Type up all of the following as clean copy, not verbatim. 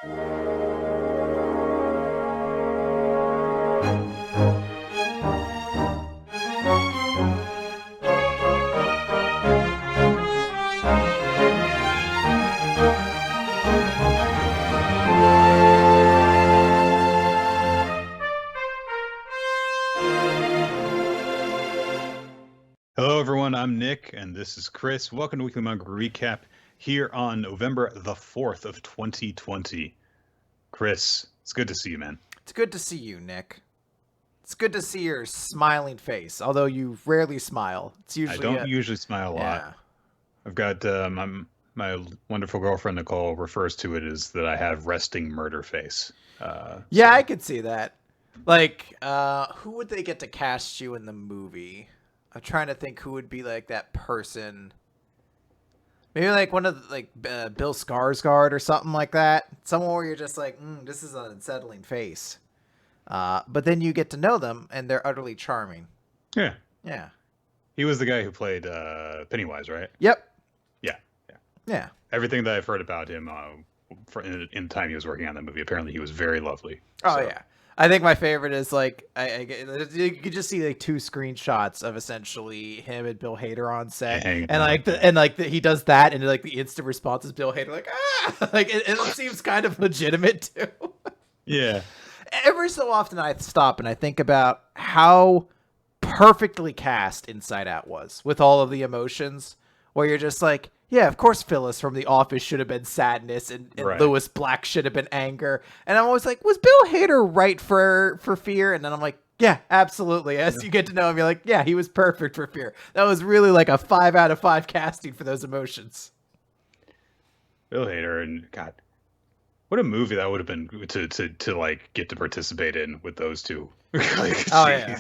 Hello, everyone. I'm Nick, and this is Chris. Welcome to Weekly Manga Recap here on November the 4th of 2020. Chris, it's good to see you, man. It's good to see you, Nick. It's good to see your smiling face, although you rarely smile. It's usually I don't usually smile a lot. I've got my wonderful girlfriend Nicole refers to it as that I have resting murder face. Yeah, I could see that. Like, who would they get to cast you in the movie? I'm trying to think who would be like that person. Maybe like one of the, Bill Skarsgård or something like that. Someone where you're just like, this is an unsettling face. But then you get to know them, and they're utterly charming. Yeah. Yeah. He was the guy who played Pennywise, right? Yep. Yeah. Everything that I've heard about him in the time he was working on that movie, apparently he was very lovely. Oh, yeah. I think my favorite is like you could just see like two screenshots of essentially him and Bill Hader on set, he does that, and like the instant response is Bill Hader like like it seems kind of legitimate too. Yeah. Every so often I stop and I think about how perfectly cast Inside Out was with all of the emotions, where you're just like, yeah, of course Phyllis from The Office should have been sadness, and right. Lewis Black should have been anger. And I'm always like, was Bill Hader right for Fear? And then I'm like, yeah, absolutely. As you get to know him, you're like, yeah, he was perfect for Fear. That was really like a 5 out of 5 casting for those emotions. Bill Hader, and God, what a movie that would have been to like get to participate in with those two. Yeah.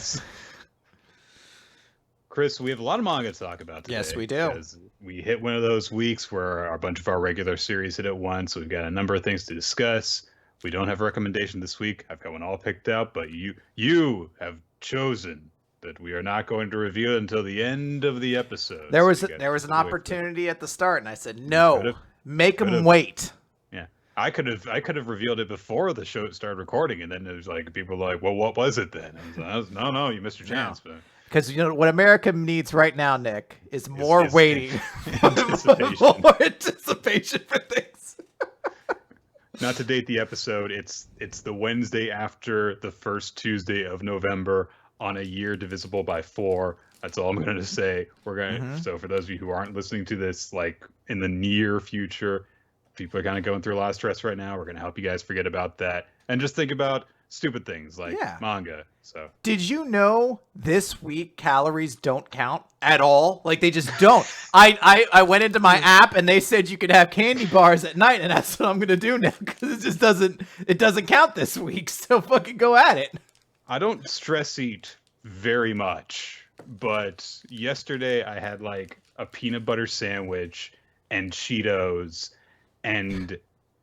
Chris, we have a lot of manga to talk about today. Yes, we do. Because we hit one of those weeks where a bunch of our regular series hit at once. So we've got a number of things to discuss. We don't have a recommendation this week. I've got one all picked out, but you have chosen that we are not going to review it until the end of the episode. There was an opportunity at the start, and I said no. Make them wait. Yeah, I could have revealed it before the show started recording, and then it was like people were like, "Well, what was it then?" And I was like, no, you missed your chance. But because you know what America needs right now, Nick, is more waiting, anticipation. more anticipation for things. Not to date the episode, it's the Wednesday after the first Tuesday of November on a year divisible by 4. That's all I'm going to say. We're going so for those of you who aren't listening to this like in the near future, people are kind of going through a lot of stress right now. We're going to help you guys forget about that and just think about stupid things like manga. So did you know this week calories don't count at all? Like they just don't. I went into my app and they said you could have candy bars at night, and that's what I'm gonna do now because it just doesn't count this week. So fucking go at it. I don't stress eat very much, but yesterday I had like a peanut butter sandwich and Cheetos, and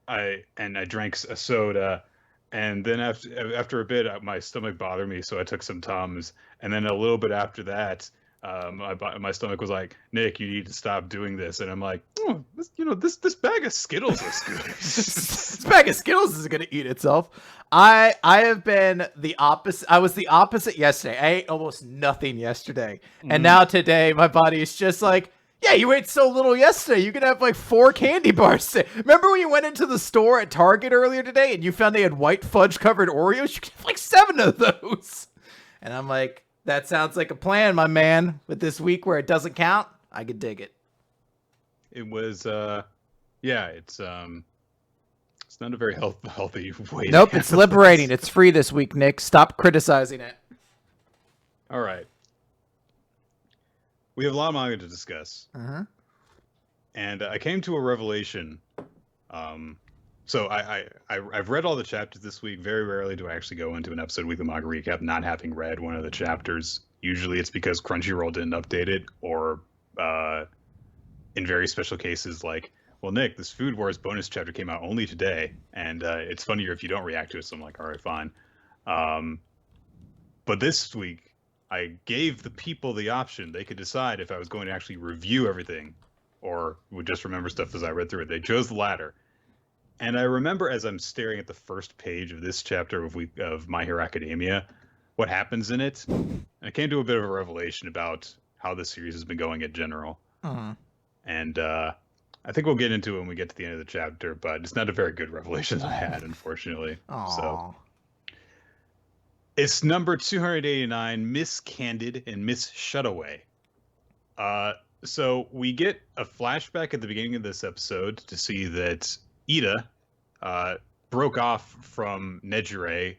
I drank a soda. And then after a bit, my stomach bothered me, so I took some Tums. And then a little bit after that, my stomach was like, "Nick, you need to stop doing this." And I'm like, "Oh, this bag of Skittles is good." This bag of Skittles is gonna eat itself. I have been the opposite. I was the opposite yesterday. I ate almost nothing yesterday, and now today my body is just like, yeah, you ate so little yesterday. You could have like 4 candy bars today. Remember when you went into the store at Target earlier today and you found they had white fudge covered Oreos? You could have like 7 of those. And I'm like, that sounds like a plan, my man. But this week where it doesn't count, I could dig it. It was, it's not a very healthy way. Nope, it's liberating. It's free this week, Nick. Stop criticizing it. All right. We have a lot of manga to discuss. And I came to a revelation. So I've read all the chapters this week. Very rarely do I actually go into an episode weekly manga recap not having read one of the chapters. Usually it's because Crunchyroll didn't update it, or in very special cases like, well, Nick, this Food Wars bonus chapter came out only today, and it's funnier if you don't react to it, so I'm like, all right, fine. But this week, I gave the people the option. They could decide if I was going to actually review everything or would just remember stuff as I read through it. They chose the latter. And I remember as I'm staring at the first page of this chapter of My Hero Academia, what happens in it. And I came to a bit of a revelation about how the series has been going in general. Mhm. And I think we'll get into it when we get to the end of the chapter, but it's not a very good revelation I had, unfortunately. So Aw. it's number 289, Miss Candid and Miss Shutaway. So we get a flashback at the beginning of this episode to see that Ida broke off from Nejire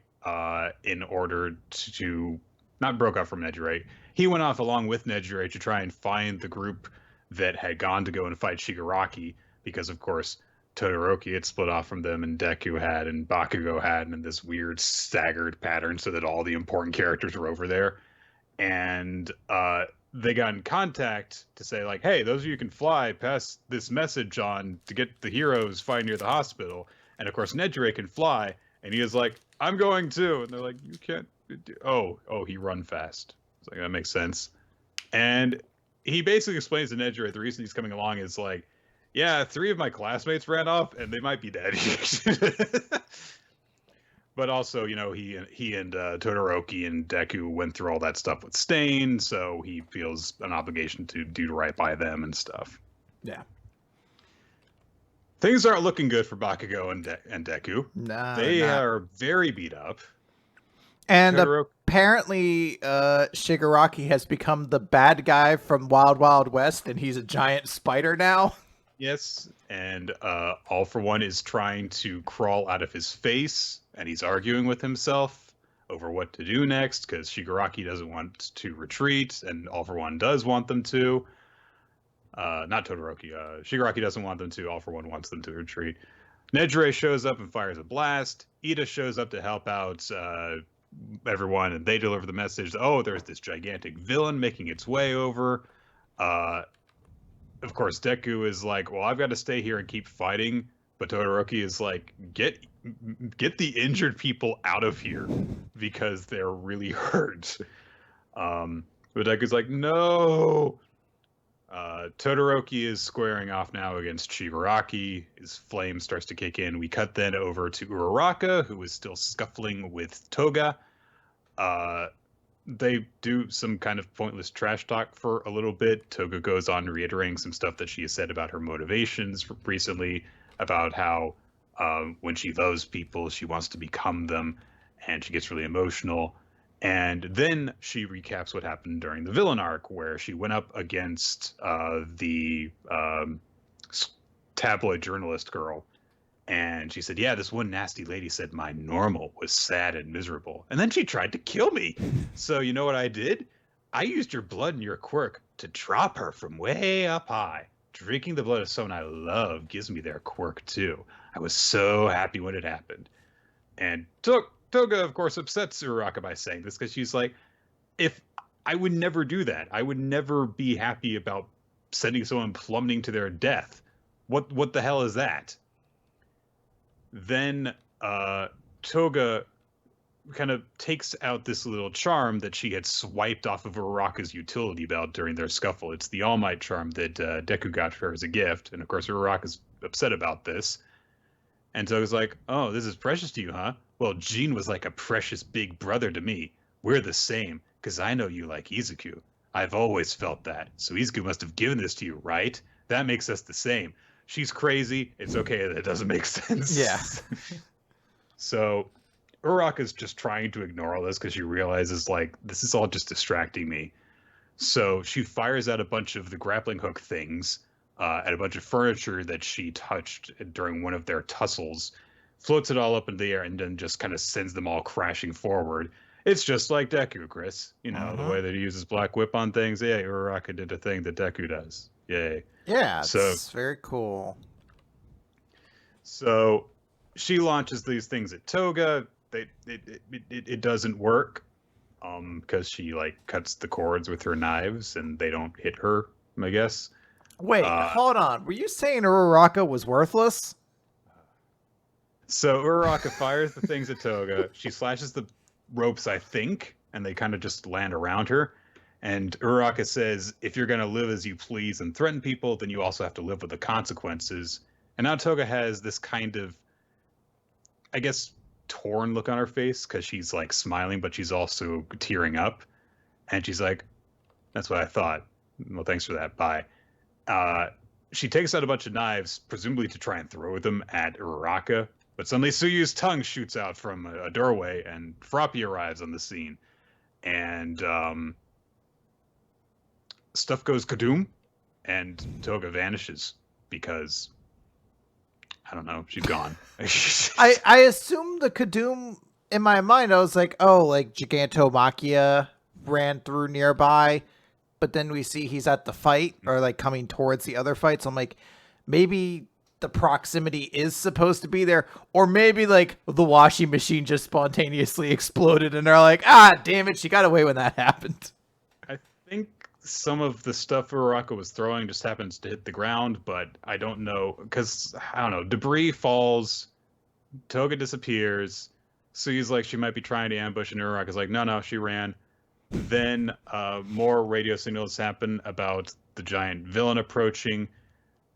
in order to not broke off from Nejire. He went off along with Nejire to try and find the group that had gone to go and fight Shigaraki because, of course, Todoroki had split off from them, and Deku had, and Bakugo had, and this weird staggered pattern so that all the important characters were over there. And they got in contact to say, like, hey, those of you can fly, pass this message on to get the heroes fighting near the hospital. And of course, Nejire can fly, and he is like, I'm going too. And they're like, you can't. Oh, he run fast. It's like, that makes sense. And he basically explains to Nejire the reason he's coming along is like, yeah, 3 of my classmates ran off, and they might be dead. But also, you know, he and Todoroki and Deku went through all that stuff with Stain, so he feels an obligation to do right by them and stuff. Yeah. Things aren't looking good for Bakugo and Deku. No, They are very beat up. And apparently, Shigaraki has become the bad guy from Wild Wild West, and he's a giant spider now. Yes, and All For One is trying to crawl out of his face, and he's arguing with himself over what to do next, because Shigaraki doesn't want to retreat, and All For One does want them to. Not Todoroki. Shigaraki doesn't want them to. All For One wants them to retreat. Nejire shows up and fires a blast. Ida shows up to help out everyone, and they deliver the message. Oh, there's this gigantic villain making its way over. Of course, Deku is like, well, I've got to stay here and keep fighting. But Todoroki is like, get the injured people out of here because they're really hurt. But Deku's like, no. Todoroki is squaring off now against Shigaraki. His flame starts to kick in. We cut then over to Uraraka, who is still scuffling with Toga. They do some kind of pointless trash talk for a little bit. Toga goes on reiterating some stuff that she has said about her motivations recently, about how when she loves people, she wants to become them, and she gets really emotional. And then she recaps what happened during the villain arc, where she went up against the tabloid journalist girl. And she said, yeah, this one nasty lady said my normal was sad and miserable. And then she tried to kill me. So you know what I did? I used your blood and your quirk to drop her from way up high. Drinking the blood of someone I love gives me their quirk too. I was so happy when it happened. And Toga, of course, upsets Uraraka by saying this because she's like, if I would never do that. I would never be happy about sending someone plummeting to their death. What the hell is that? Then Toga kind of takes out this little charm that she had swiped off of Uraraka's utility belt during their scuffle. It's the All Might charm that Deku got for her as a gift. And of course, Uraraka's upset about this. And Toga's like, oh, this is precious to you, huh? Well, Jean was like a precious big brother to me. We're the same, because I know you like Izuku. I've always felt that. So Izuku must have given this to you, right? That makes us the same. She's crazy. It's okay that it doesn't make sense. Yeah. So Uraraka's just trying to ignore all this because she realizes, like, this is all just distracting me. So she fires out a bunch of the grappling hook things at a bunch of furniture that she touched during one of their tussles, floats it all up in the air, and then just kind of sends them all crashing forward. It's just like Deku, Chris. You know, the way that he uses Black Whip on things. Yeah, Uraraka did a thing that Deku does. Yay. Yeah, it's very cool. So she launches these things at Toga. It doesn't work because she like cuts the cords with her knives and they don't hit her, I guess. Wait, hold on. Were you saying Uraraka was worthless? So Uraraka fires the things at Toga. She slashes the ropes, I think, and they kind of just land around her. And Uraraka says, if you're going to live as you please and threaten people, then you also have to live with the consequences. And now Toga has this kind of I guess, torn look on her face because she's like smiling, but she's also tearing up. And she's like, "That's what I thought. Well, thanks for that. Bye." Uh, she takes out a bunch of knives, presumably to try and throw them at Uraraka. But suddenly Suyu's tongue shoots out from a doorway, and Froppy arrives on the scene. And stuff goes kadoom, and Toga vanishes because, I don't know, she's gone. I assumed the Kadoom in my mind. I was like, oh, like Gigantomachia ran through nearby, but then we see he's at the fight or like coming towards the other fight. So I'm like, maybe the proximity is supposed to be there, or maybe like the washing machine just spontaneously exploded and they're like, ah, damn it, she got away when that happened. I think some of the stuff Uraraka was throwing just happens to hit the ground, but I don't know, because, I don't know, debris falls, Toga disappears, Suyu's like she might be trying to ambush, and Uraraka's like, no, she ran. Then more radio signals happen about the giant villain approaching.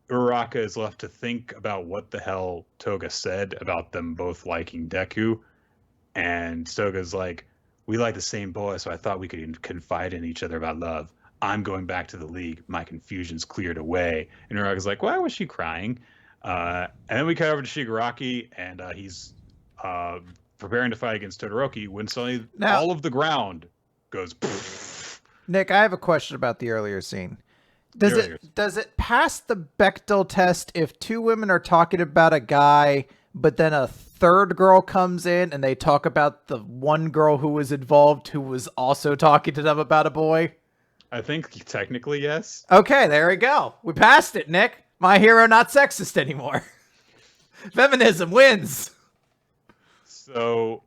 Uraraka is left to think about what the hell Toga said about them both liking Deku, and Toga's like, we like the same boy, so I thought we could confide in each other about love. I'm going back to the league. My confusion's cleared away. And Uraraka's like, why was she crying? And then we cut over to Shigaraki, and he's preparing to fight against Todoroki when suddenly all of the ground goes poof. Nick, I have a question about the earlier scene. Does it pass the Bechdel test if two women are talking about a guy, but then a third girl comes in and they talk about the one girl who was involved who was also talking to them about a boy? I think technically yes. Okay, there we go. We passed it, Nick. My hero not sexist anymore. Feminism wins. So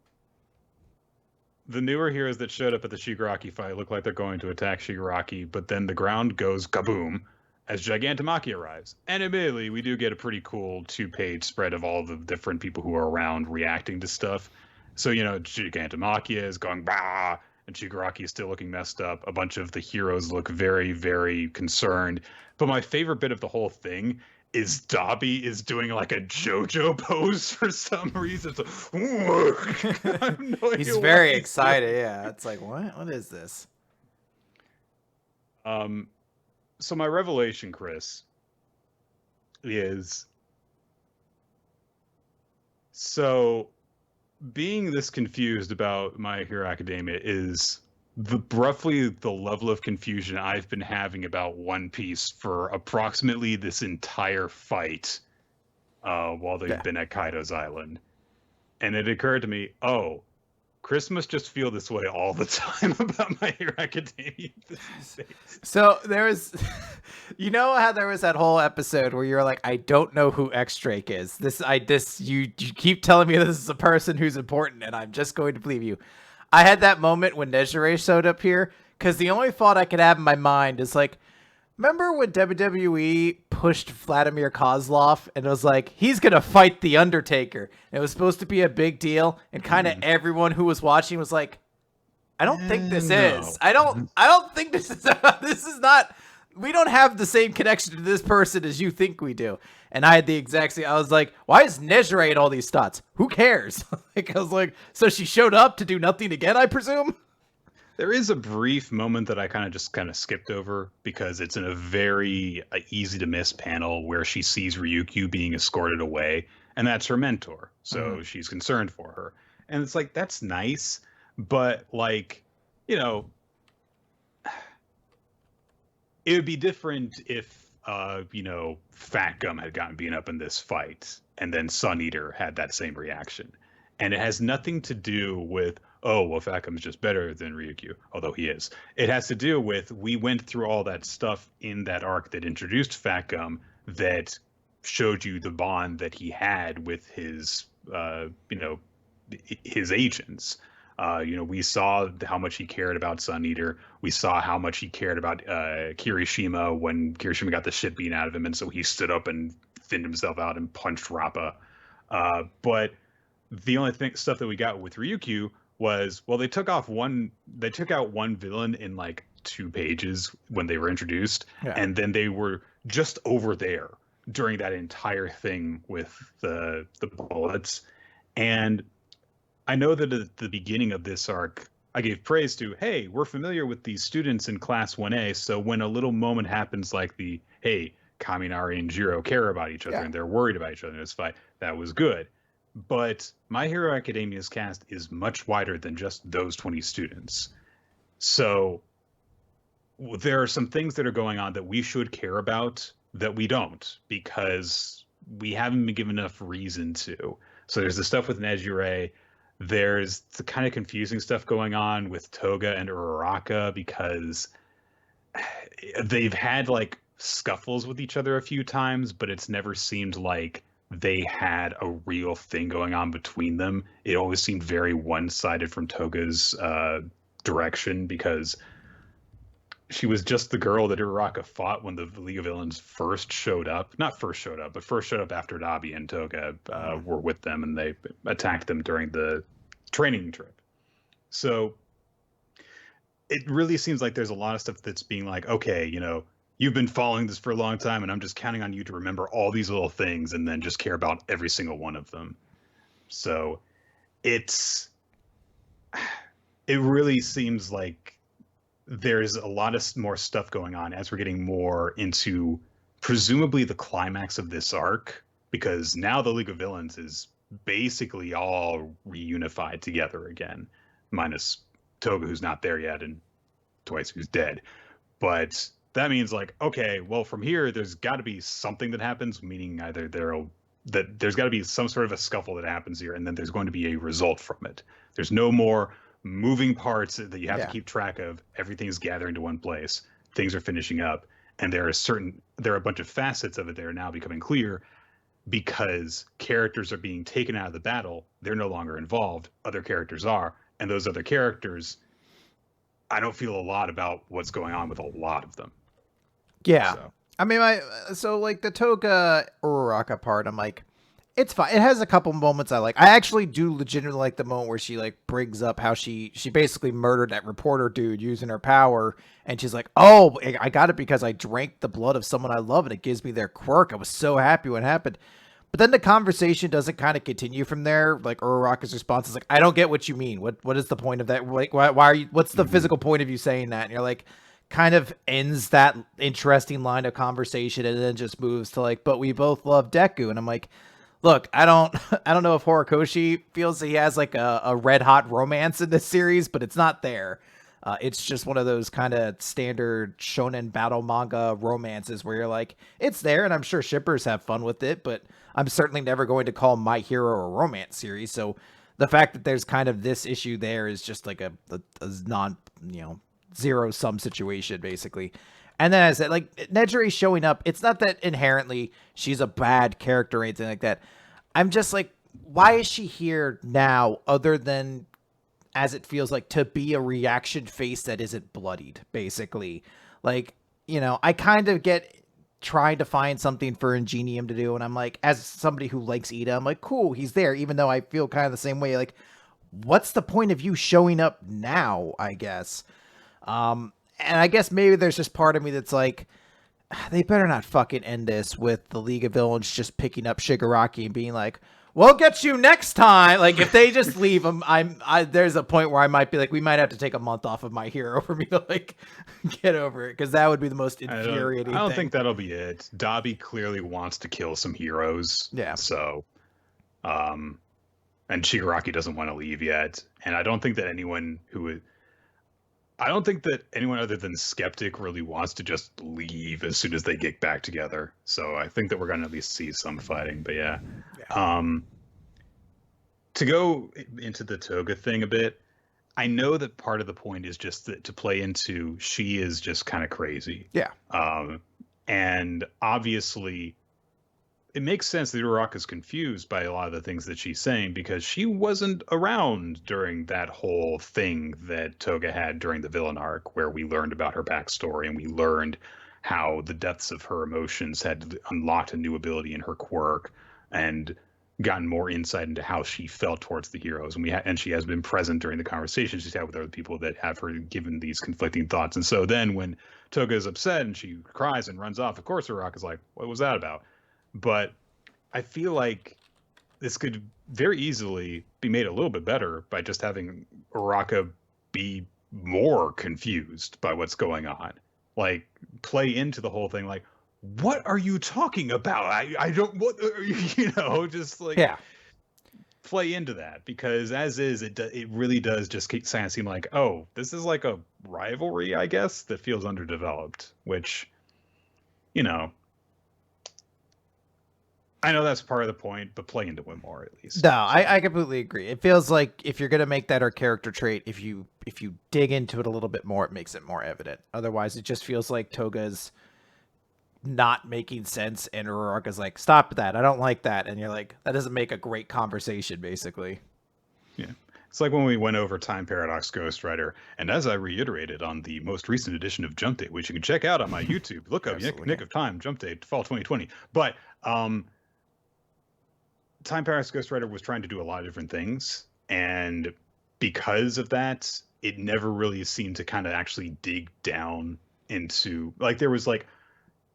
the newer heroes that showed up at the Shigaraki fight look like they're going to attack Shigaraki, but then the ground goes kaboom as Gigantomachia arrives. And admittedly, we do get a pretty cool 2-page spread of all the different people who are around reacting to stuff. So, Gigantomachia is going bah, and Shigaraki is still looking messed up. A bunch of the heroes look very, very concerned. But my favorite bit of the whole thing is Dobby is doing like a JoJo pose for some reason. He's very excited. Yeah, it's like, what is this? So my revelation, Chris, is being this confused about My Hero Academia is roughly the level of confusion I've been having about One Piece for approximately this entire fight while they've been at Kaido's Island. And it occurred to me, Chris must just feel this way all the time about My Hero Academia. So there was, how there was that whole episode where you're like, I don't know who X-Drake is. You keep telling me this is a person who's important, and I'm just going to believe you. I had that moment when Nejire showed up here, because the only thought I could have in my mind is like, remember when WWE pushed Vladimir Kozlov and it was like, he's going to fight The Undertaker. And it was supposed to be a big deal. And kind of everyone who was watching was like, I don't think this is. I don't think this is. This is not. We don't have the same connection to this person as you think we do. And I had the exact same. I was like, why is Nejire in all these thoughts? Who cares? I was like, so she showed up to do nothing again, I presume? There is a brief moment that I kind of skipped over because it's in a very easy to miss panel where she sees Ryukyu being escorted away, and that's her mentor. So she's concerned for her. And it's like, that's nice, but like, it would be different if, Fat Gum had gotten beaten up in this fight, and then Sun Eater had that same reaction. And it has nothing to do with, Fat Gum's just better than Ryukyu, although he is. It has to do with, we went through all that stuff in that arc that introduced Fat Gum that showed you the bond that he had with his, his agents. We saw how much he cared about Sun Eater. We saw how much he cared about Kirishima when Kirishima got the shit beaten out of him, and so he stood up and thinned himself out and punched Rappa. But the only stuff that we got with Ryukyu was, they took out one villain in like 2 pages when they were introduced, and then they were just over there during that entire thing with the bullets. And I know that at the beginning of this arc, I gave praise to, hey, we're familiar with these students in Class 1A, so when a little moment happens like the, hey, Kaminari and Jiro care about each other Yeah. and they're worried about each other in this fight, that was good. But My Hero Academia's cast is much wider than just those 20 students. So there are some things that are going on that we should care about that we don't because we haven't been given enough reason to. So there's the stuff with Nejire. There's the kind of confusing stuff going on with Toga and Uraraka because they've had like scuffles with each other a few times, but it's never seemed like they had a real thing going on between them. It always seemed very one-sided from Toga's direction because she was just the girl that Uraraka fought when the League of Villains first showed up. Not first showed up, but first showed up after Dabi and Toga were with them, and they attacked them during the training trip. So it really seems like there's a lot of stuff that's being like, okay, you've been following this for a long time, and I'm just counting on you to remember all these little things and then just care about every single one of them. So it really seems like there's a lot of more stuff going on as we're getting more into presumably the climax of this arc, because now the League of Villains is basically all reunified together again, minus Toga, who's not there yet, and Twice, who's dead. But that means like, okay, well, from here, there's got to be something that happens, meaning either there's got to be some sort of a scuffle that happens here, and then there's going to be a result from it. There's no more moving parts that you have to keep track of. Everything's gathering to one place. Things are finishing up, and there are a bunch of facets of it that are now becoming clear because characters are being taken out of the battle. They're no longer involved. Other characters are, and those other characters, I don't feel a lot about what's going on with a lot of them. Yeah. So. I mean, so like the Toga Uraraka part, I'm like, it's fine. It has a couple moments I like. I actually do legitimately like the moment where she like brings up how she basically murdered that reporter dude using her power, and she's like, "Oh, I got it because I drank the blood of someone I love, and it gives me their quirk." I was so happy when it happened. But then the conversation doesn't kind of continue from there. Like Uraraka's response is like, "I don't get what you mean. What is the point of that? Like, why are you? What's the physical point of you saying that?" And you're like, kind of ends that interesting line of conversation, and then just moves to like, "But we both love Deku," and I'm like, look, I don't know if Horikoshi feels that he has like a red hot romance in this series, but it's not there. It's just one of those kind of standard shonen battle manga romances where you're like, it's there, and I'm sure shippers have fun with it, but I'm certainly never going to call My Hero a romance series. So the fact that there's kind of this issue there is just like a non, zero sum situation basically. And then I said, like, Nejire showing up, it's not that inherently she's a bad character or anything like that. I'm just like, why is she here now other than, as it feels like, to be a reaction face that isn't bloodied, basically? Like, I kind of get trying to find something for Ingenium to do, and I'm like, as somebody who likes Ida, I'm like, cool, he's there, even though I feel kind of the same way. Like, what's the point of you showing up now, I guess? And I guess maybe there's just part of me that's like, they better not fucking end this with the League of Villains just picking up Shigaraki and being like, we'll get you next time. Like, if they just leave him, there's a point where I might be like, we might have to take a month off of My Hero for me to like get over it, because that would be the most infuriating I don't thing. think that'll be it. Dabi clearly wants to kill some heroes. Yeah. So, and Shigaraki doesn't want to leave yet. And I don't think that anyone other than Skeptic really wants to just leave as soon as they get back together. So I think that we're going to at least see some fighting. But yeah. To go into the Toga thing a bit, I know that part of the point is just that to play into she is just kind of crazy. Yeah. And obviously it makes sense that Uraraka is confused by a lot of the things that she's saying because she wasn't around during that whole thing that Toga had during the villain arc, where we learned about her backstory and we learned how the depths of her emotions had unlocked a new ability in her quirk and gotten more insight into how she felt towards the heroes. And she has been present during the conversations she's had with other people that have her given these conflicting thoughts. And so then when Toga is upset and she cries and runs off, of course Uraraka's like, what was that about? But I feel like this could very easily be made a little bit better by just having Uraka be more confused by what's going on. Like, play into the whole thing, like, what are you talking about? I don't, what, just like, Yeah. play into that, because as is, it really does just kind of seem like, oh, this is like a rivalry, I guess, that feels underdeveloped, which, I know that's part of the point, but play into it more at least. No, I completely agree. It feels like if you're gonna make that her character trait, if you dig into it a little bit more, it makes it more evident. Otherwise, it just feels like Toga's not making sense, and Uraraka's like, "Stop that! I don't like that," and you're like, "That doesn't make a great conversation." Basically, Yeah. It's like when we went over Time Paradox Ghost Rider, and as I reiterated on the most recent edition of Jump Date, which you can check out on my YouTube, look up Nick of Time, Jump Date, Fall 2020. But Time Paradox Ghost Rider was trying to do a lot of different things, and because of that, it never really seemed to kind of actually dig down into, like, there was like,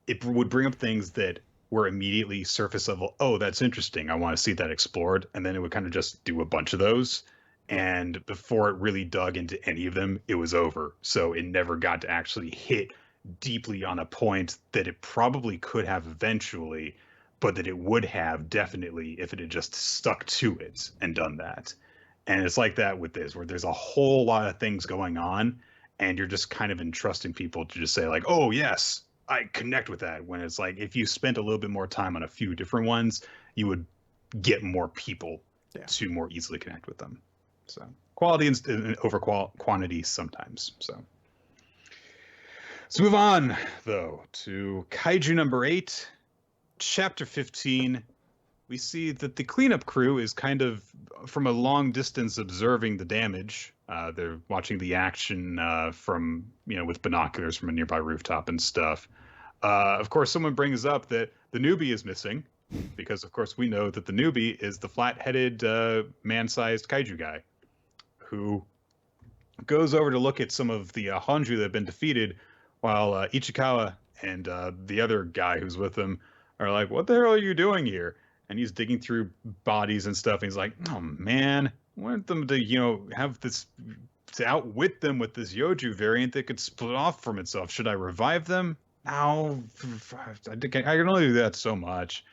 it would bring up things that were immediately surface level. Oh, that's interesting. I want to see that explored. And then it would kind of just do a bunch of those. And before it really dug into any of them, it was over. So it never got to actually hit deeply on a point that it probably could have eventually, but that it would have definitely if it had just stuck to it and done that. And it's like that with this, where there's a whole lot of things going on, and you're just kind of entrusting people to just say like, oh, yes, I connect with that. When it's like, if you spent a little bit more time on a few different ones, you would get more people to more easily connect with them. So quality over quantity sometimes. So let's move on, though, to Kaiju number 8, chapter 15. We see that the cleanup crew is kind of from a long distance observing the damage. They're watching the action from, with binoculars from a nearby rooftop and stuff. Of course, someone brings up that the newbie is missing, because, of course, we know that the newbie is the flat-headed, man-sized kaiju guy who goes over to look at some of the Honju that have been defeated, while Ichikawa and the other guy who's with him are like, what the hell are you doing here? And he's digging through bodies and stuff, and he's like, oh, man, I want them to, have this, to outwit them with this Yoju variant that could split off from itself. Should I revive them? No, I can only do that so much.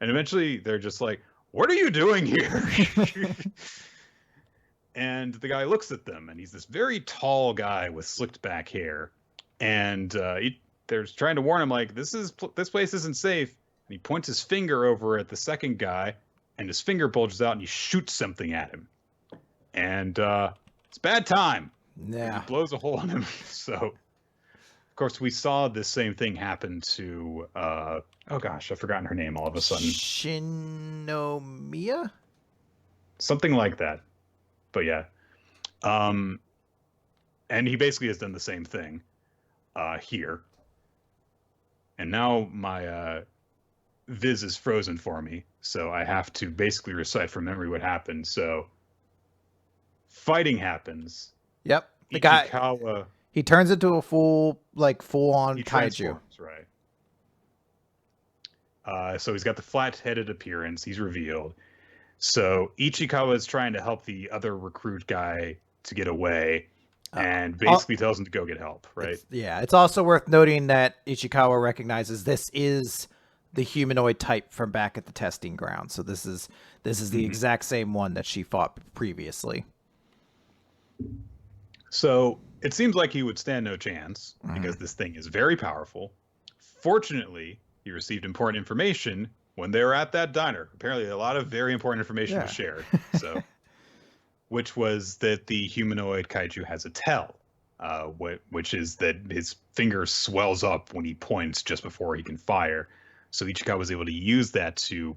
And eventually they're just like, what are you doing here? And the guy looks at them, and he's this very tall guy with slicked back hair. And they're trying to warn him, like, this place isn't safe. And he points his finger over at the second guy, and his finger bulges out, and he shoots something at him. And it's bad time. Yeah. He blows a hole in him. So, of course, we saw this same thing happen to, oh gosh, I've forgotten her name all of a sudden. Shinomiya? Something like that. But yeah. And he basically has done the same thing here. And now my viz is frozen for me, so I have to basically recite from memory what happened. So fighting happens. Yep. The Ichikawa, guy, he turns into a full-on kaiju. Right. So he's got the flat-headed appearance. He's revealed. So Ichikawa is trying to help the other recruit guy to get away, and basically tells him to go get help, right? It's also worth noting that Ichikawa recognizes this is the humanoid type from back at the testing ground. So this is the exact same one that she fought previously. So it seems like he would stand no chance, because this thing is very powerful. Fortunately, he received important information when they were at that diner. Apparently a lot of very important information was shared. So, which was that the humanoid kaiju has a tell, which is that his finger swells up when he points just before he can fire. So Ichikawa was able to use that to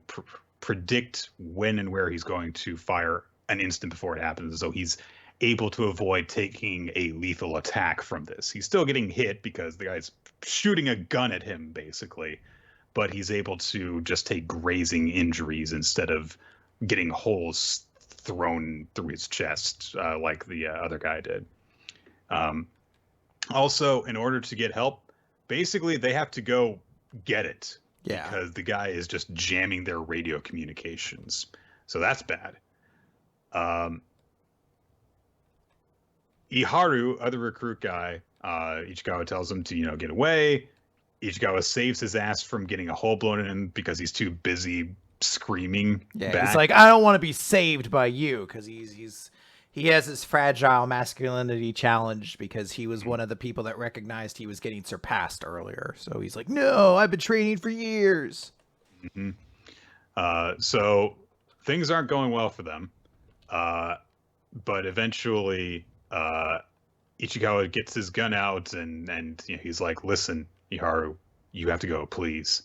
predict when and where he's going to fire an instant before it happens. So he's able to avoid taking a lethal attack from this. He's still getting hit because the guy's shooting a gun at him, basically. But he's able to just take grazing injuries instead of getting holes thrown through his chest like the other guy did. Also, in order to get help, basically they have to go get it. Yeah. Because the guy is just jamming their radio communications. So that's bad. Iharu, other recruit guy, Ichikawa tells him to, get away. Ichikawa saves his ass from getting a hole blown in him because he's too busy screaming back. He's like, I don't want to be saved by you, because he has his fragile masculinity challenged because he was one of the people that recognized he was getting surpassed earlier. So he's like, no, I've been training for years. Mm-hmm. So things aren't going well for them. But eventually, Ichikawa gets his gun out and he's like, listen, Iharu, you have to go, please.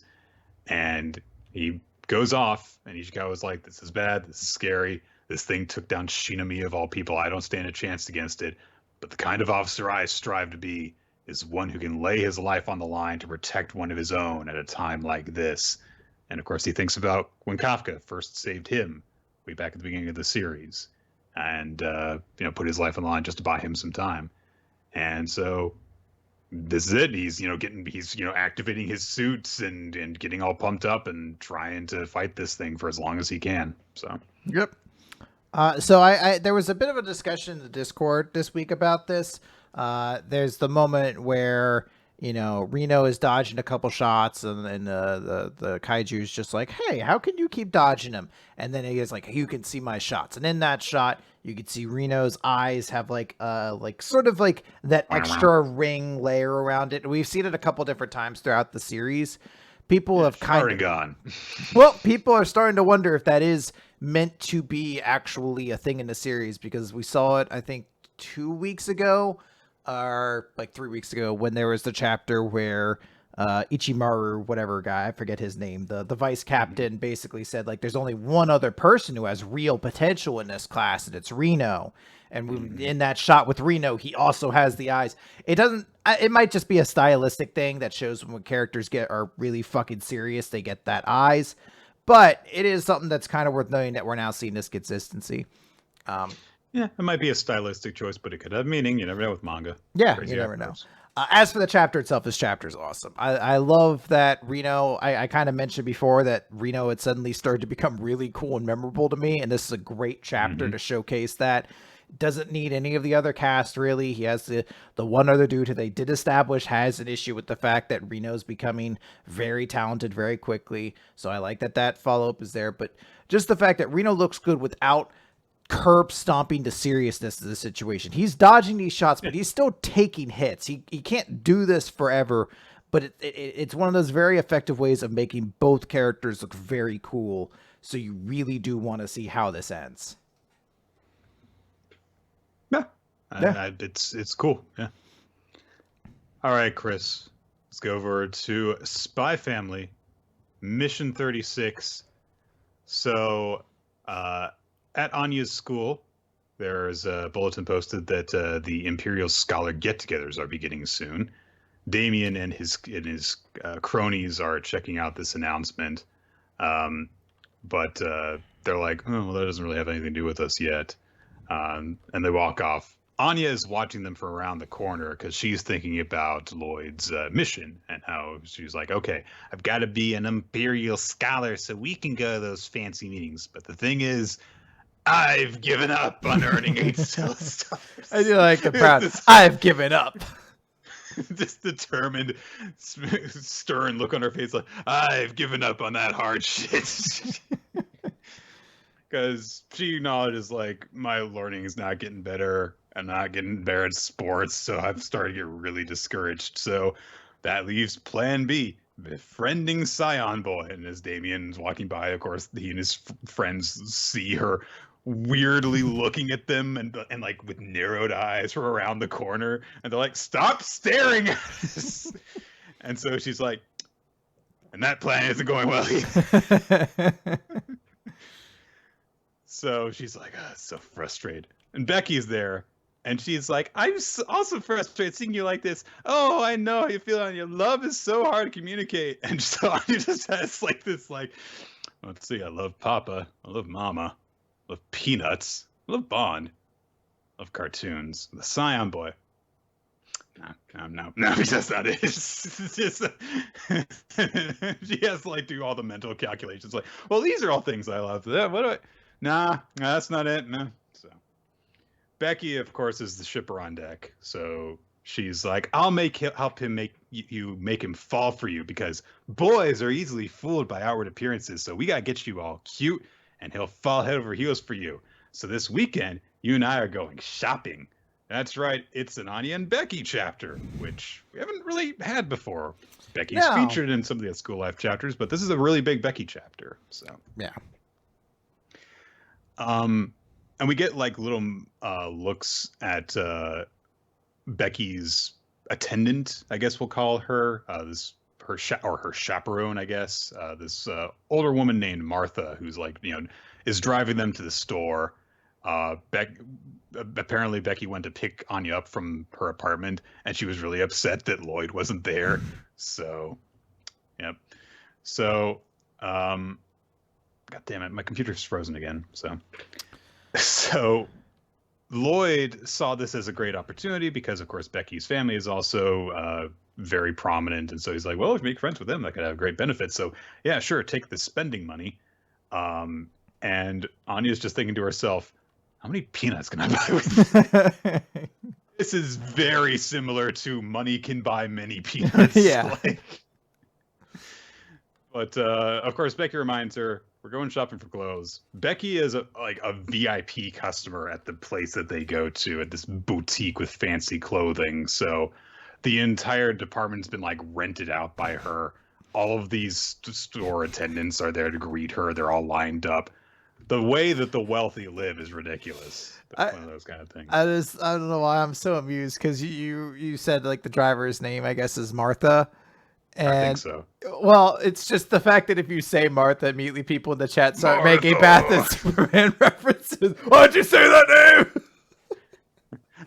And he goes off, and Ichikawa's like, this is bad, this is scary. This thing took down Shinami of all people. I don't stand a chance against it. But the kind of officer I strive to be is one who can lay his life on the line to protect one of his own at a time like this. And of course, he thinks about when Kafka first saved him way back at the beginning of the series, and put his life on the line just to buy him some time. And so this is it. He's activating his suits and getting all pumped up and trying to fight this thing for as long as he can. So yep. So I there was a bit of a discussion in the Discord this week about this. There's the moment where Reno is dodging a couple shots, and then the kaiju is just like, hey, how can you keep dodging him? And then he is like, you can see my shots. And in that shot, you can see Reno's eyes have like sort of like that extra ring layer around it. We've seen it a couple different times throughout the series. People have kind of gone. Well, people are starting to wonder if that is meant to be actually a thing in the series, because we saw it, I think, 2 weeks ago, or like 3 weeks ago, when there was the chapter where Ichimaru, whatever guy, I forget his name, the vice captain, basically said, like, there's only one other person who has real potential in this class, and it's Reno. And in that shot with Reno, he also has the eyes. It might just be a stylistic thing that shows when characters are really fucking serious, they get that eyes. But it is something that's kind of worth noting that we're now seeing this consistency. Yeah, it might be a stylistic choice, but it could have meaning. You never know with manga. Yeah, you never know. As for the chapter itself, this chapter is awesome. I love that Reno, I kind of mentioned before that Reno had suddenly started to become really cool and memorable to me, and this is a great chapter to showcase that. Doesn't need any of the other cast, really. He has the one other dude who they did establish has an issue with the fact that Reno's becoming very talented very quickly. So I like that follow-up is there. But just the fact that Reno looks good without curb stomping the seriousness of the situation. He's dodging these shots, but he's still taking hits. He can't do this forever, but it's one of those very effective ways of making both characters look very cool. So you really do want to see how this ends. Yeah, it's cool. Yeah. All right, Chris, let's go over to Spy Family, Mission 36. So, at Anya's school, there's a bulletin posted that the Imperial Scholar get-togethers are beginning soon. Damien and his cronies are checking out this announcement, but they're like, oh, well, that doesn't really have anything to do with us yet, and they walk off. Anya is watching them from around the corner because she's thinking about Lloyd's mission and how she's like, okay, I've got to be an Imperial Scholar so we can go to those fancy meetings. But the thing is, I've given up on earning 8 stellar stars. I do like the proud. I've given up. This determined, stern look on her face, like, I've given up on that hard shit. Because she acknowledges, like, my learning is not getting better. I'm not getting better at sports, so I've started to get really discouraged. So that leaves Plan B, befriending Scion Boy. And as Damien's walking by, of course, he and his friends see her weirdly looking at them and like with narrowed eyes from around the corner, and they're like, stop staring at us. And so she's like, and that plan isn't going well either. So she's like, so frustrated. And Becky's there, and she's like, I'm also frustrated seeing you like this. Oh, I know how you feel on your love is so hard to communicate. And so he just has like this, like, let's see, I love Papa, I love Mama, I love Peanuts, I love Bond, I love cartoons, the Scion Boy. No, that's not it. It's just, she has to like do all the mental calculations. Like, well, these are all things I love. What do I? Nah, that's not it. No. So Becky, of course, is the shipper on deck. So she's like, I'll help him make you make him fall for you because boys are easily fooled by outward appearances. So we gotta get you all cute, and he'll fall head over heels for you. So this weekend, you and I are going shopping. That's right. It's an Anya and Becky chapter, which we haven't really had before. Becky's featured in some of the school life chapters, but this is a really big Becky chapter. So yeah. And we get like little looks at Becky's attendant, I guess we'll call her. Her chaperone, I guess. This older woman named Martha, who's like, is driving them to the store. Apparently Becky went to pick Anya up from her apartment, and she was really upset that Lloyd wasn't there. So, yep. So, God damn it, my computer's frozen again. So Lloyd saw this as a great opportunity because, of course, Becky's family is also very prominent, and so he's like, well, if you make friends with them, that could have great benefits. So, yeah, sure, take the spending money. And Anya's just thinking to herself, how many peanuts can I buy with this? This is very similar to money can buy many peanuts. Yeah. But, of course, Becky reminds her, we're going shopping for clothes. Becky is a VIP customer at the place that they go to, at this boutique with fancy clothing. So the entire department's been like rented out by her. All of these store attendants are there to greet her. They're all lined up. The way that the wealthy live is ridiculous. One of those kind of things. I don't know why I'm so amused, because you said like the driver's name, I guess, is Martha. And, I think so. Well, it's just the fact that if you say Martha, immediately people in the chat start making Batman Superman references. Why'd you say that name?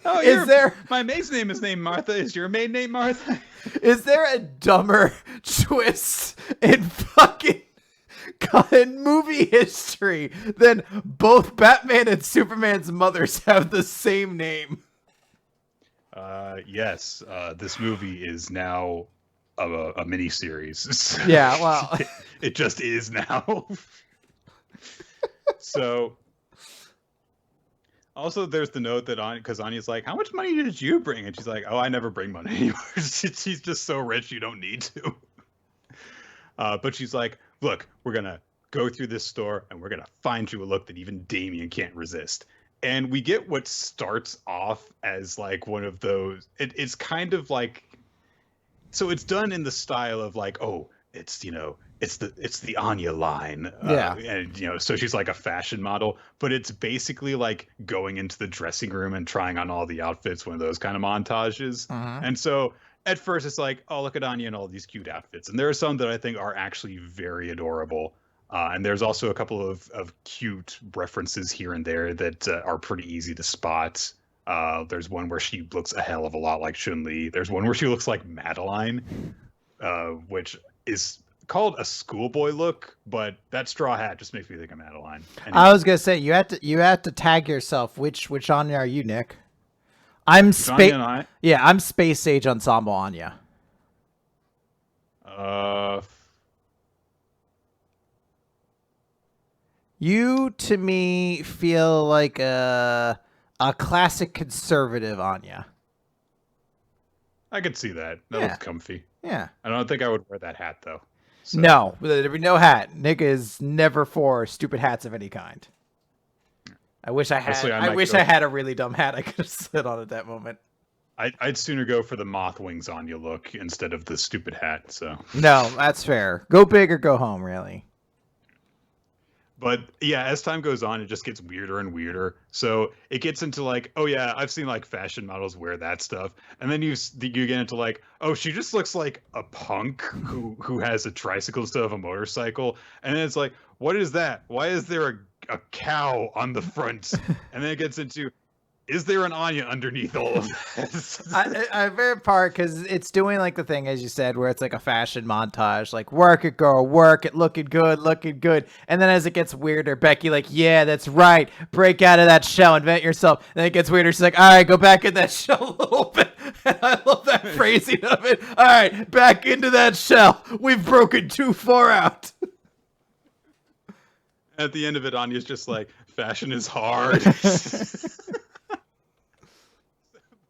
Oh, my maid's name is named Martha. Is your maid named Martha? Is there a dumber twist in movie history than both Batman and Superman's mothers have the same name? Yes. This movie is now a miniseries. Yeah, well, it just is now. So, also there's the note that because Anya's like, how much money did you bring? And she's like, oh, I never bring money anymore. She's just so rich you don't need to. But she's like, look, we're gonna go through this store and we're gonna find you a look that even Damien can't resist. And we get what starts off as like one of those. It's kind of like. So it's done in the style of like, oh, it's the Anya line. Yeah. And so she's like a fashion model, but it's basically like going into the dressing room and trying on all the outfits, one of those kind of montages. And so at first it's like, oh, look at Anya and all these cute outfits. And there are some that I think are actually very adorable. And there's also a couple of cute references here and there that are pretty easy to spot. There's one where she looks a hell of a lot like Chun-Li. There's one where she looks like Madeline, which is called a schoolboy look, but that straw hat just makes me think of Madeline. Anyway. I was gonna say you had to tag yourself. Which Anya are you, Nick? I'm I'm Space Age Ensemble Anya. You to me feel like a classic conservative Anya. I could see that. That looks comfy. Yeah. I don't think I would wear that hat though. So. No, there'd be no hat. Nick is never for stupid hats of any kind. I wish I had. I had a really dumb hat I could have slid on at that moment. I'd sooner go for the moth wings Anya look instead of the stupid hat. So no, that's fair. Go big or go home, really. But yeah, as time goes on, it just gets weirder and weirder. So it gets into like, oh yeah, I've seen like fashion models wear that stuff, and then you get into like, oh, she just looks like a punk who has a tricycle instead of a motorcycle, and then it's like, what is that? Why is there a cow on the front? And then it gets into, is there an Anya underneath all of this? I favorite part because it's doing like the thing, as you said, where it's like a fashion montage, like work it, girl, work it, looking good. And then as it gets weirder, Becky like, yeah, that's right. Break out of that shell, invent yourself. And then it gets weirder. She's like, all right, go back in that shell a little bit. And I love that phrasing of it. All right, back into that shell. We've broken too far out. At the end of it, Anya's just like, Fashion is hard.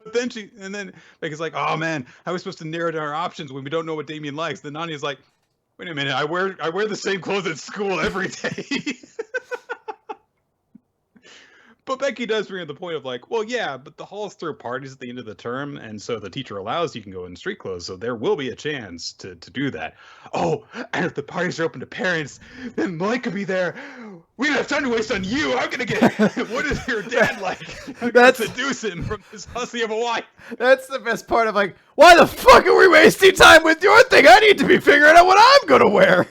But then Becky's like, oh man, how are we supposed to narrow down our options when we don't know what Damien likes? Then Anya's like, wait a minute, I wear the same clothes at school every day. But Becky does bring up the point of like, well, yeah, but the halls throw parties at the end of the term, and so the teacher allows you can go in street clothes, so there will be a chance to do that. Oh, and if the parties are open to parents, then Mike could be there. We don't have time to waste on you. I'm gonna get. What is your dad like? I'm gonna seduce him from this hussy of a wife. That's the best part of like, why the fuck are we wasting time with your thing? I need to be figuring out what I'm gonna wear.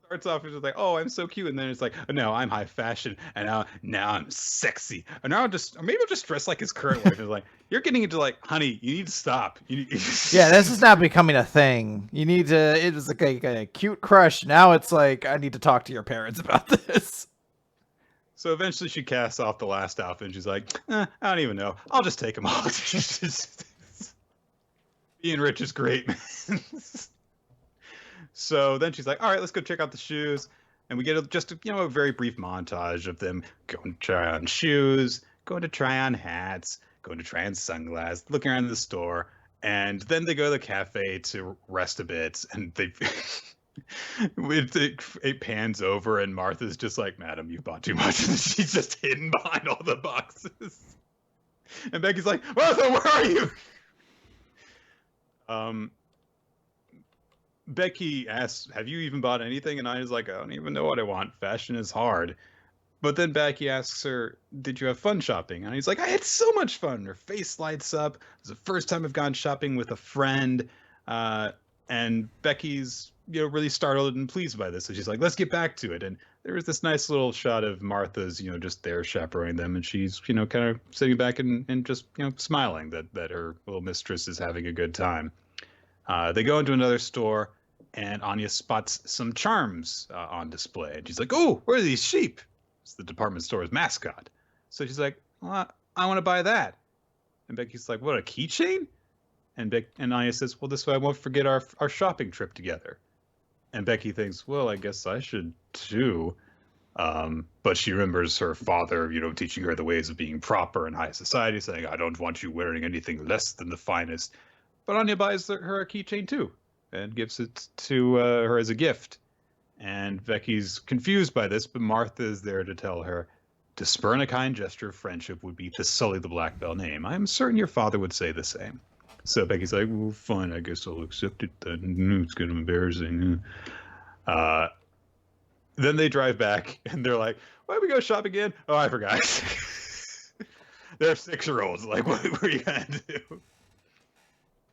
Starts off as like, oh, I'm so cute, and then it's like, oh, no, I'm high fashion, and now I'm sexy, and now maybe I'll just dress like his current wife. It's like, you're getting into like, honey, you need to stop. Yeah, this is now becoming a thing. You need to. It was like a cute crush. Now it's like, I need to talk to your parents about this. So eventually, she casts off the last outfit, and she's like, I don't even know. I'll just take them off. Being rich is great, man. So then she's like, all right, let's go check out the shoes. And we get a very brief montage of them going to try on shoes, going to try on hats, going to try on sunglasses, looking around the store. And then they go to the cafe to rest a bit. And it pans over and Martha's just like, madam, you've bought too much. And she's just hidden behind all the boxes. And Becky's like, Martha, where are you? Becky asks, have you even bought anything? And Anya's like, I don't even know what I want. Fashion is hard. But then Becky asks her, did you have fun shopping? And he's like, I had so much fun. Her face lights up. It was the first time I've gone shopping with a friend. And Becky's, really startled and pleased by this. So she's like, let's get back to it. And there was this nice little shot of Martha's, just there chaperoning them. And she's, kind of sitting back and just, smiling that her little mistress is having a good time. They go into another store, and Anya spots some charms on display. And she's like, oh, where are these sheep? It's the department store's mascot. So she's like, well, I want to buy that. And Becky's like, what, a keychain? And Anya says, well, this way I won't forget our shopping trip together. And Becky thinks, well, I guess I should too. But she remembers her father, teaching her the ways of being proper in high society, saying, I don't want you wearing anything less than the finest. But Anya buys her a keychain too and gives it to her as a gift. And Becky's confused by this, but Martha is there to tell her, to spurn a kind gesture of friendship would be to sully the Black Bell name. I am certain your father would say the same. So Becky's like, well, fine, I guess I'll accept it then. It's kind of embarrassing. Then they drive back, and they're like, why did we go shop again? Oh, I forgot. They're 6-year-olds. Like, what are you going to do?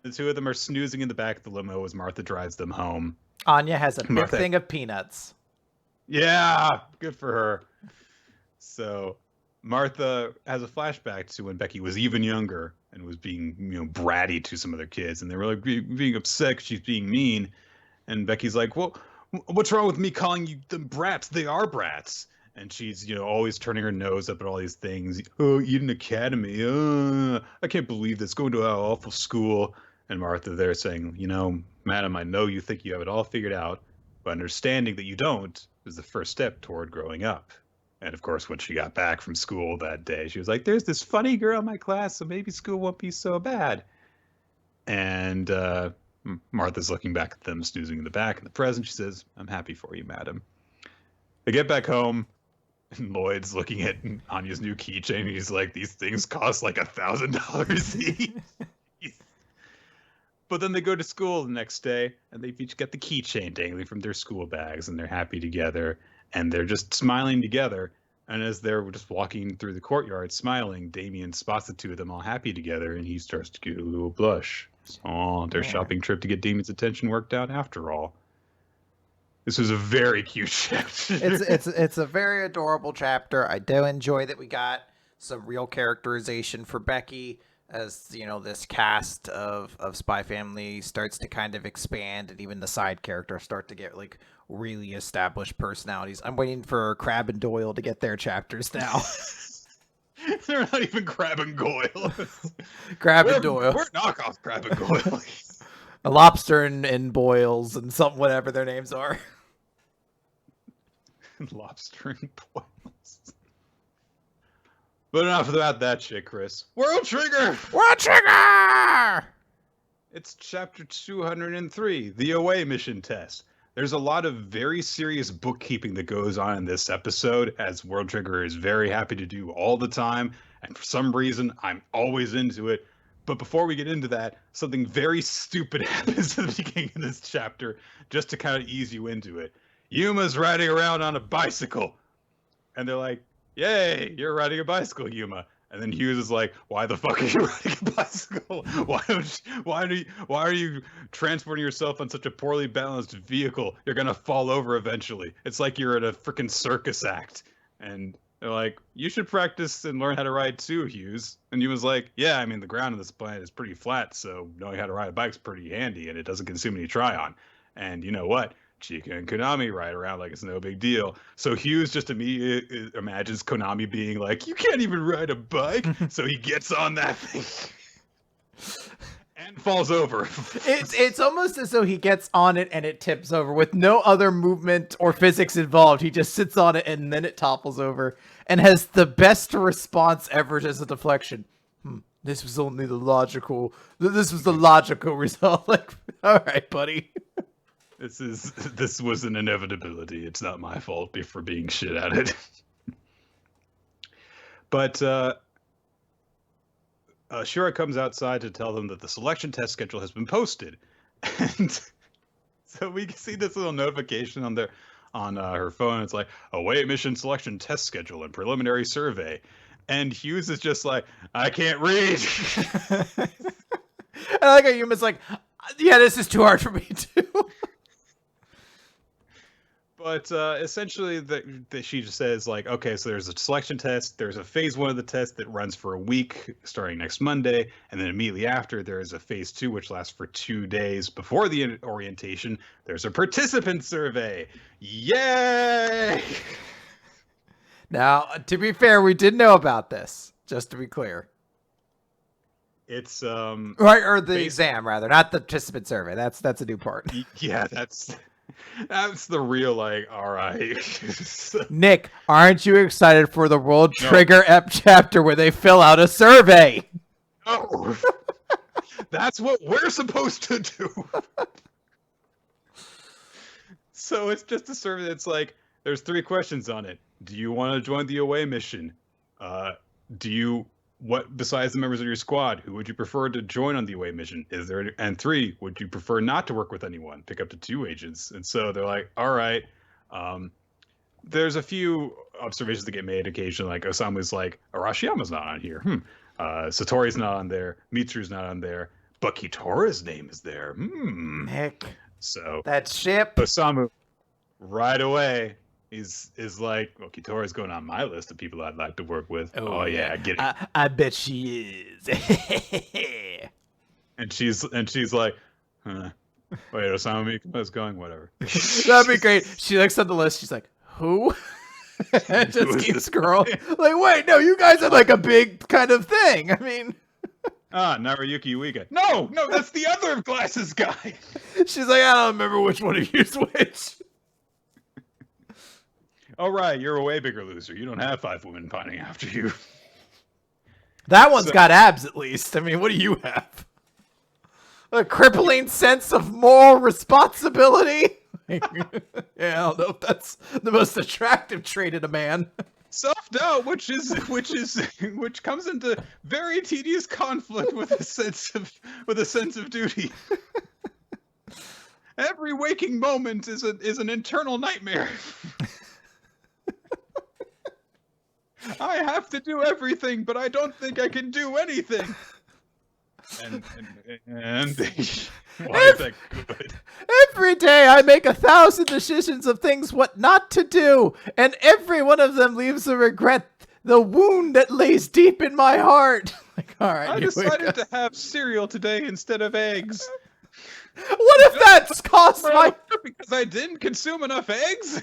The two of them are snoozing in the back of the limo as Martha drives them home. Anya has a big thing of peanuts. Yeah, good for her. So Martha has a flashback to when Becky was even younger and was being, bratty to some other kids. And they were like being upset 'cause she's being mean. And Becky's like, well, what's wrong with me calling you them brats? They are brats. And she's, always turning her nose up at all these things. Oh, Eden Academy. I can't believe this. Going to an awful school. And Martha there saying, madam, I know you think you have it all figured out, but understanding that you don't is the first step toward growing up. And of course, when she got back from school that day, she was like, there's this funny girl in my class, so maybe school won't be so bad. And Martha's looking back at them, snoozing in the back. In the present, she says, I'm happy for you, madam. They get back home, and Lloyd's looking at Anya's new keychain. He's like, these things cost like $1,000 each. But then they go to school the next day, and they each get the keychain dangling from their school bags, and they're happy together, and they're just smiling together. And as they're just walking through the courtyard smiling, Damien spots the two of them all happy together, and he starts to get a little blush. Oh, their shopping trip to get Damien's attention worked out after all. This was a very cute chapter. It's a very adorable chapter. I do enjoy that we got some real characterization for Becky as, this cast of Spy Family starts to kind of expand, and even the side characters start to get like really established personalities. I'm waiting for Crab and Doyle to get their chapters now. They're not even Crab and Goyle. And Doyle. We're knockoff Crab and Goyle. A Lobster and Boyles and whatever their names are. lobstering boils. But enough about that shit, Chris. World Trigger! World Trigger! It's chapter 203, the away mission test. There's a lot of very serious bookkeeping that goes on in this episode, as World Trigger is very happy to do all the time, and for some reason, I'm always into it. But before we get into that, something very stupid happens at the beginning of this chapter, just to kind of ease you into it. Yuma's riding around on a bicycle, and they're like, "Yay, you're riding a bicycle, Yuma." And then Hughes is like, "Why the fuck are you riding a bicycle? Why are you transporting yourself on such a poorly balanced vehicle? You're gonna fall over eventually. It's like you're at a freaking circus act." And they're like, "You should practice and learn how to ride too, Hughes." And he was like, "Yeah, I mean, the ground on this planet is pretty flat, so knowing how to ride a bike's pretty handy, and it doesn't consume any Trion. And you know what? Chika and Konami ride around like it's no big deal." So Hughes just immediately imagines Konami being like, "You can't even ride a bike." So he gets on that thing and falls over. It's almost as though he gets on it and it tips over with no other movement or physics involved. He just sits on it and then it topples over and has the best response ever as a deflection. This was only the logical. This was the logical result. Like, all right, buddy. This was an inevitability. It's not my fault for being shit at it. But Shura comes outside to tell them that the selection test schedule has been posted, and so we can see this little notification on her phone. It's like, "Away mission selection test schedule and preliminary survey," and Hughes is just like, "I can't read." I like how Yuma's like, "Yeah, this is too hard for me too." But essentially, she just says, like, okay, so there's a selection test. There's a phase 1 of the test that runs for a week starting next Monday. And then immediately after, there is a phase 2, which lasts for 2 days before the orientation. There's a participant survey. Yay! Now, to be fair, we did know about this, just to be clear. It's right, or the exam rather, not the participant survey. That's a new part. Yeah, that's the real, like, all right. Nick, aren't you excited for the World Trigger chapter where they fill out a survey? No. That's what we're supposed to do. So it's just a survey that's like, there's 3 questions on it. Do you want to join the away mission? What besides the members of your squad, who would you prefer to join on the away mission? And 3, would you prefer not to work with anyone? Pick up to 2 agents. And so they're like, all right. There's a few observations that get made occasionally. Like Osamu's like, Arashiyama's not on here. Satori's not on there. Mitsuru's not on there. But Kitora's name is there. Nick. So that ship. Osamu right away is like, well, Kitora's going on my list of people I'd like to work with. Oh yeah, I get it. I bet she is. and she's like, wait, Osamu Mikuma's going, whatever. That'd be great. She looks at the list. She's like, who? And just keeps scrolling. Like, wait, no, you guys are like a big kind of thing. I mean. Naruyuki Uega. No, that's the other glasses guy. She's like, I don't remember which one of you's which. All right, you're a way bigger loser. You don't have 5 women pining after you. That one's got abs, at least. I mean, what do you have? A crippling sense of moral responsibility? Yeah, I don't know if that's the most attractive trait in a man. Self-doubt, which comes into very tedious conflict with a sense of duty. Every waking moment is an internal nightmare. I have to do everything, but I don't think I can do anything. And why is that good? Every day I make 1,000 decisions of things what not to do, and every one of them leaves a regret, the wound that lays deep in my heart. Like, all right, I decided to have cereal today instead of eggs. What if that's cost my... Because I didn't consume enough eggs?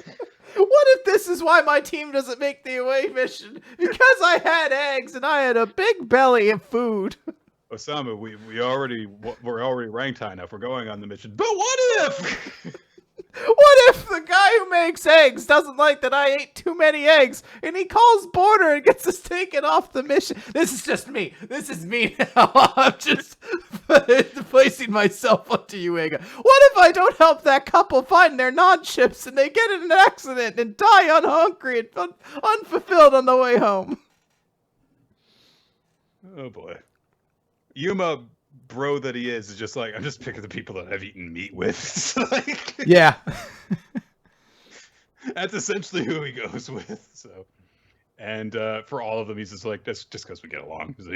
What if this is why my team doesn't make the away mission? Because I had eggs and I had a big belly of food. Osamu, we're already ranked high enough. We're going on the mission. But what if? What if the guy who makes eggs doesn't like that I ate too many eggs and he calls border and gets us taken off the mission? This is just me. This is me now. I'm just placing myself onto Yuiga. What if I don't help that couple find their non-chips and they get in an accident and die hungry and unfulfilled on the way home? Oh boy. Yuma, bro that he is just like, I'm just picking the people that I've eaten meat with. Like, yeah. That's essentially who he goes with. So, and for all of them, he's just like, that's just because we get along. So,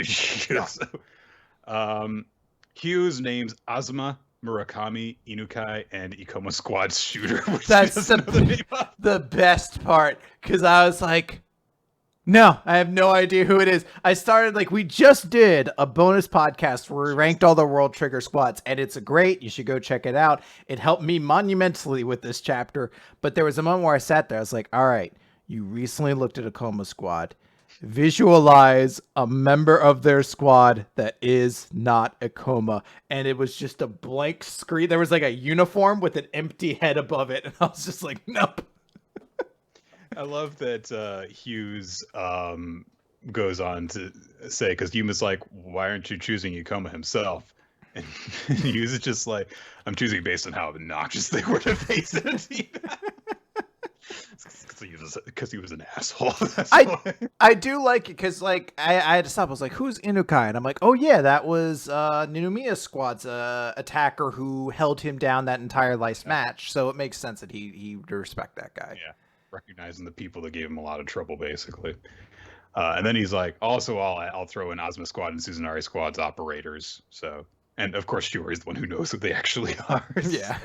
Hugh's names Azuma, Murakami, Inukai, and Ikoma Squad's shooter. That's the best part, because I was like, no, I have no idea who it is. I started, like, we just did a bonus podcast where we ranked all the World Trigger squads, and it's great. You should go check it out. It helped me monumentally with this chapter, but there was a moment where I sat there. I was like, all right, you recently looked at a Coma squad. Visualize a member of their squad that is not a Coma. And it was just a blank screen. There was like a uniform with an empty head above it, and I was just like, nope. I love that Hughes goes on to say, because Yuma's like, why aren't you choosing Ikoma himself? And Hughes is just like, I'm choosing based on how obnoxious they were to face in a team. Because he was an asshole. I do like it because, like, I had to stop. I was like, who's Inukai? And I'm like, oh yeah, that was Ninomiya's squad's attacker who held him down that entire last match. So it makes sense that he would respect that guy. Yeah. Recognizing the people that gave him a lot of trouble, basically. And then he's like, also, I'll throw in Ozma Squad and Suzunari Squad's operators. So, and of course, Shiori's the one who knows who they actually are. Yeah.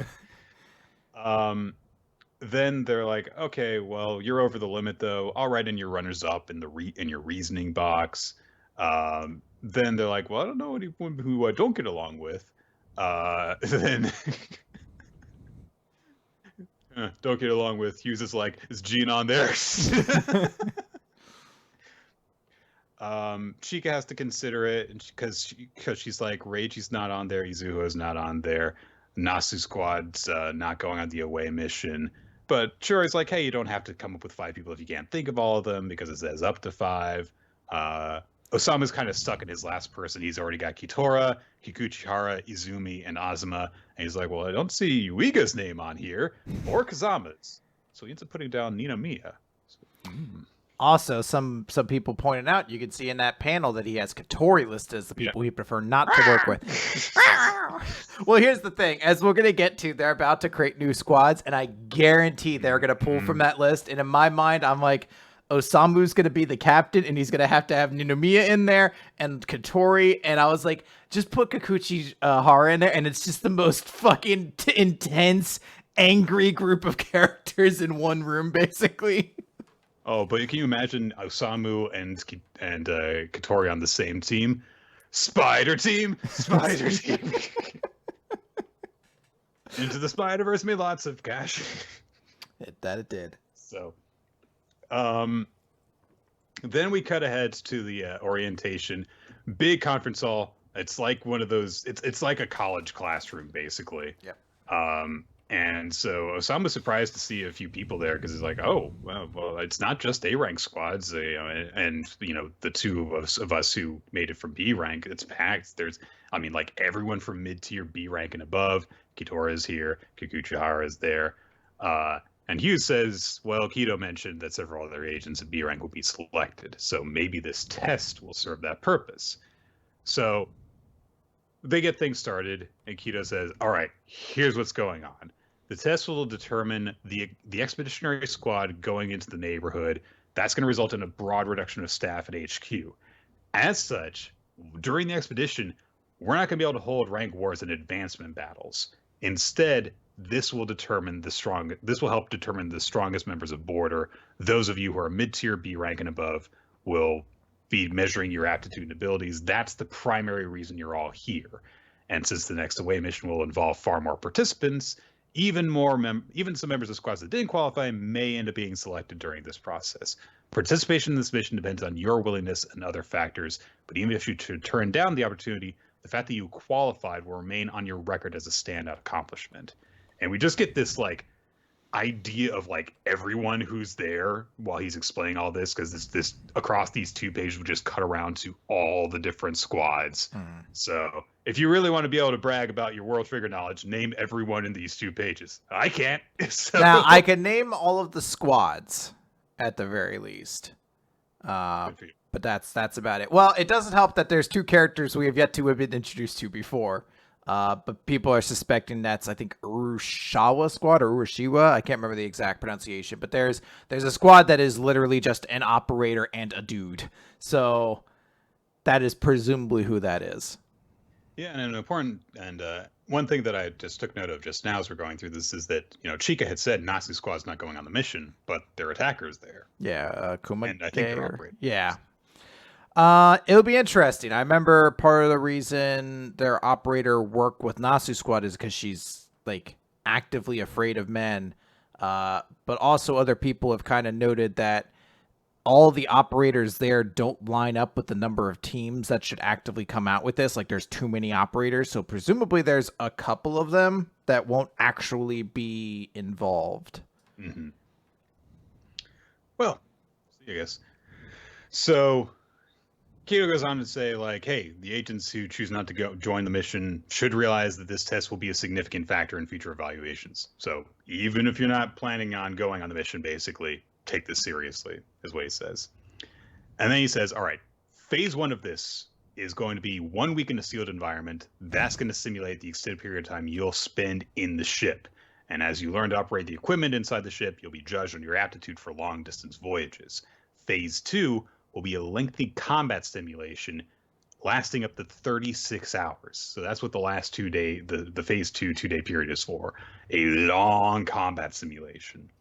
Then they're like, okay, well, you're over the limit, though. I'll write in your runners-up in in your reasoning box. Then they're like, well, I don't know anyone who I don't get along with. Then... don't get along with. Hughes is like, is Jean on there? Chika has to consider it because she's like, Reichi's not on there, Izuho's not on there, Nasu Squad's not going on the away mission. But Shiori's like, hey, you don't have to come up with 5 people if you can't think of all of them, because it says up to 5. Osama's kind of stuck in his last person. He's already got Kitora, Kikuchihara, Izumi, and Azuma. And he's like, well, I don't see Yuiga's name on here, or Kazama's. So he ends up putting down Ninomiya. So, Also, some people pointed out, you can see in that panel that he has Katori listed as the people he prefer not to work with. Well, here's the thing. As we're going to get to, they're about to create new squads, and I guarantee they're going to pull from that list. And in my mind, I'm like, Osamu's going to be the captain, and he's going to have Ninomiya in there, and Katori, and I was like, just put Kikuchihara in there, and it's just the most fucking intense, angry group of characters in one room, basically. Oh, but can you imagine Osamu and Katori on the same team? Spider team! Spider team! Into the Spider-Verse made lots of cash. It did. So... then we cut ahead to the orientation. Big conference hall. It's like one of those, it's like a college classroom, basically. Yep. And so Osama was surprised to see a few people there, because he's like, oh, well, it's not just A rank squads, and the two of us who made it from B rank, it's packed. There's, like, everyone from mid-tier B rank and above. Kitora is here, Kikuchihara is there. And Hughes says, well, Kido mentioned that several other agents of B rank will be selected, so maybe this test will serve that purpose. So they get things started, and Kido says, all right, here's what's going on. The test will determine the expeditionary squad going into the neighborhood. That's going to result in a broad reduction of staff at HQ. As such, during the expedition, we're not going to be able to hold rank wars and advancement battles. Instead, this will help determine the strongest members of Border. Those of you who are mid-tier B rank and above will be measuring your aptitude and abilities. That's the primary reason you're all here. And since the next away mission will involve far more participants, even some members of squads that didn't qualify may end up being selected during this process. Participation in this mission depends on your willingness and other factors, but even if you turn down the opportunity, the fact that you qualified will remain on your record as a standout accomplishment. And we just get this, like, idea of like everyone who's there while he's explaining all this, because this across these 2 pages would just cut around to all the different squads. So if you really want to be able to brag about your world trigger knowledge, name everyone in these 2 pages. I can't. So... Now I can name all of the squads at the very least, but that's about it. Well, it doesn't help that there's 2 characters we have yet to have been introduced to before. But people are suspecting that's, I think, Urushiwa squad or Urushiwa. I can't remember the exact pronunciation, but there's a squad that is literally just an operator and a dude. So that is presumably who that is. Yeah, and an important and one thing that I just took note of just now as we're going through this is that, you know, Chika had said Natsu squad's not going on the mission, but their attackers there. Yeah, Kumage. And I think they're operating. Yeah. It'll be interesting. I remember part of the reason their operator worked with Nasu Squad is because she's like actively afraid of men. But also other people have kind of noted that all the operators there don't line up with the number of teams that should actively come out with this. Like there's too many operators. So presumably there's a couple of them that won't actually be involved. Mm-hmm. Well, I guess. So... Kato goes on to say, like, hey, the agents who choose not to join the mission should realize that this test will be a significant factor in future evaluations. So even if you're not planning on going on the mission, basically, take this seriously, is what he says. And then he says, all right, phase 1 of this is going to be 1 week in a sealed environment. That's going to simulate the extended period of time you'll spend in the ship. And as you learn to operate the equipment inside the ship, you'll be judged on your aptitude for long-distance voyages. Phase 2 will be a lengthy combat simulation lasting up to 36 hours. So that's what the last 2 day, the phase 2 2-day period is for. A long combat simulation.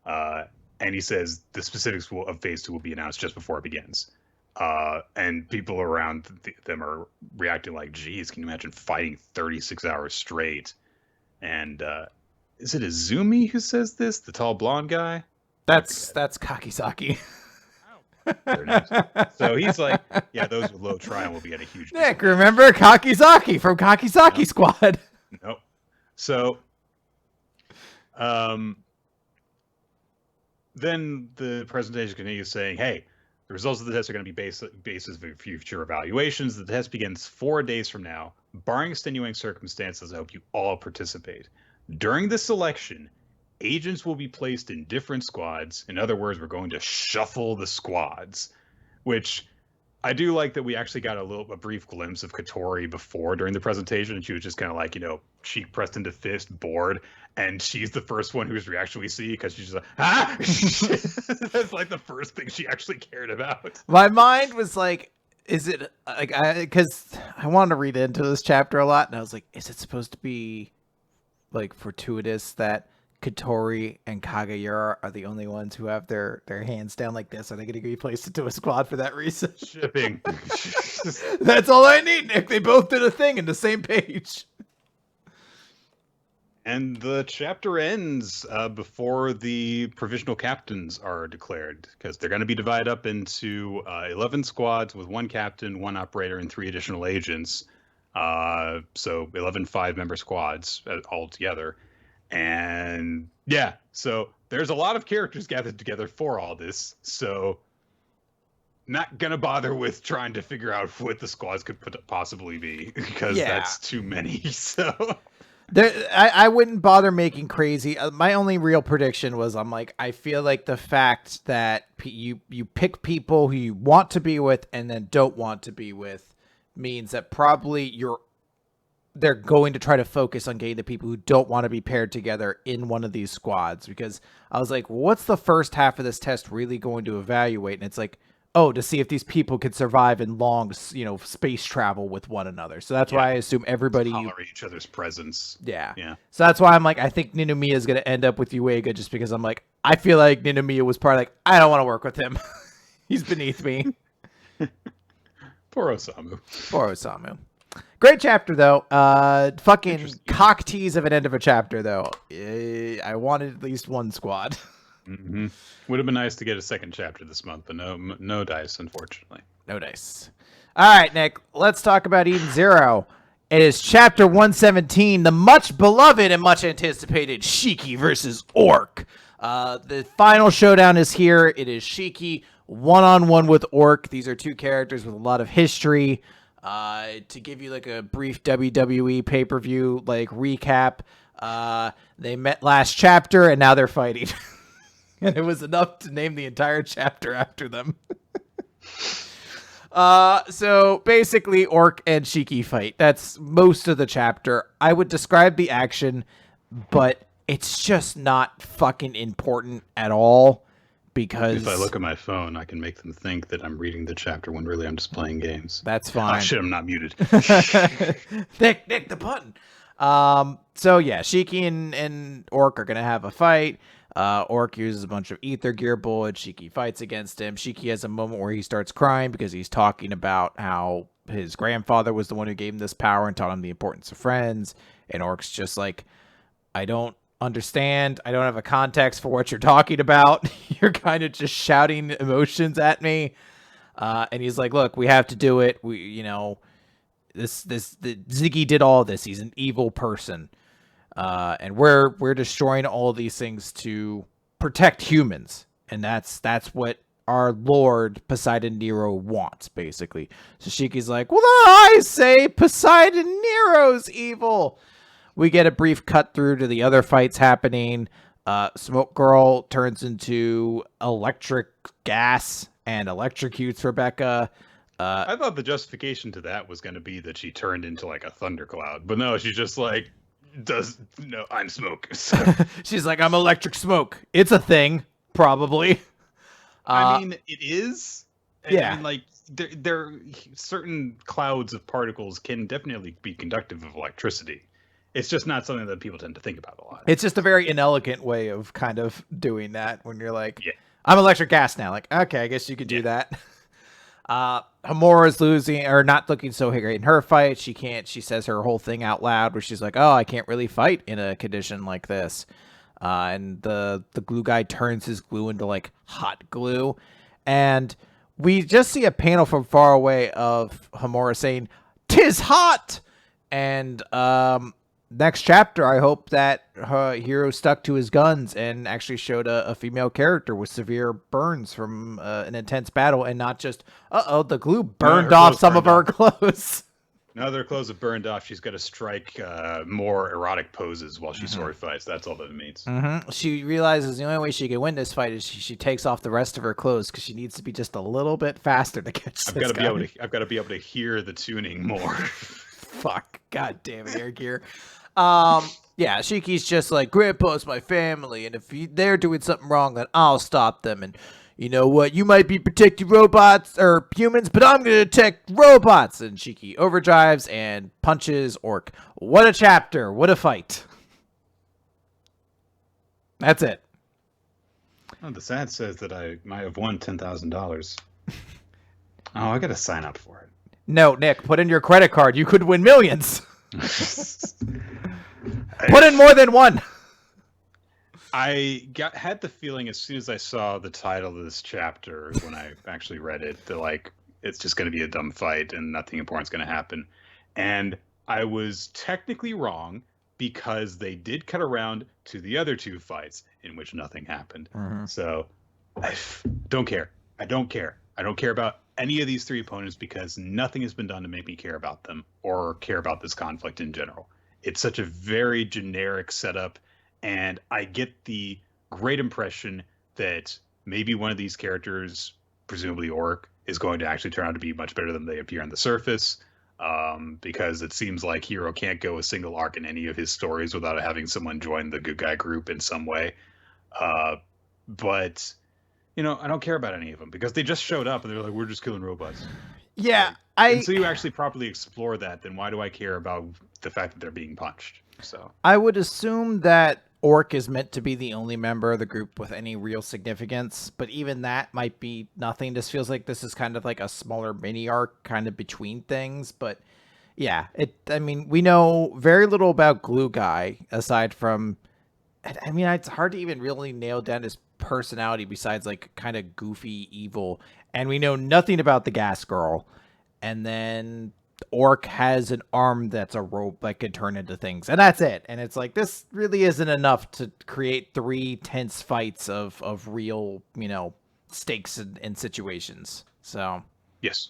And he says the specifics of phase 2 will be announced just before it begins. And people around them are reacting like, geez, can you imagine fighting 36 hours straight? And is it Izumi who says this? The tall blonde guy? That's Kakizaki. So he's like, yeah, those with low triumph will be at a huge Nick, remember Kakizaki from Kakizaki Squad? Nope. So then the presentation continues saying, hey, the results of the test are going to be basis for future evaluations. The test begins 4 days from now. Barring extenuating circumstances, I hope you all participate. During the selection, agents will be placed in different squads. In other words, we're going to shuffle the squads, which I do like that we actually got a brief glimpse of Katori before during the presentation, and she was just kind of like, you know, cheek pressed into fist, bored, and she's the first one whose reaction we see because she's just like, ah! That's like the first thing she actually cared about. My mind was like, is it like, because I wanted to read into this chapter a lot, and I was like, is it supposed to be like fortuitous that Katori and Kageyura are the only ones who have their hands down like this? Are they going to be placed into a squad for that reason? Shipping. That's all I need, Nick. They both did a thing in the same page. And the chapter ends before the provisional captains are declared, because they're going to be divided up into 11 squads with 1 captain, 1 operator, and 3 additional agents. So 11 5-member squads altogether. And yeah, so there's a lot of characters gathered together for all this. So not gonna bother with trying to figure out what the squads could possibly be, because that's too many. So I wouldn't bother making crazy. My only real prediction was, I'm like, I feel like the fact that you pick people who you want to be with and then don't want to be with means that probably they're going to try to focus on getting the people who don't want to be paired together in one of these squads. Because I was like, what's the first half of this test really going to evaluate? And it's like, oh, to see if these people could survive in long, space travel with one another. So that's why I assume everybody tolerate each other's presence. Yeah. Yeah. So that's why I'm like, I think Ninomiya is going to end up with Uega, just because I'm like, I feel like Ninomiya was probably like, I don't want to work with him. He's beneath me. Poor Osamu. Poor Osamu. Great chapter, though. Fucking cock tease of an end of a chapter, though. I wanted at least 1 squad. Mm-hmm. Would have been nice to get a second chapter this month, but no dice, unfortunately. No dice. All right, Nick. Let's talk about Eden Zero. It is chapter 117, the much beloved and much anticipated Shiki versus Orc. The final showdown is here. It is Shiki one-on-one with Orc. These are two characters with a lot of history. To give you like a brief WWE pay-per-view like recap, they met last chapter and now they're fighting. And it was enough to name the entire chapter after them. So basically Orc and Shiki fight. That's most of the chapter. I would describe the action, but it's just not fucking important at all because if I look at my phone, I can make them think that I'm reading the chapter when really I'm just playing games. That's fine. Oh shit, I'm not muted. Nick, the button. So yeah, Shiki and Orc are gonna have a fight. Orc uses a bunch of ether gear bullets. Shiki fights against him. Shiki has a moment where he starts crying because he's talking about how his grandfather was the one who gave him this power and taught him the importance of friends. And Orc's just like, I don't understand. I don't have a context for what you're talking about. You're kind of just shouting emotions at me. And he's like, look, we have to do it. The Ziggy did all this. He's an evil person. And we're destroying all of these things to protect humans. And that's what our Lord Poseidon Nero wants, basically. So Shiki's like, well, I say Poseidon Nero's evil. We get a brief cut through to the other fights happening. Smoke Girl turns into electric gas and electrocutes Rebecca. I thought the justification to that was going to be that she turned into like a thundercloud. But no, she's just like, I'm smoke. She's like, I'm electric smoke. It's a thing, probably. I mean, it is. Yeah. I mean, like there certain clouds of particles can definitely be conductive of electricity. It's just not something that people tend to think about a lot. It's just a very inelegant way of kind of doing that when you're like, yeah. I'm electric gas now. Like, okay, I guess you could do that. Hamura's losing or not looking so great in her fight. She says her whole thing out loud where she's like, oh, I can't really fight in a condition like this. And the glue guy turns his glue into like hot glue. And we just see a panel from far away of Hamura saying, "'Tis hot." And, next chapter, I hope that her hero stuck to his guns and actually showed a female character with severe burns from an intense battle and not just, the glue burned off some of her clothes. Now their clothes have burned off. She's got to strike more erotic poses while she sword fights. That's all that it means. Mm-hmm. She realizes the only way she can win this fight is she takes off the rest of her clothes because she needs to be just a little bit faster to catch this guy. I've got to be able to hear the tuning more. Fuck. God damn it, air gear. Yeah, Shiki's just like, Grandpa's my family, and if they're doing something wrong, then I'll stop them. And you know what? You might be protecting robots or humans, but I'm gonna protect robots. And Shiki overdrives and punches Orc. What a chapter! What a fight! That's it. Oh, the sad says that I might have won $10,000. Oh, I gotta sign up for it. No, Nick, put in your credit card. You could win millions. Put in more than one. I had the feeling as soon as I saw the title of this chapter, when I actually read it, that like it's just going to be a dumb fight and nothing important's going to happen. And I was technically wrong because they did cut around to the other two fights in which nothing happened. Mm-hmm. So I don't care. I don't care. I don't care about any of these three opponents because nothing has been done to make me care about them or care about this conflict in general. It's such a very generic setup, and I get the great impression that maybe one of these characters, presumably Orc, is going to actually turn out to be much better than they appear on the surface, because it seems like Hero can't go a single arc in any of his stories without having someone join the good guy group in some way. But you know, I don't care about any of them because they just showed up and they're like, we're just killing robots. Yeah, until you actually properly explore that, then why do I care about the fact that they're being punched? So I would assume that Orc is meant to be the only member of the group with any real significance, but even that might be nothing. This feels like this is kind of like a smaller mini arc kind of between things, but yeah, I mean, we know very little about Glue Guy aside from, I mean, it's hard to even really nail down his personality besides like kind of goofy evil, and we know nothing about the Gas Girl. And then orc has an arm that's a rope that can turn into things, and that's it. And it's like, this really isn't enough to create 3 tense fights of real, stakes and situations. So Yes.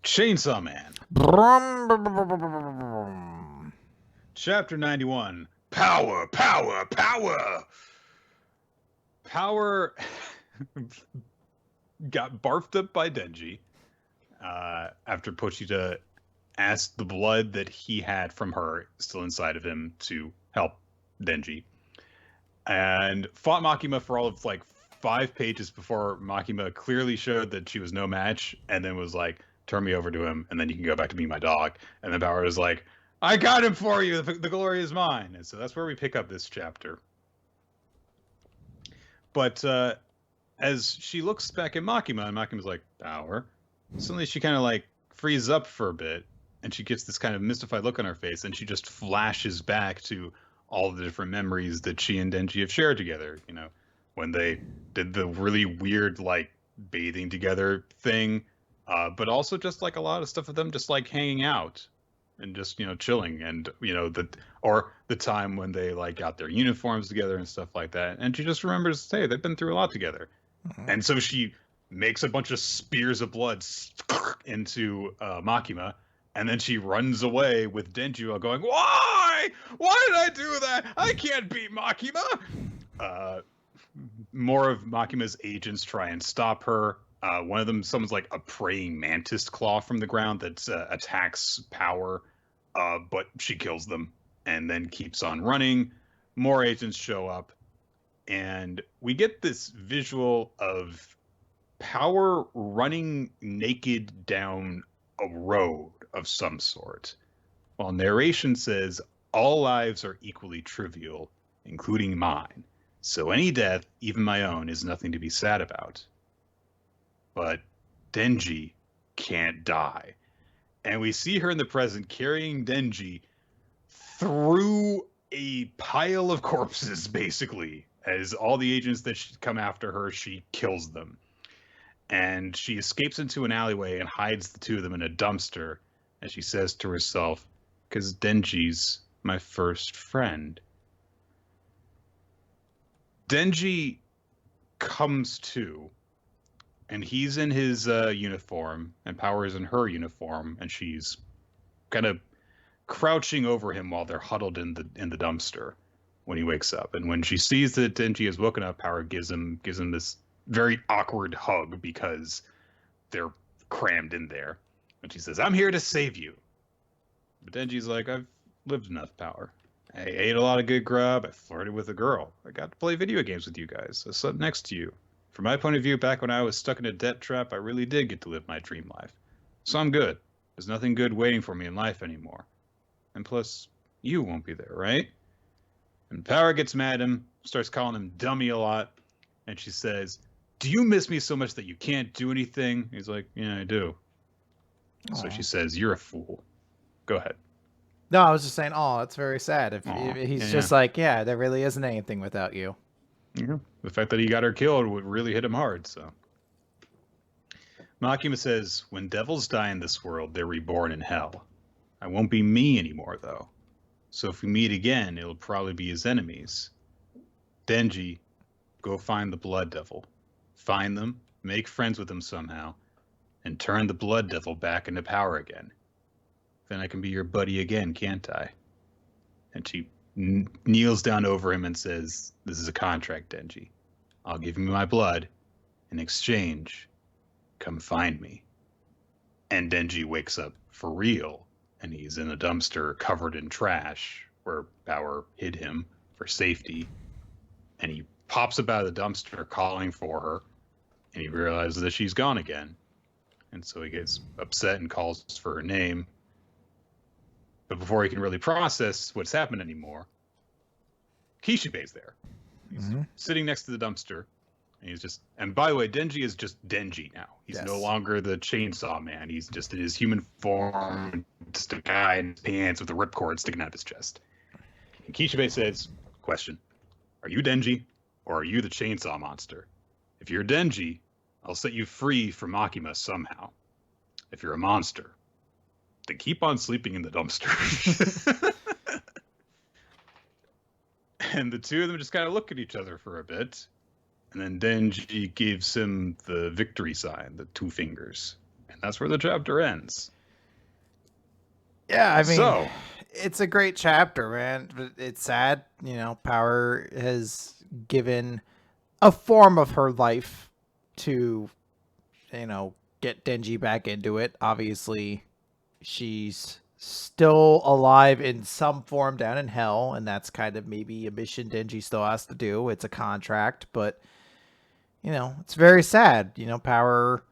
Chainsaw Man. Chapter 91. Power, power, power. Power got barfed up by Denji after Pochita asked the blood that he had from her still inside of him to help Denji. And fought Makima for all of 5 pages before Makima clearly showed that she was no match, and then was like, turn me over to him, and then you can go back to being my dog. And then Power was like, I got him for you, the glory is mine. And so that's where we pick up this chapter. But as she looks back at Makima, and Makima's like, Power, suddenly she kind of freezes up for a bit, and she gets this kind of mystified look on her face, and she just flashes back to all the different memories that she and Denji have shared together. When they did the really weird bathing together thing, but also just a lot of stuff of them just hanging out and just chilling, and the time when they got their uniforms together and stuff like that. And she just remembers, hey, they've been through a lot together. And so she makes a bunch of spears of blood into Makima, and then she runs away with Denji while going, why did I do that? I can't beat Makima. More of Makima's agents try and stop her. One of them summons a praying mantis claw from the ground that attacks Power, but she kills them and then keeps on running. More agents show up, and we get this visual of Power running naked down a road of some sort, while narration says, all lives are equally trivial, including mine. So any death, even my own, is nothing to be sad about. But Denji can't die. And we see her in the present carrying Denji through a pile of corpses, basically. As all the agents that come after her, she kills them. And she escapes into an alleyway and hides the 2 of them in a dumpster. And she says to herself, because Denji's my first friend. Denji comes to, and he's in his uniform, and Power is in her uniform, and she's kind of crouching over him while they're huddled in the dumpster when he wakes up. And when she sees that Denji has woken up, Power gives him this very awkward hug because they're crammed in there. And she says, I'm here to save you. But Denji's like, I've lived enough, Power. I ate a lot of good grub. I flirted with a girl. I got to play video games with you guys. I slept next to you. From my point of view, back when I was stuck in a debt trap, I really did get to live my dream life. So I'm good. There's nothing good waiting for me in life anymore. And plus, you won't be there, right? And Power gets mad at him, starts calling him dummy a lot. And she says, do you miss me so much that you can't do anything? He's like, yeah, I do. Aww. So she says, you're a fool. Go ahead. No, I was just saying, it's very sad. If he's just yeah, there really isn't anything without you. Yeah. The fact that he got her killed would really hit him hard, so. Makima says, when devils die in this world, they're reborn in hell. I won't be me anymore, though. So if we meet again, it'll probably be his enemies. Denji, go find the Blood Devil. Find them, make friends with them somehow, and turn the Blood Devil back into Power again. Then I can be your buddy again, can't I? And she kneels down over him and says, this is a contract, Denji. I'll give you my blood. In exchange, come find me. And Denji wakes up for real, and he's in a dumpster covered in trash where Power hid him for safety. And he pops up out of the dumpster calling for her, and he realizes that she's gone again. And so he gets upset and calls for her name. But before he can really process what's happened anymore, Kishibe's there. He's sitting next to the dumpster. And he's just, and by the way, Denji is just Denji now. He's no longer the chainsaw man. He's just in his human form, just a guy in his pants with a ripcord sticking out of his chest. And Kishibe says, question, are you Denji or are you the chainsaw monster? If you're Denji, I'll set you free from Makima somehow. If you're a monster, then keep on sleeping in the dumpster. And the two of them just kind of look at each other for a bit. And then Denji gives him the victory sign, the 2 fingers. And that's where the chapter ends. Yeah, I mean, it's a great chapter, man. It's sad, Power has given a form of her life to, get Denji back into it. Obviously, she's still alive in some form down in hell, and that's kind of maybe a mission Denji still has to do. It's a contract, but, it's very sad. Power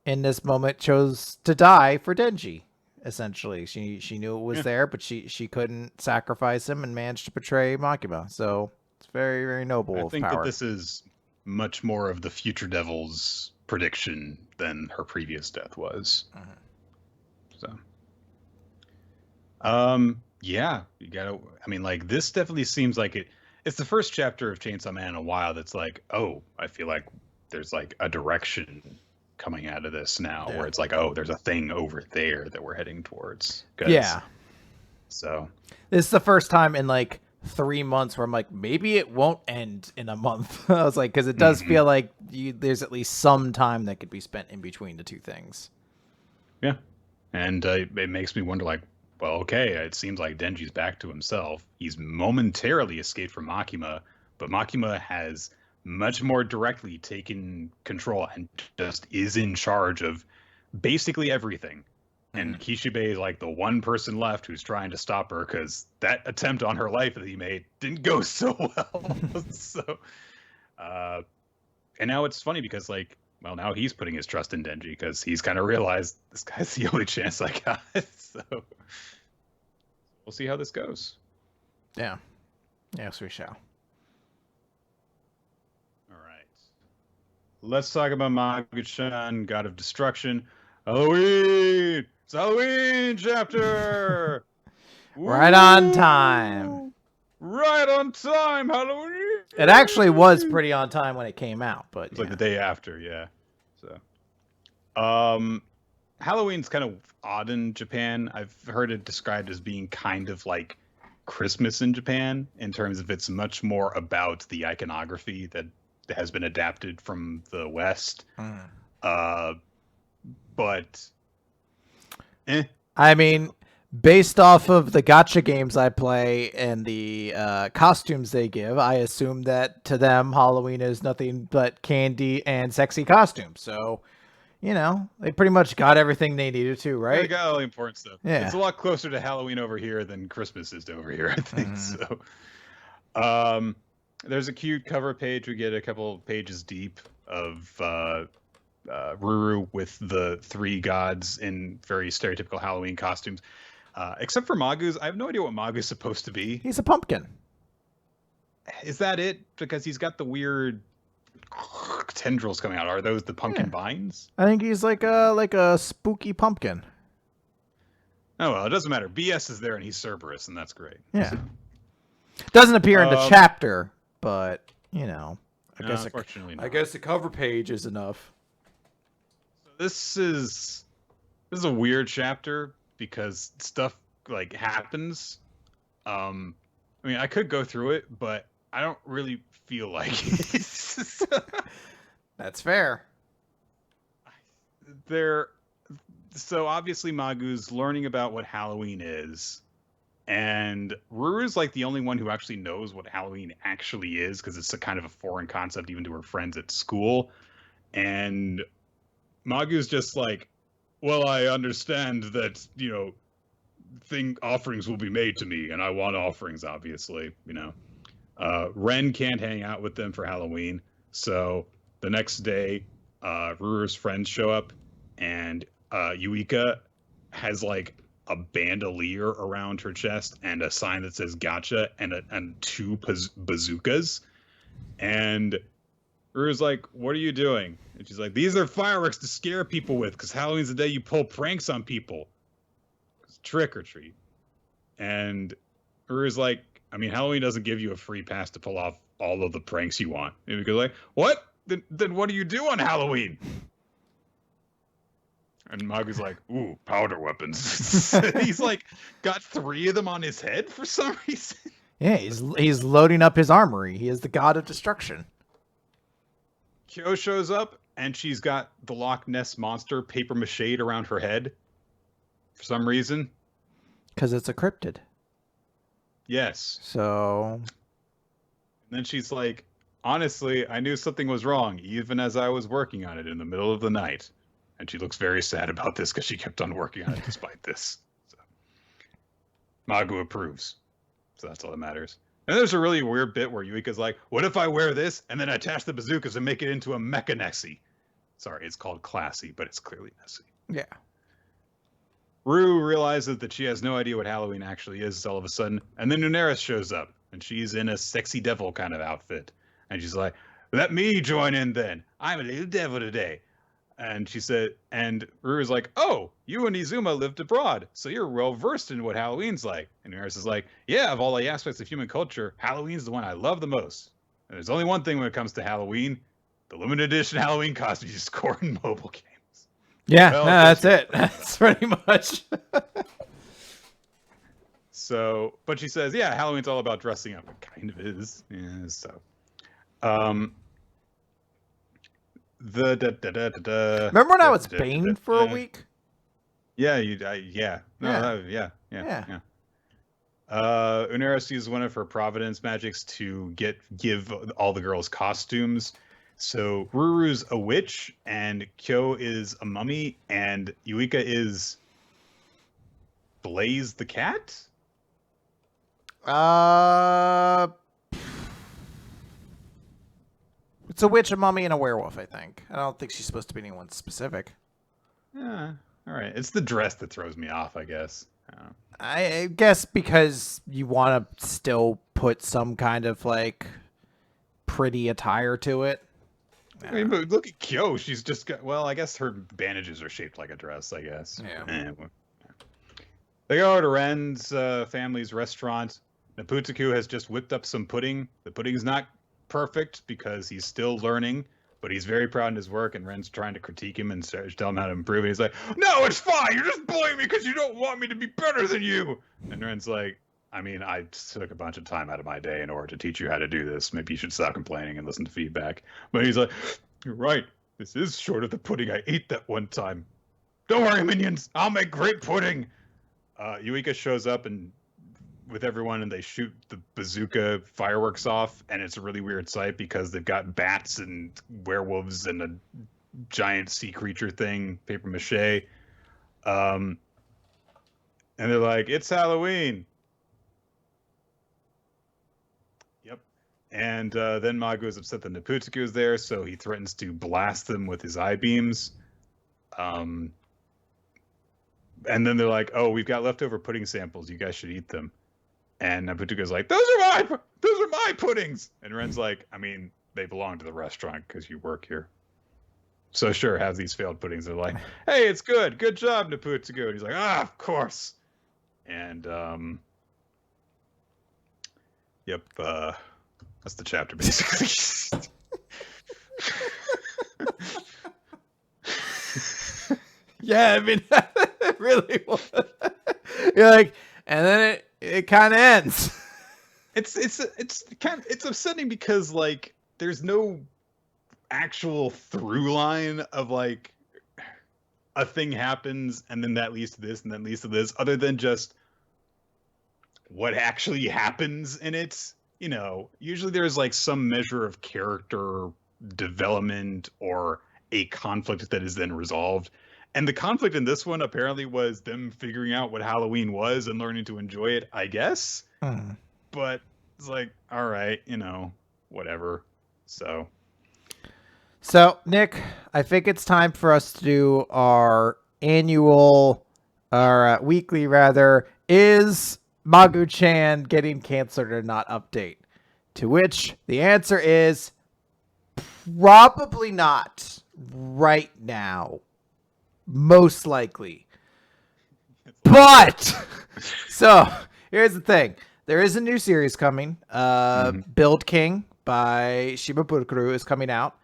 in this moment chose to die for Denji. Essentially, she knew it was there, but she couldn't sacrifice him and managed to betray Makima. So it's very, very noble of Power. I think that this is much more of the Future Devil's prediction than her previous death was. So, yeah, you gotta. I mean, like, this definitely seems like it's the first chapter of Chainsaw Man in a while that's like, oh, I feel like there's like a direction coming out of this now, where it's like, oh, there's a thing over there that we're heading towards. Yeah. So this is the first time in like 3 months where I'm like, maybe it won't end in a month. I was like, because it does feel like there's at least some time that could be spent in between the two things. Yeah, and it makes me wonder, like, well, okay, it seems like Denji's back to himself. He's momentarily escaped from Makima, but Makima has much more directly taken control and just is in charge of basically everything. And Kishibe is like the one person left who's trying to stop her, because that attempt on her life that he made didn't go so well. So, and now it's funny because, like, well, now he's putting his trust in Denji because he's kind of realized this guy's the only chance I got. So we'll see how this goes. Yeah. Yes, we shall. Let's talk about Magu-chan, God of Destruction. Halloween! It's Halloween chapter! Right on time. Right on time, Halloween! It actually was pretty on time when it came out, but it's like the day after, yeah. So, Halloween's kind of odd in Japan. I've heard it described as being kind of like Christmas in Japan, in terms of it's much more about the iconography that has been adapted from the West. But I mean, based off of the gacha games I play and the costumes they give, I assume that to them Halloween is nothing but candy and sexy costumes. So, they pretty much got everything they needed to, right? They got all the important stuff. Yeah. It's a lot closer to Halloween over here than Christmas is to over here, I think. So, there's a cute cover page. We get a couple pages deep of Ruru with the 3 gods in very stereotypical Halloween costumes. Except for Magu's. I have no idea what Magu's supposed to be. He's a pumpkin. Is that it? Because he's got the weird tendrils coming out. Are those the pumpkin vines? I think he's like a spooky pumpkin. Oh, well, it doesn't matter. BS is there and he's Cerberus, and that's great. Yeah. Doesn't appear in the chapter, but, I guess I guess the cover page is enough. So this is a weird chapter because stuff like happens. I mean, I could go through it, but I don't really feel like it. That's fair. So obviously Magu's learning about what Halloween is, and Ruru's like the only one who actually knows what Halloween actually is, because it's a kind of a foreign concept even to her friends at school. And Magu's just like, well, I understand that, offerings will be made to me, and I want offerings, obviously, Ren can't hang out with them for Halloween, so the next day, Ruru's friends show up, and Yuika has like a bandolier around her chest and a sign that says "Gotcha" and 2 bazookas, and Ruru's like, "What are you doing?" And she's like, "These are fireworks to scare people with, because Halloween's the day you pull pranks on people. It's trick or treat." And Ruru's like, I mean, Halloween doesn't give you a free pass to pull off all of the pranks you want. And we go like, what? Then what do you do on Halloween? And Magu's like, ooh, powder weapons. He's like got 3 of them on his head for some reason. Yeah, he's loading up his armory. He is the god of destruction. Kyo shows up, and she's got the Loch Ness monster paper mache around her head for some reason. Because it's a cryptid. Yes. So. And then she's like, honestly, I knew something was wrong, even as I was working on it in the middle of the night. And she looks very sad about this because she kept on working on it despite this. So. Magu approves. So that's all that matters. And there's a really weird bit where Yuika's like, what if I wear this and then attach the bazookas and make it into a mecha Nessie? Sorry, it's called classy, but it's clearly Nessie. Yeah. Rue realizes that she has no idea what Halloween actually is all of a sudden. And then Nuneris shows up, and she's in a sexy devil kind of outfit. And she's like, let me join in then. I'm a little devil today. And she said, and Rue is like, oh, you and Izuma lived abroad, so you're well versed in what Halloween's like. And Nuneris is like, yeah, of all the aspects of human culture, Halloween's the one I love the most. And there's only one thing when it comes to Halloween, the limited edition Halloween costumes you score in mobile games. Yeah, well, no, that's it. That's pretty much. So, but she says, yeah, Halloween's all about dressing up. It kind of is. Yeah, so. Remember when I was Bane for a week? Yeah, yeah. No, yeah. Uneris uses one of her Providence magics to give all the girls costumes. So Ruru's a witch, and Kyo is a mummy, and Yuika is Blaze the cat? It's a witch, a mummy, and a werewolf, I think. I don't think she's supposed to be anyone specific. Yeah, all right. It's the dress that throws me off, I guess. I guess because you want to still put some kind of, like, pretty attire to it. I mean, but look at Kyo. She's just got, well, I guess her bandages are shaped like a dress, I guess. Yeah. They go to Ren's family's restaurant. Naputsuku has just whipped up some pudding. The pudding's not perfect because he's still learning, but he's very proud in his work, and Ren's trying to critique him and tell him how to improve. And he's like, no, it's fine. You're just bullying me because you don't want me to be better than you. And Ren's like, I mean, I took a bunch of time out of my day in order to teach you how to do this. Maybe you should stop complaining and listen to feedback. But he's like, you're right. This is short of the pudding I ate that one time. Don't worry, minions. I'll make great pudding. Yuika shows up and with everyone, and they shoot the bazooka fireworks off, and it's a really weird sight because they've got bats and werewolves and a giant sea creature thing, paper mache. And they're like, it's Halloween. Yep. And then Magu is upset that Naputsuku is there, so he threatens to blast them with his eye beams. And then they're like, oh, we've got leftover pudding samples. You guys should eat them. And Naputsuku's like, those are my puddings. And Ren's like, I mean, they belong to the restaurant because you work here. So sure, have these failed puddings. They're like, hey, it's good. Good job, Naputsuku. And he's like, of course. And, yep, that's the chapter, basically. Yeah, I mean, it really was. You're like, and then it kind of ends. It's upsetting because like there's no actual through line of like a thing happens and then that leads to this and then leads to this, other than just what actually happens in it. You know, usually there's like some measure of character development or a conflict that is then resolved. And the conflict in this one apparently was them figuring out what Halloween was and learning to enjoy it, I guess. But it's like, all right, you know, whatever. So, Nick, I think it's time for us to do our weekly rather, is Magu-chan getting canceled or not update? To which the answer is probably not right now. Most likely. But so here's the thing. There is a new series coming. Build King by Shimabukuro is coming out.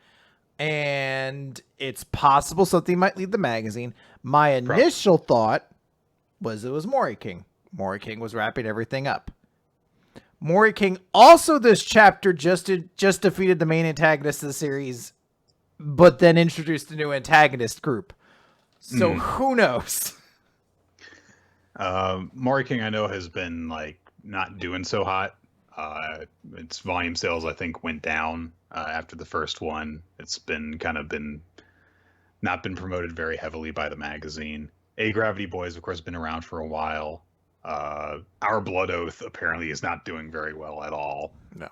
and it's possible something might leave the magazine. My initial thought was it was Mori King. Mori King was wrapping everything up. Mori King also this chapter just defeated the main antagonist of the series, but then introduced a new antagonist group. So who knows? Mori King, I know, has been like not doing so hot. Its volume sales, I think, went down after the first one. It's been not been promoted very heavily by the magazine. A Gravity Boys, of course, been around for a while. Our Blood Oath apparently is not doing very well at all. No.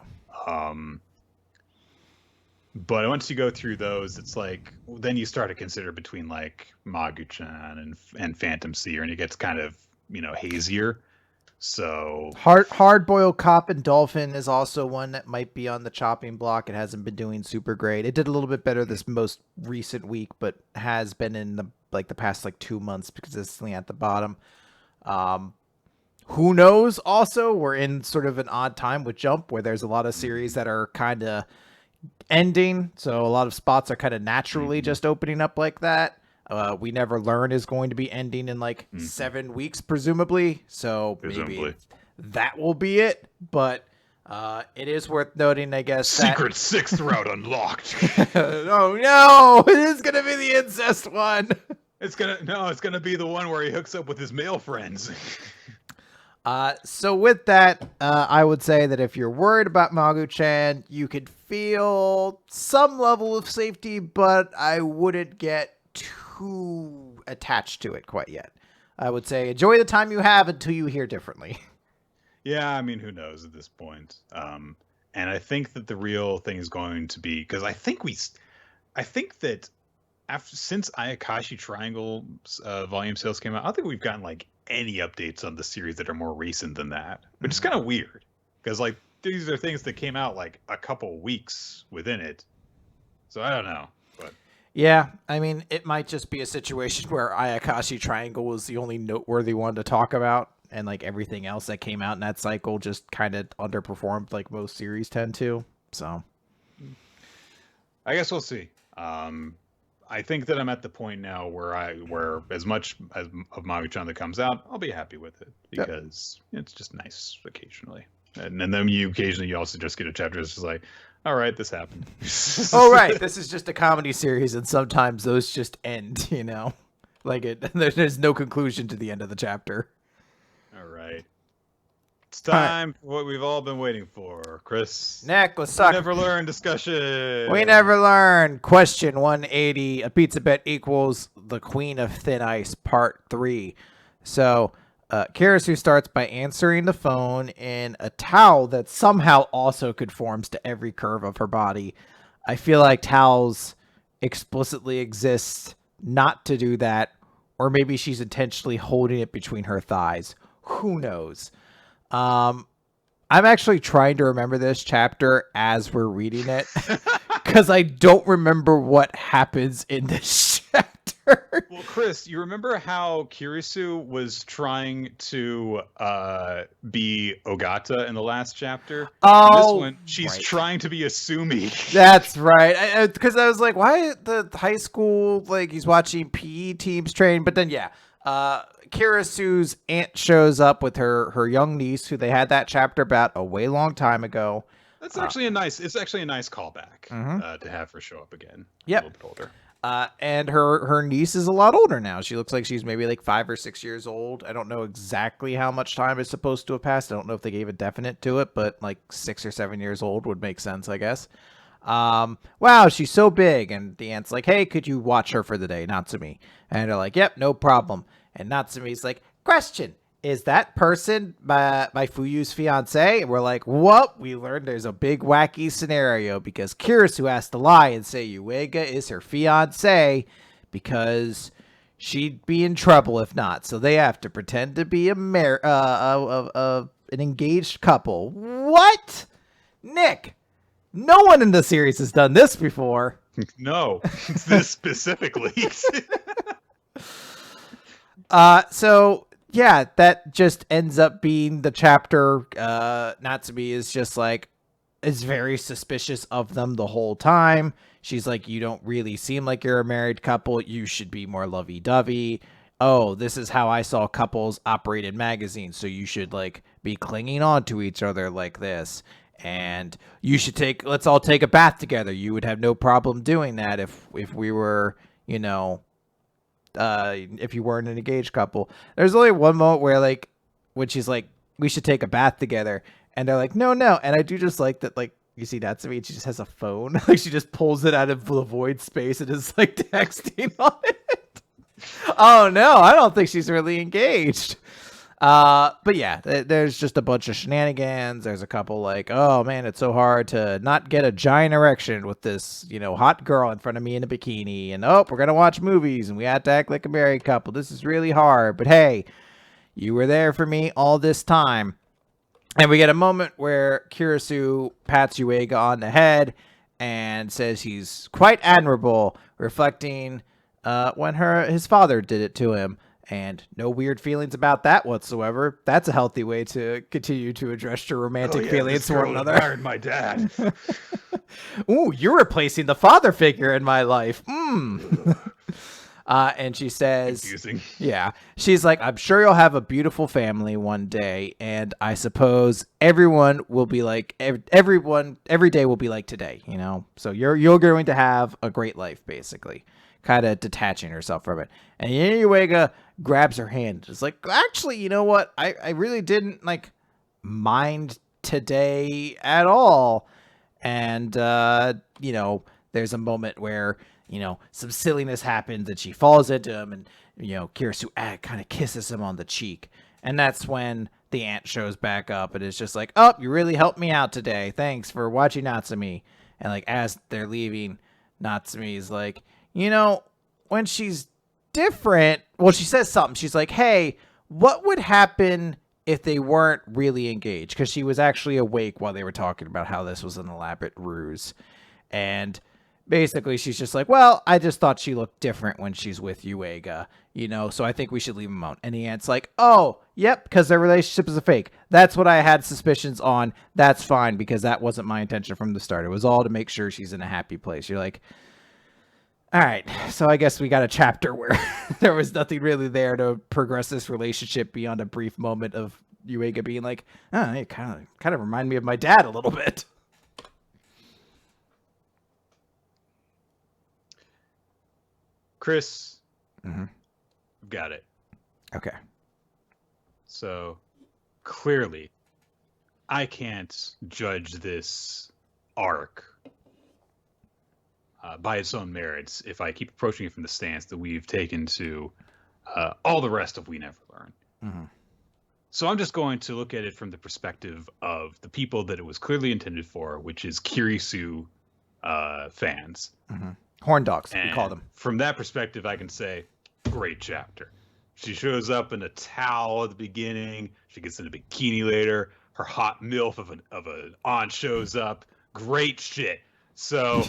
But once you go through those, it's like then you start to consider between like Magu-chan and Phantom Seer, and it gets kind of hazier. So Hard Boiled Cop and Dolphin is also one that might be on the chopping block. It hasn't been doing super great. It did a little bit better this most recent week, but has been in the past 2 months consistently at the bottom. Who knows? Also, we're in sort of an odd time with Jump where there's a lot of series that are kind of ending. So a lot of spots are kind of naturally just opening up like that. We Never Learn is going to be ending in 7 weeks, presumably. So maybe that will be it. But it is worth noting, I guess. Secret sixth route unlocked. Oh no! It is gonna be the incest one. It's gonna be the one where he hooks up with his male friends. So with that, I would say that if you're worried about Magu-chan, you could feel some level of safety, but I wouldn't get too attached to it quite yet. I would say enjoy the time you have until you hear differently. Yeah, I mean, who knows at this point? And I think that the real thing is going to be because I think that since Ayakashi Triangle volume sales came out, I don't think we've gotten any updates on the series that are more recent than that, which is kind of weird because these are things that came out a couple weeks within it. So I don't know, but yeah, I mean, it might just be a situation where Ayakashi Triangle was the only noteworthy one to talk about, and everything else that came out in that cycle just kind of underperformed like most series tend to. So I guess we'll see. I think that I'm at the point now where as much as of Magu-chan that comes out, I'll be happy with it because it's just nice occasionally. And then you also just get a chapter that's just like, all right, this happened. Oh, right. This is just a comedy series, and sometimes those just end, there's no conclusion to the end of the chapter. All right. It's time for what we've all been waiting for, Chris. Nick, let's talk. We Never Learn discussion. We Never Learn. Question 180. A pizza bet equals the Queen of Thin Ice, Part 3. So, Kirisu starts by answering the phone in a towel that somehow also conforms to every curve of her body. I feel like towels explicitly exist not to do that, or maybe she's intentionally holding it between her thighs. Who knows? I'm actually trying to remember this chapter as we're reading it because I don't remember what happens in this chapter. Well, Chris, you remember how Kirisu was trying to be Ogata in the last chapter? Oh, this one, she's trying to be Asumi. That's right. Because I was like, why the high school, he's watching PE teams train, but then Kirisu's aunt shows up with her young niece, who they had that chapter about a way long time ago. That's actually a nice callback to have her show up again. Yep. A little bit older. And her niece is a lot older now. She looks like she's maybe 5 or 6 years old. I don't know exactly how much time is supposed to have passed. I don't know if they gave a definite to it, but 6 or 7 years old would make sense, I guess. Wow, she's so big. And the aunt's like, hey, could you watch her for the day? Natsumi. And they're like, yep, no problem. And Natsumi's like, question, is that person my Fuyu's fiance? And we're like, what? We learned there's a big wacky scenario because Kirisu has to lie and say Uega is her fiance because she'd be in trouble if not. So they have to pretend to be an engaged couple. What? Nick, no one in the series has done this before. No, this specifically. So that just ends up being the chapter. Natsumi is just like, is very suspicious of them the whole time. She's like, you don't really seem like you're a married couple. You should be more lovey-dovey. Oh, this is how I saw couples operate in magazines. So you should like be clinging on to each other like this. And you should let's all take a bath together. You would have no problem doing that if we were, if you weren't an engaged couple. There's only one moment where like, when she's like, we should take a bath together. And they're like, no. And I do just like that, like, you see Natsumi, she just has a phone. Like, she just pulls it out of the void space and is, like, texting on it. Oh, no, I don't think she's really engaged. But yeah, there's just a bunch of shenanigans. There's a couple like, oh, man, it's so hard to not get a giant erection with this, hot girl in front of me in a bikini. And, oh, we're going to watch movies, and we have to act like a married couple. This is really hard. But, hey, you were there for me all this time. And we get a moment where Kirisu pats Yuiga on the head and says he's quite admirable, reflecting when his father did it to him. And no weird feelings about that whatsoever. That's a healthy way to continue to address your romantic feelings to one another. Admired my dad. Ooh, you're replacing the father figure in my life. And she says, confusing. Yeah, she's like, I'm sure you'll have a beautiful family one day. And I suppose everyone will be like, every day will be like today, So you're going to have a great life, basically. Kind of detaching herself from it. And Yuiga grabs her hand. It's like, actually, you know what? I really didn't like mind today at all. And, there's a moment where, some silliness happens and she falls into him and, Kirisu kind of kisses him on the cheek. And that's when the aunt shows back up and is just like, oh, you really helped me out today. Thanks for watching Natsumi. And like, as they're leaving, Natsumi's like, when she's different, well, she says something. She's like, hey, what would happen if they weren't really engaged? Because she was actually awake while they were talking about how this was an elaborate ruse. And basically, she's just like, well, I just thought she looked different when she's with Yuiga, so I think we should leave them alone. And the aunt's like, oh, yep, because their relationship is a fake. That's what I had suspicions on. That's fine, because that wasn't my intention from the start. It was all to make sure she's in a happy place. You're like, all right, so I guess we got a chapter where there was nothing really there to progress this relationship beyond a brief moment of Yuiga being like, oh, it kind of remind me of my dad a little bit. Chris, got it. Okay. So clearly, I can't judge this arc by its own merits if I keep approaching it from the stance that we've taken to all the rest of We Never Learn. Mm-hmm. So I'm just going to look at it from the perspective of the people that it was clearly intended for, which is Kirisu fans. Mm-hmm. Horn dogs, we call them. From that perspective, I can say, great chapter. She shows up in a towel at the beginning. She gets in a bikini later. Her hot MILF of an aunt shows up. Great shit. So,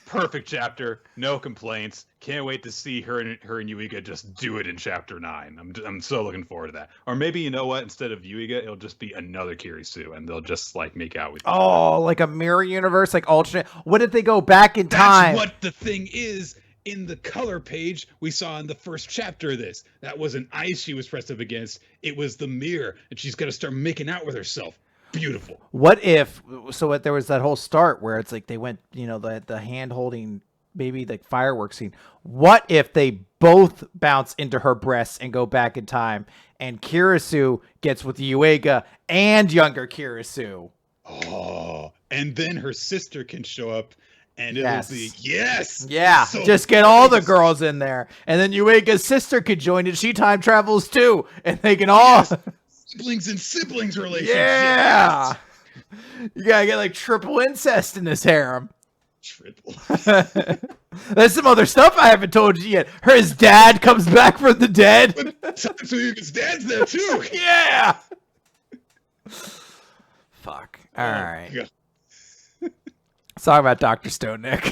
perfect chapter. No complaints. Can't wait to see her and Yuiga just do it in chapter 9. I'm so looking forward to that. Or maybe, you know what? Instead of Yuiga, it'll just be another Kirisu, and they'll just like make out with each other. Like a mirror universe, like alternate. What if they go back in time? That's what the thing is. In the color page we saw in the first chapter of this, that wasn't ice she was pressed up against. It was the mirror, and she's got to start making out with herself. Beautiful. What if? So there was that whole start where it's like they went, the hand holding maybe the fireworks scene. What if they both bounce into her breasts and go back in time, and Kirisu gets with Yuiga and younger Kirisu? Oh, and then her sister can show up. And it'll be, yes! Yeah, so just get all the girls in there. And then Yuiga's sister could join and she time travels too. And they can all... Yes. Siblings and siblings relationship. Yeah! You gotta get like triple incest in this harem. Triple. There's some other stuff I haven't told you yet. His dad comes back from the dead. So Yuiga's dad's there too. Yeah! Fuck. Alright. God. Sorry about Dr. Stone, Nick.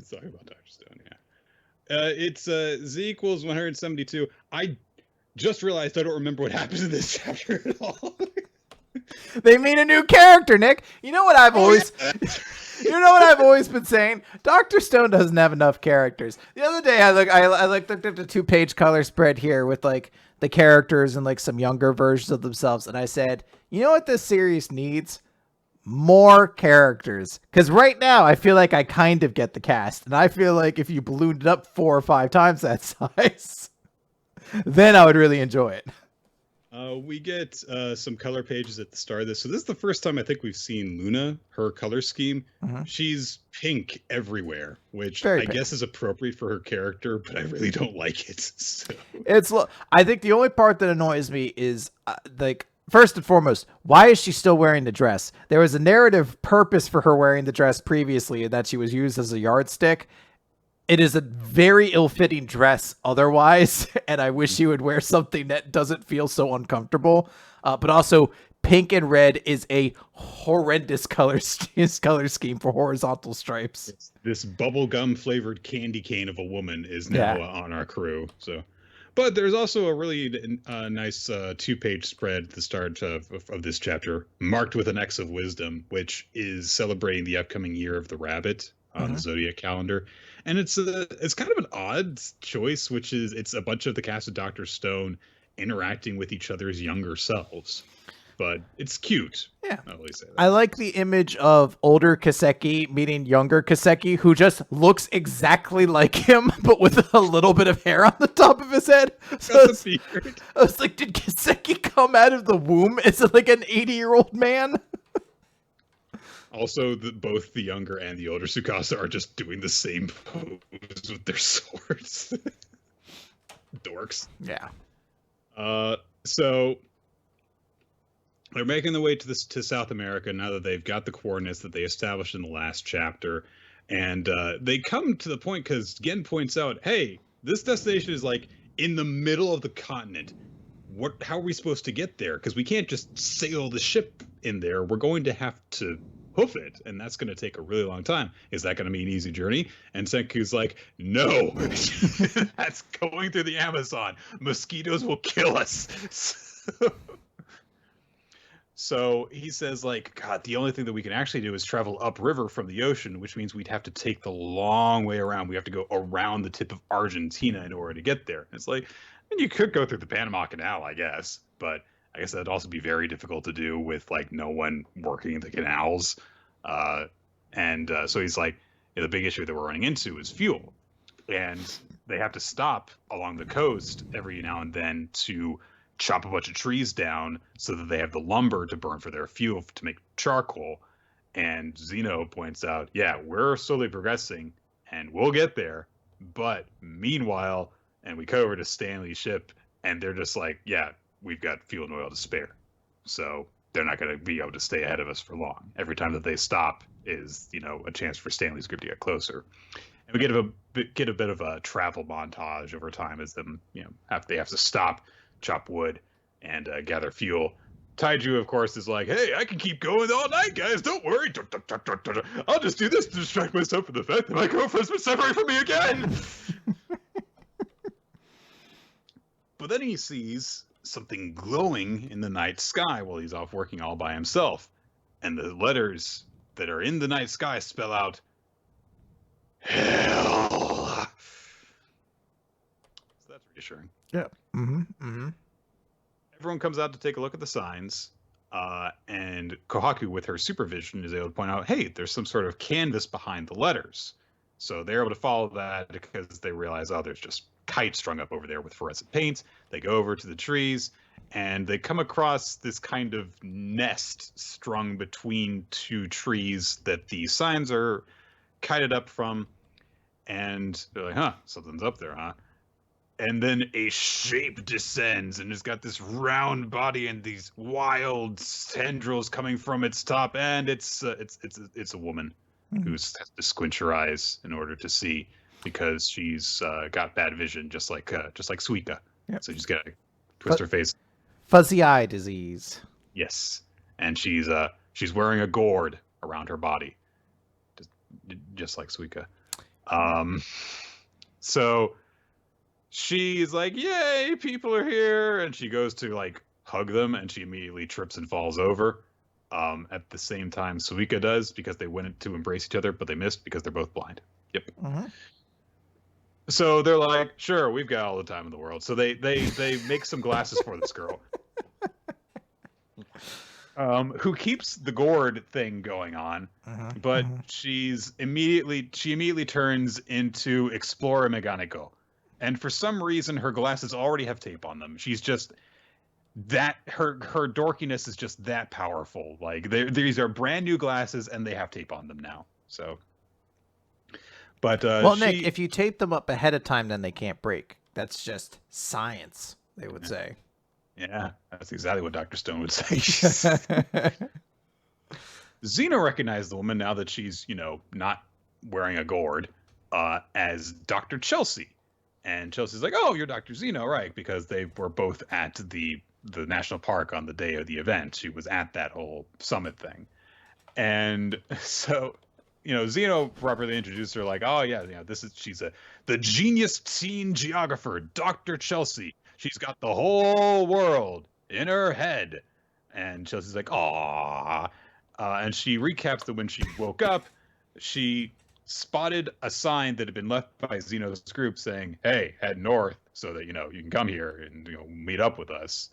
Sorry about Dr. Stone, yeah. It's Z equals 172. I just realized I don't remember what happens in this chapter at all. They mean a new character, Nick. You know what I've always you know what I've always been saying? Dr. Stone doesn't have enough characters. The other day I looked at the 2-page color spread here with like the characters and like some younger versions of themselves, and I said, you know what this series needs? More characters. Because right now I feel like I kind of get the cast, and I feel like if you ballooned it up 4 or 5 times that size, then I would really enjoy it. We get some color pages at the start of this. So this is the first time I think we've seen Luna, her color scheme. She's pink everywhere, which I guess is appropriate for her character, but I really don't like it. So. I think the only part that annoys me is like, first and foremost, why is she still wearing the dress? There was a narrative purpose for her wearing the dress previously, and that she was used as a yardstick. It is a very ill-fitting dress otherwise, and I wish she would wear something that doesn't feel so uncomfortable. But also, pink and red is a horrendous color scheme for horizontal stripes. This bubblegum flavored candy cane of a woman is now on our crew. So, but there's also a really nice 2-page spread at the start of this chapter, marked with an X of Wisdom, which is celebrating the upcoming year of the rabbit on the zodiac calendar. And it's kind of an odd choice, which is it's a bunch of the cast of Dr. Stone interacting with each other's younger selves. But it's cute. Yeah. I'll always say that. I like the image of older Kaseki meeting younger Kaseki, who just looks exactly like him, but with a little bit of hair on the top of his head. So I was like, did Kaseki come out of the womb? Is it like an 80-year-old man? Also, both the younger and the older Tsukasa are just doing the same pose with their swords. Dorks. Yeah. So they're making their way to South America now that they've got the coordinates that they established in the last chapter, and they come to the point because Gen points out, "Hey, this destination is like in the middle of the continent. How are we supposed to get there? Because we can't just sail the ship in there. We're going to have to hoof it, and that's going to take a really long time. Is that going to be an easy journey?" And Senku's like, no, that's going through the Amazon. Mosquitoes will kill us. So he says, like, God, the only thing that we can actually do is travel upriver from the ocean, which means we'd have to take the long way around. We have to go around the tip of Argentina in order to get there. It's like, and you could go through the Panama Canal, I guess, but I guess that'd also be very difficult to do with like no one working the canals. So he's like, the big issue that we're running into is fuel. And they have to stop along the coast every now and then to chop a bunch of trees down so that they have the lumber to burn for their fuel to make charcoal. And Zeno points out, yeah, we're slowly progressing and we'll get there. But meanwhile, and we cut over to Stanley's ship and they're just like, yeah, we've got fuel and oil to spare. So they're not going to be able to stay ahead of us for long. Every time that they stop is, a chance for Stanley's group to get closer. And we get a bit of a travel montage over time as them, they have to stop, chop wood, and gather fuel. Taiju, of course, is like, hey, I can keep going all night, guys. Don't worry. I'll just do this to distract myself from the fact that my girlfriend's been separated from me again. But then he sees something glowing in the night sky while he's off working all by himself. And the letters that are in the night sky spell out hell. So that's reassuring. Yeah. Everyone comes out to take a look at the signs. And Kohaku, with her supervision, is able to point out, hey, there's some sort of canvas behind the letters. So they're able to follow that because they realize, there's just kites strung up over there with fluorescent paint. They go over to the trees and they come across this kind of nest strung between 2 trees that the signs are kited up from. And they're like, something's up there, huh? And then a shape descends and it's got this round body and these wild tendrils coming from its top. And it's a woman who's has to squint her eyes in order to see, because she's got bad vision, just like Suika. Yep. So she's got to twist her face. Fuzzy eye disease. Yes, and she's wearing a gourd around her body, just like Suika. So she's like, "Yay, people are here!" And she goes to like hug them, and she immediately trips and falls over. At the same time, Suika does, because they went to embrace each other, but they missed because they're both blind. Yep. Mm-hmm. So they're like, sure, we've got all the time in the world. So they make some glasses for this girl. Who keeps the gourd thing going on, but she immediately turns into Explorer Meganiko. And for some reason, her glasses already have tape on them. She's just that her dorkiness is just that powerful. Like these are brand new glasses, and they have tape on them now. So, but well, Nick, if you tape them up ahead of time, then they can't break. That's just science, they would say. Yeah, that's exactly what Dr. Stone would say. Zeno recognized the woman now that she's, not wearing a gourd, as Dr. Chelsea. And Chelsea's like, oh, you're Dr. Zeno, right? Because they were both at the national park on the day of the event. She was at that whole summit thing. And so, Zeno properly introduced her like, oh, yeah, she's the genius teen geographer, Dr. Chelsea. She's got the whole world in her head. And Chelsea's like, aww. And she recaps that when she woke up, she spotted a sign that had been left by Zeno's group saying, hey, head north so that, you can come here and, meet up with us.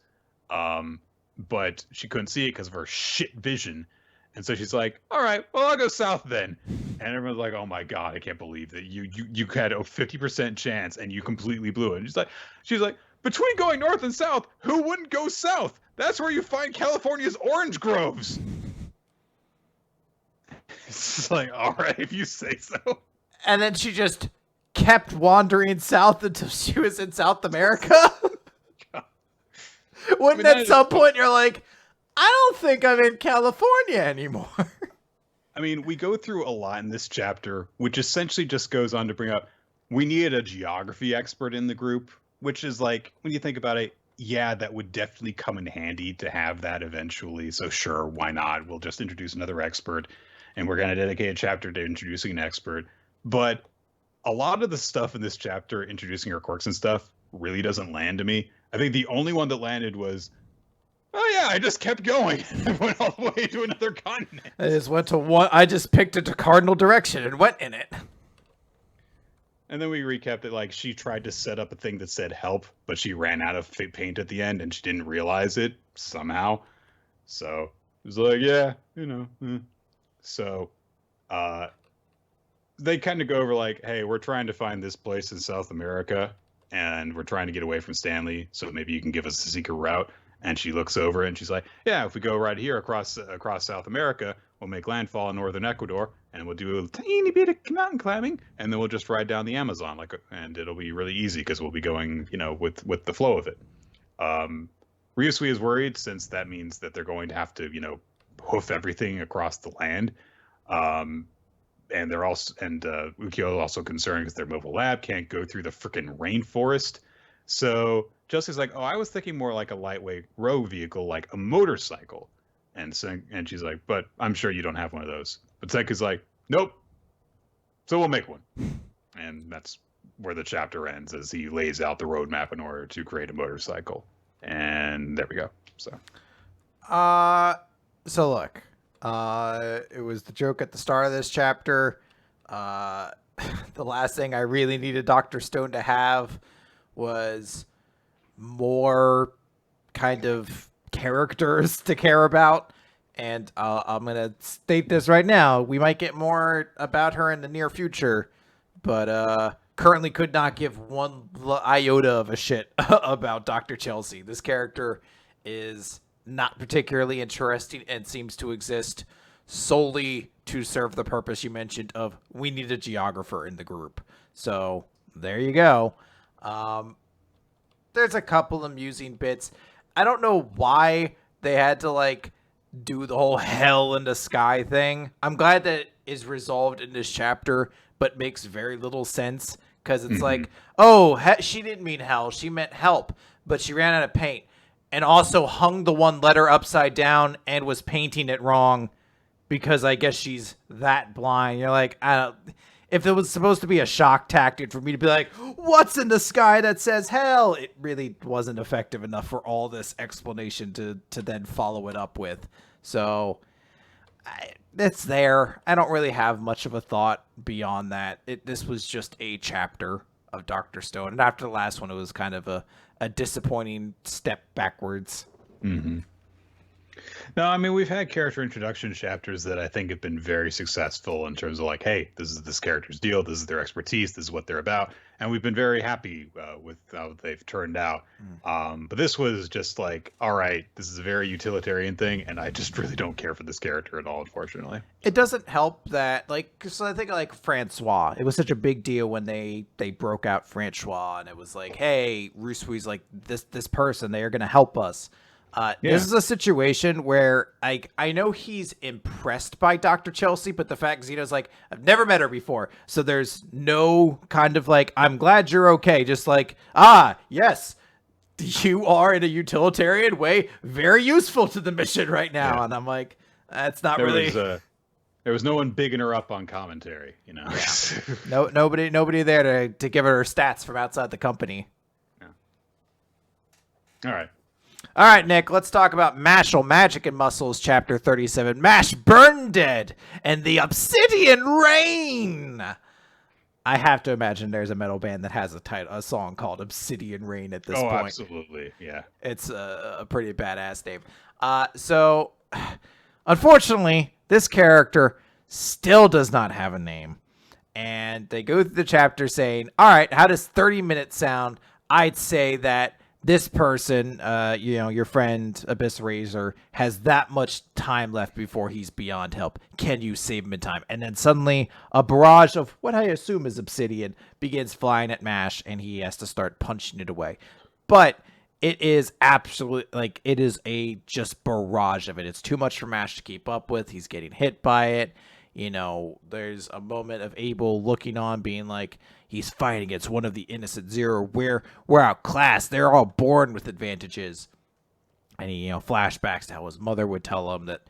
But she couldn't see it because of her shit vision. And so she's like, all right, well, I'll go south then. And everyone's like, oh my God, I can't believe that you had a 50% chance and you completely blew it. And she's like, between going north and south, who wouldn't go south? That's where you find California's orange groves. It's like, all right, if you say so. And then she just kept wandering south until she was in South America. Wouldn't at some point you're like, I don't think I'm in California anymore. I mean, we go through a lot in this chapter, which essentially just goes on to bring up, we needed a geography expert in the group. Which is like, when you think about it, yeah, that would definitely come in handy to have that eventually. So sure, why not? We'll just introduce another expert, and we're going to dedicate a chapter to introducing an expert. But a lot of the stuff in this chapter, introducing her quirks and stuff, really doesn't land to me. I think the only one that landed was, oh yeah, I just kept going. I went all the way to another continent. I just picked a cardinal direction and went in it. And then we recapped it like she tried to set up a thing that said help, but she ran out of paint at the end and she didn't realize it somehow. So it was like, yeah, So they kind of go over like, hey, we're trying to find this place in South America and we're trying to get away from Stanley. So maybe you can give us a secret route. And she looks over and she's like, yeah, if we go right here across South America, we'll make landfall in northern Ecuador, and we'll do a tiny bit of mountain climbing, and then we'll just ride down the Amazon, and it'll be really easy because we'll be going, with the flow of it. Ryusui is worried since that means that they're going to have to, hoof everything across the land. And they're also, Ukyo is also concerned because their mobile lab can't go through the freaking rainforest. So Chelsea's like, oh, I was thinking more like a lightweight road vehicle, like a motorcycle. And she's like, but I'm sure you don't have one of those. But Senku's like, nope. So we'll make one. And that's where the chapter ends, as he lays out the roadmap in order to create a motorcycle. And there we go. So look, it was the joke at the start of this chapter. The last thing I really needed Dr. Stone to have was more kind of characters to care about, and I'm gonna state this right now, we might get more about her in the near future, but currently could not give one iota of a shit about Dr. Chelsea. This character is not particularly interesting and seems to exist solely to serve the purpose you mentioned of we need a geographer in the group. So there you go. There's a couple amusing bits. I don't know why they had to do the whole hell in the sky thing. I'm glad that it is resolved in this chapter, but makes very little sense because it's she didn't mean hell. She meant help, but she ran out of paint and also hung the one letter upside down and was painting it wrong because I guess she's that blind. You're like, if it was supposed to be a shock tactic for me to be like, what's in the sky that says hell? It really wasn't effective enough for all this explanation to then follow it up with. So it's there. I don't really have much of a thought beyond that. This was just a chapter of Dr. Stone. And after the last one, it was kind of a disappointing step backwards. Mm-hmm. No, I mean, we've had character introduction chapters that I think have been very successful in terms of like, hey, this is this character's deal, this is their expertise, this is what they're about, and we've been very happy with how they've turned out. But this was just like, all right, this is a very utilitarian thing, and I just really don't care for this character at all, unfortunately. It doesn't help that, like, so I think like Francois, it was such a big deal when they broke out Francois, and it was like, hey, Rusui's like this person, they are going to help us. This is a situation where I know he's impressed by Dr. Chelsea, but the fact Zeno's like, I've never met her before. So there's no kind of like, I'm glad you're okay. Just like, yes, you are in a utilitarian way very useful to the mission right now. Yeah. And I'm like, that's not really... There was no one bigging her up on commentary, you know? Yeah. Nobody there to give her stats from outside the company. Yeah. All right. All right, Nick, let's talk about Mashle, Magic and Muscles, Chapter 37, Mash Burn Dead, and the Obsidian Rain. I have to imagine there's a metal band that has a song called Obsidian Rain at this point. Oh, absolutely, yeah. It's a pretty badass name. So, unfortunately, this character still does not have a name. And they go through the chapter saying, all right, how does 30 minutes sound? I'd say that this person, your friend Abyss Razor, has that much time left before he's beyond help. Can you save him in time? And then suddenly a barrage of what I assume is obsidian begins flying at Mash, and he has to start punching it away. But it is absolutely, it is a just barrage of it. It's too much for Mash to keep up with. He's getting hit by it. There's a moment of Abel looking on, being like, he's fighting against one of the innocent zero. We're outclassed. They're all born with advantages. And he, flashbacks to how his mother would tell him that,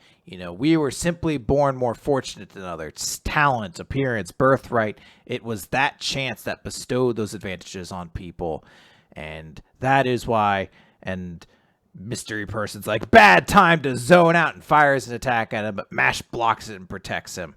we were simply born more fortunate than others. Talent, appearance, birthright. It was that chance that bestowed those advantages on people. And that is why, and mystery person's like, bad time to zone out, and fires an attack at him, but Mash blocks it and protects him.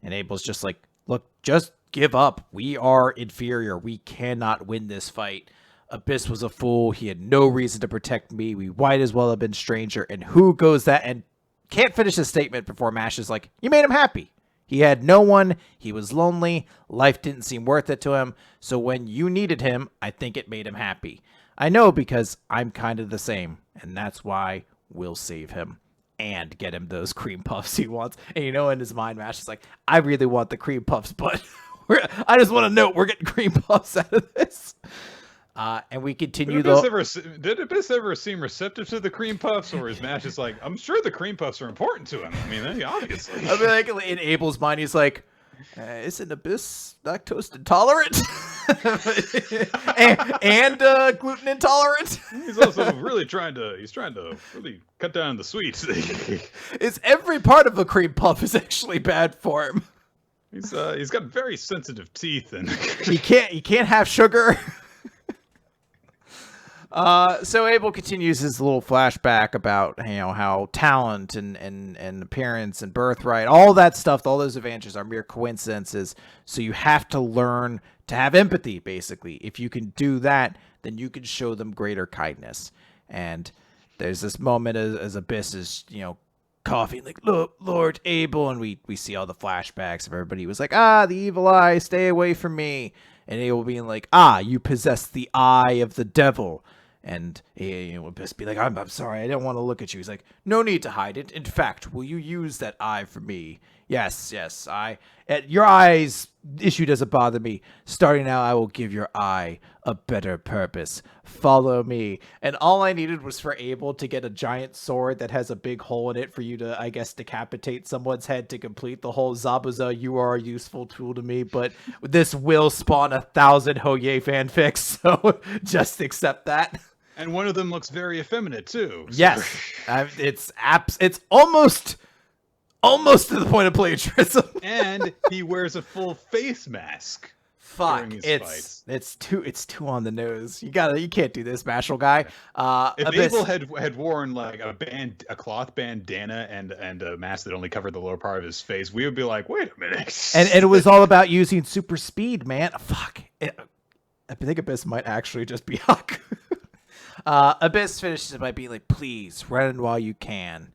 And Abel's just like, look, just give up. We are inferior. We cannot win this fight. Abyss was a fool. He had no reason to protect me. We might as well have been stranger. And who goes that? And can't finish his statement before Mash is like, you made him happy. He had no one. He was lonely. Life didn't seem worth it to him. So when you needed him, I think it made him happy. I know, because I'm kind of the same. And that's why we'll save him and get him those cream puffs he wants. And in his mind, Mash is like, I really want the cream puffs, but I just want to note we're getting cream puffs out of this. And we continue did Abyss ever seem receptive to the cream puffs, or is Mash just like, I'm sure the cream puffs are important to him? I mean, obviously. I mean, like, in Abel's mind, he's like, isn't Abyss lactose intolerant? and gluten intolerant? He's also really trying to really cut down the sweets. It's every part of a cream puff is actually bad for him. He's got very sensitive teeth, and he can't have sugar. So Abel continues his little flashback about how talent and appearance and birthright, all that stuff, all those advantages are mere coincidences. So you have to learn to have empathy, basically. If you can do that, then you can show them greater kindness. And there's this moment as Abyss is, coughing, like, look, Lord Abel, and we see all the flashbacks of everybody was like, the evil eye, stay away from me. And Abel being like, you possess the eye of the devil. And he would just be like, I'm sorry, I don't want to look at you. He's like, no need to hide it. In fact, will you use that eye for me? Yes, your eye's issue doesn't bother me. Starting now, I will give your eye a better purpose. Follow me. And all I needed was for Abel to get a giant sword that has a big hole in it for you to, I guess, decapitate someone's head to complete the whole Zabuza, you are a useful tool to me, but this will spawn 1,000 Hoye fanfics, so just accept that. And one of them looks very effeminate too. So. Yes, it's almost Almost to the point of plagiarism. And he wears a full face mask. Fuck, during his fights. it's too on the nose. You can't do this, Mashle guy. If Abyss, Abel had worn like a cloth bandana and a mask that only covered the lower part of his face, we would be like, wait a minute. and it was all about using super speed, man. Fuck. I think Abyss might actually just be Haku. Abyss finishes it by being like, please, run while you can.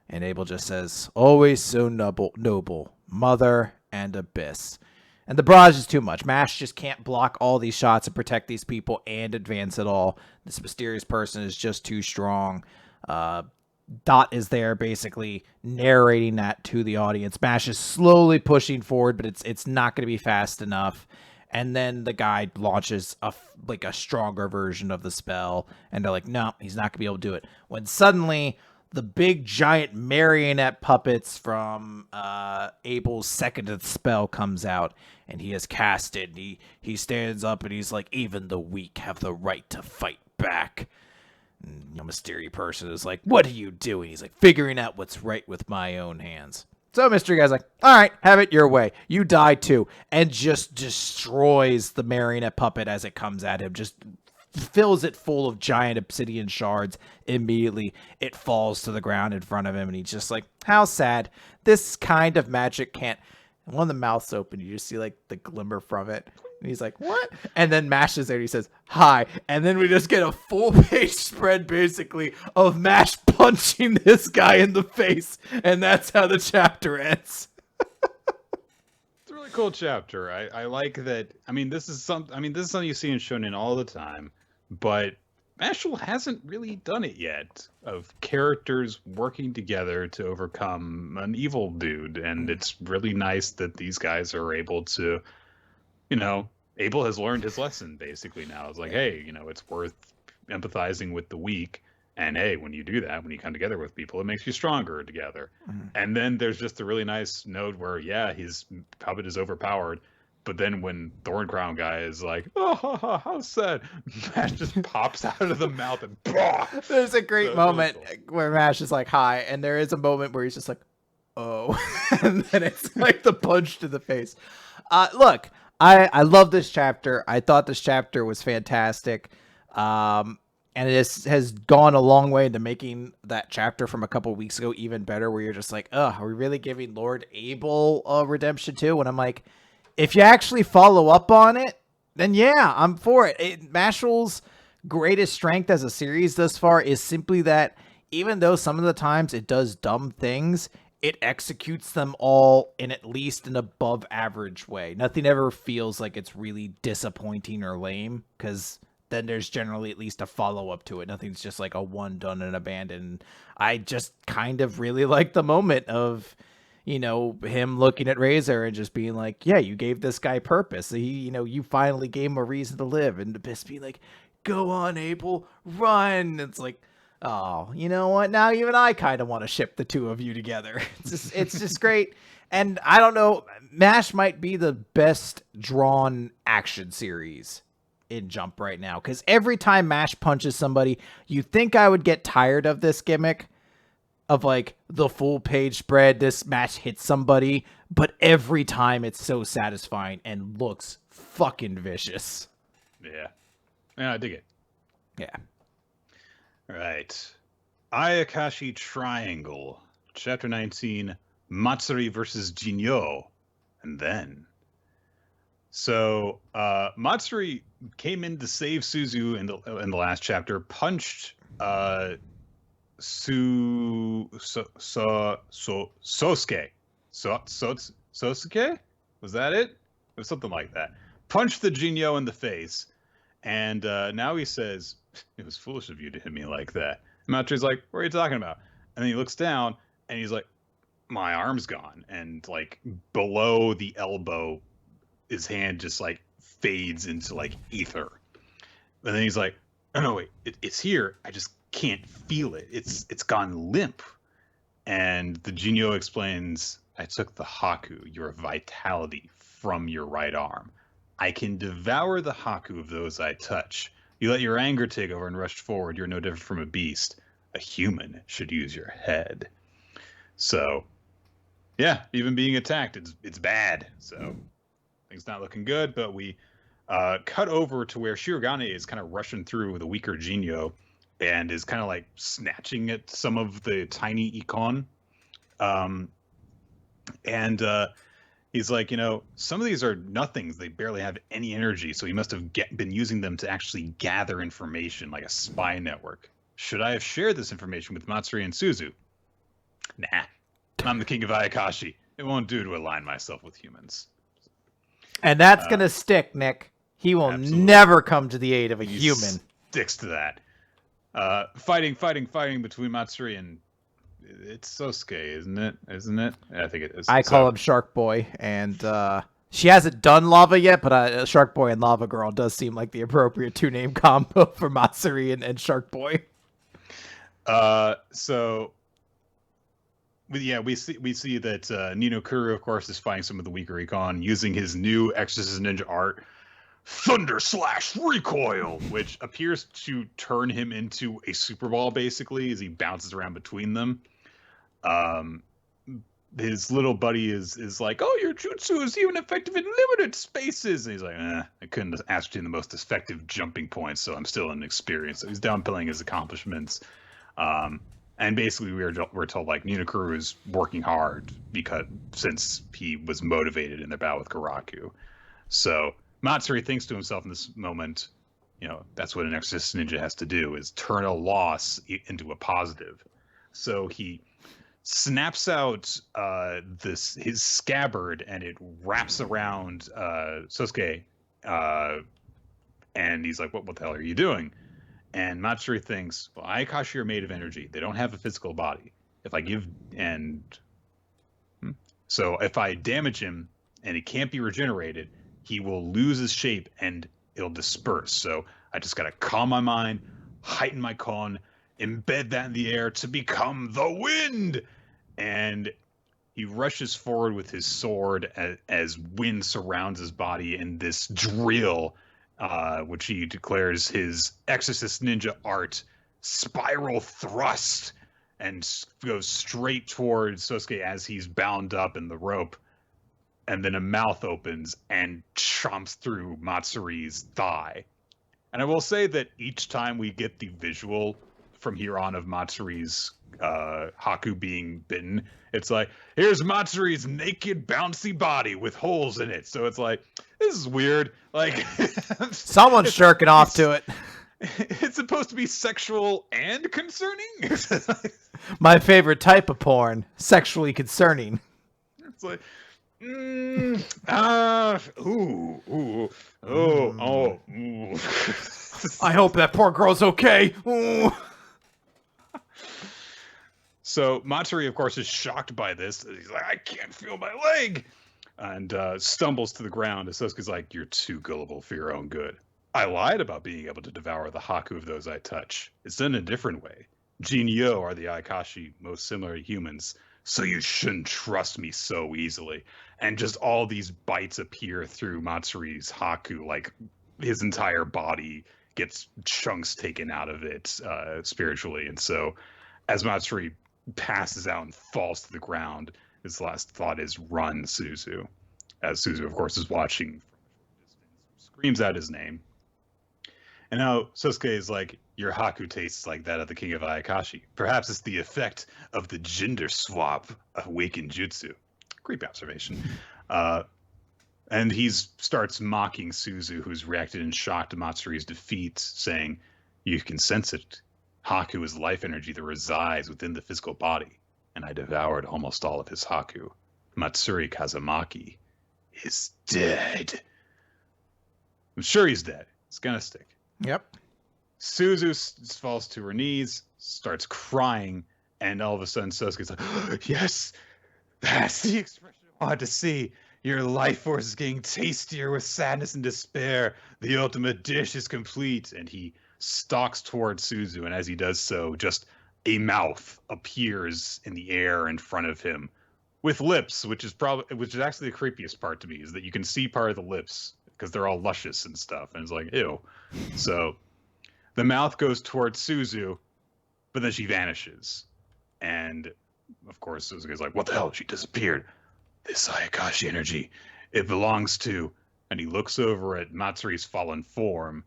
And Abel just says, always so noble, mother and Abyss. And the barrage is too much. Mash just can't block all these shots and protect these people and advance at all. This mysterious person is just too strong. Dot is there basically narrating that to the audience. Mash is slowly pushing forward, but it's not going to be fast enough. And then the guy launches a stronger version of the spell. And they're like, no, he's not going to be able to do it. When suddenly the big giant marionette puppets from Abel's second spell comes out, and he has cast it. And he stands up and he's like, even the weak have the right to fight back. And the mysterious person is like, what are you doing? He's like, figuring out what's right with my own hands. So Mystery Guy's like, all right, have it your way. You die too. And just destroys the marionette puppet as it comes at him. Just fills it full of giant obsidian shards. Immediately, it falls to the ground in front of him. And he's just like, how sad. This kind of magic can't. And one of the mouths open. You just see like the glimmer from it. And he's like, what? And then Mash is there. And he says, hi. And then we just get a full page spread, basically, of Mash punching this guy in the face. And that's how the chapter ends. It's a really cool chapter. I like that. I mean, this is something you see in Shonen all the time, but Mashle hasn't really done it yet, of characters working together to overcome an evil dude. And it's really nice that these guys are able to, Abel has learned his lesson basically now. It's like, hey, it's worth empathizing with the weak. And hey, when you do that, when you come together with people, it makes you stronger together. Mm-hmm. And then there's just a really nice note where, yeah, his puppet is overpowered. But then when Thorncrown guy is like, oh, how sad, Mash just pops out of the mouth and bah! There's a great moment where Mash is like, hi. And there is a moment where he's just like, oh. And then it's like the punch to the face. Look, I love this chapter. I thought this chapter was fantastic. And it has gone a long way into making that chapter from a couple of weeks ago even better, where you're just like, are we really giving Lord Abel a redemption too? And I'm like, if you actually follow up on it, then yeah, I'm for it. Mashle's greatest strength as a series thus far is simply that even though some of the times it does dumb things, it executes them all in at least an above average way. Nothing ever feels like it's really disappointing or lame, because then there's generally at least a follow-up to it. Nothing's just like a one done and abandoned. I just kind of really like the moment of, him looking at Razor and just being like, yeah, you gave this guy purpose. He, you finally gave him a reason to live. And Abyss being like, go on, Abel, run. It's like, oh, you know what? Now even I kind of want to ship the two of you together. It's just great. And I don't know, MASH might be the best drawn action series in Jump right now, because every time MASH punches somebody, you think I would get tired of this gimmick of like the full page spread, this match hits somebody, but every time it's so satisfying and looks fucking vicious. Yeah, I dig it. Yeah. All right. Ayakashi Triangle, Chapter 19, Matsuri versus Jinyo. And then... So, Matsuri came in to save Suzu in the last chapter, punched Sosuke. Sosuke? Was that it? It was something like that. Punched the Jinyo in the face, and now he says, it was foolish of you to hit me like that. And Matsuri's like, what are you talking about? And then he looks down, and he's like, my arm's gone. And like below the elbow, his hand just like fades into like ether. And then he's like, oh no, wait, it's here. I just can't feel it. It's gone limp. And the Jinyo explains, I took the Haku, your vitality, from your right arm. I can devour the Haku of those I touch. You let your anger take over and rush forward. You're no different from a beast. A human should use your head. So Yeah, even being attacked, it's bad. So things not looking good. But we cut over to where Shirogane is kind of rushing through the weaker Jinyo, and is kind of like snatching at some of the tiny Ikon. Um, and he's like, some of these are nothings. They barely have any energy. So he must have been using them to actually gather information, like a spy network. Should I have shared this information with Matsuri and Suzu? Nah, I'm the king of Ayakashi. It won't do to align myself with humans. And that's going to stick, Nick. He will never come to the aid of a human. Sticks to that. Fighting between Matsuri and... It's Sosuke, isn't it? I think it is. I call him Shark Boy, and she hasn't done Lava yet, but Shark Boy and Lava Girl does seem like the appropriate two-name combo for Matsuri and Shark Boy. So... Yeah, we see that Nino Kuru, of course, is fighting some of the weaker Ikon using his new Exorcist Ninja art, Thunder Slash Recoil, which appears to turn him into a Super Ball, basically, as he bounces around between them. His little buddy is like, oh, your jutsu is even effective in limited spaces. And he's like, I couldn't ascertain the most effective jumping points, so I'm still inexperienced. So he's downplaying his accomplishments. And basically, we're told like Ninokuru is working hard since he was motivated in the battle with Karaku. So Matsuri thinks to himself in this moment, that's what an Exorcist Ninja has to do, is turn a loss into a positive. So he snaps out his scabbard, and it wraps around Sosuke, and he's like, what the hell are you doing? And Matsuri thinks, well, Ayakashi are made of energy. They don't have a physical body. So if I damage him and he can't be regenerated, he will lose his shape and it'll disperse. So I just gotta calm my mind, heighten my con, embed that in the air to become the wind. And he rushes forward with his sword as wind surrounds his body in this drill, which he declares his Exorcist Ninja art, Spiral Thrust, and goes straight towards Sosuke as he's bound up in the rope. And then a mouth opens and chomps through Matsuri's thigh. And I will say that each time we get the visual from here on of Matsuri's Haku being bitten, it's like, here's Matsuri's naked, bouncy body with holes in it. So it's like, this is weird. Like, someone's jerking off to it. It's supposed to be sexual and concerning. My favorite type of porn, sexually concerning. It's like, ooh. I hope that poor girl's okay. Ooh. So Matsuri, of course, is shocked by this. He's like, I can't feel my leg. And stumbles to the ground. And Sosuke's like, you're too gullible for your own good. I lied about being able to devour the Haku of those I touch. It's done in a different way. Jinyo are the Ayakashi most similar to humans, so you shouldn't trust me so easily. And just all these bites appear through Matsuri's Haku, like his entire body gets chunks taken out of it spiritually. And so as Matsuri passes out and falls to the ground, his last thought is, run, Suzu. As Suzu, of course, is watching, screams out his name. And now Sosuke is like, your Haku tastes like that of the king of Ayakashi. Perhaps it's the effect of the gender swap awakened jutsu. Creepy observation. And he starts mocking Suzu, who's reacted in shock to Matsuri's defeat, saying, you can sense it. Haku is life energy that resides within the physical body, and I devoured almost all of his Haku. Matsuri Kazamaki is dead. I'm sure he's dead. It's gonna stick. Yep. Suzu falls to her knees, starts crying, and all of a sudden Sosuke's like, oh, yes, that's the expression I wanted to see. Your life force is getting tastier with sadness and despair. The ultimate dish is complete. And he stalks towards Suzu, and as he does so, just a mouth appears in the air in front of him with lips, which is actually the creepiest part to me, is that you can see part of the lips because they're all luscious and stuff, and it's like, ew. So the mouth goes towards Suzu, but then she vanishes, and of course, Suzuki's like, what the hell? She disappeared. This Ayakashi energy, it belongs to... And he looks over at Matsuri's fallen form,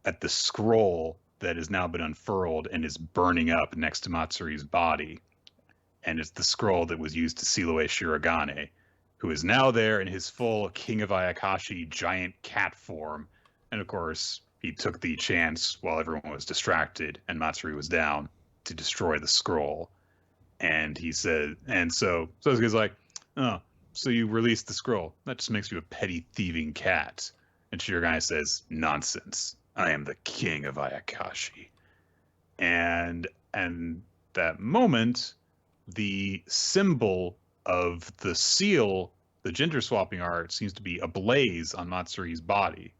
at the scroll that has now been unfurled and is burning up next to Matsuri's body. And it's the scroll that was used to seal away Shirogane, who is now there in his full King of Ayakashi giant cat form. And of course, he took the chance while everyone was distracted and Matsuri was down to destroy the scroll. And he said, and so Sasuke's like, oh, so you released the scroll. That just makes you a petty thieving cat. And Shirogane says, nonsense. I am the king of Ayakashi. And that moment, the symbol of the seal, the gender swapping art, seems to be ablaze on Matsuri's body.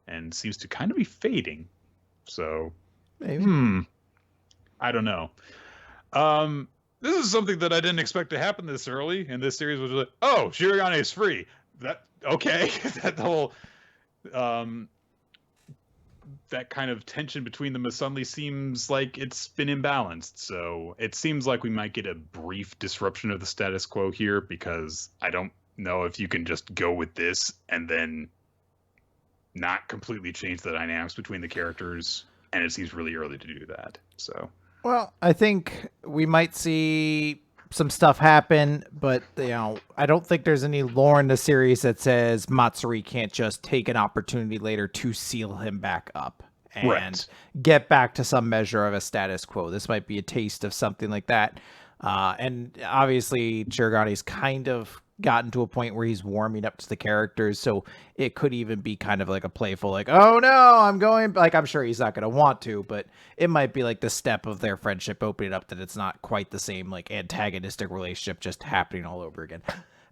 And seems to kind of be fading. So, Maybe. I don't know. This is something that I didn't expect to happen this early in this series. Was like, oh, Shirogane is free. That okay? That whole that kind of tension between them suddenly seems like it's been imbalanced. So it seems like we might get a brief disruption of the status quo here, because I don't know if you can just go with this and then not completely change the dynamics between the characters. And it seems really early to do that. So. Well, I think we might see some stuff happen, but I don't think there's any lore in the series that says Matsuri can't just take an opportunity later to seal him back up and get back to some measure of a status quo. This might be a taste of something like that. And obviously, Shirogane's kind of gotten to a point where he's warming up to the characters, so it could even be kind of like a playful, like, oh no, I'm going, like, I'm sure he's not going to want to, but it might be like the step of their friendship opening up, that it's not quite the same like antagonistic relationship just happening all over again.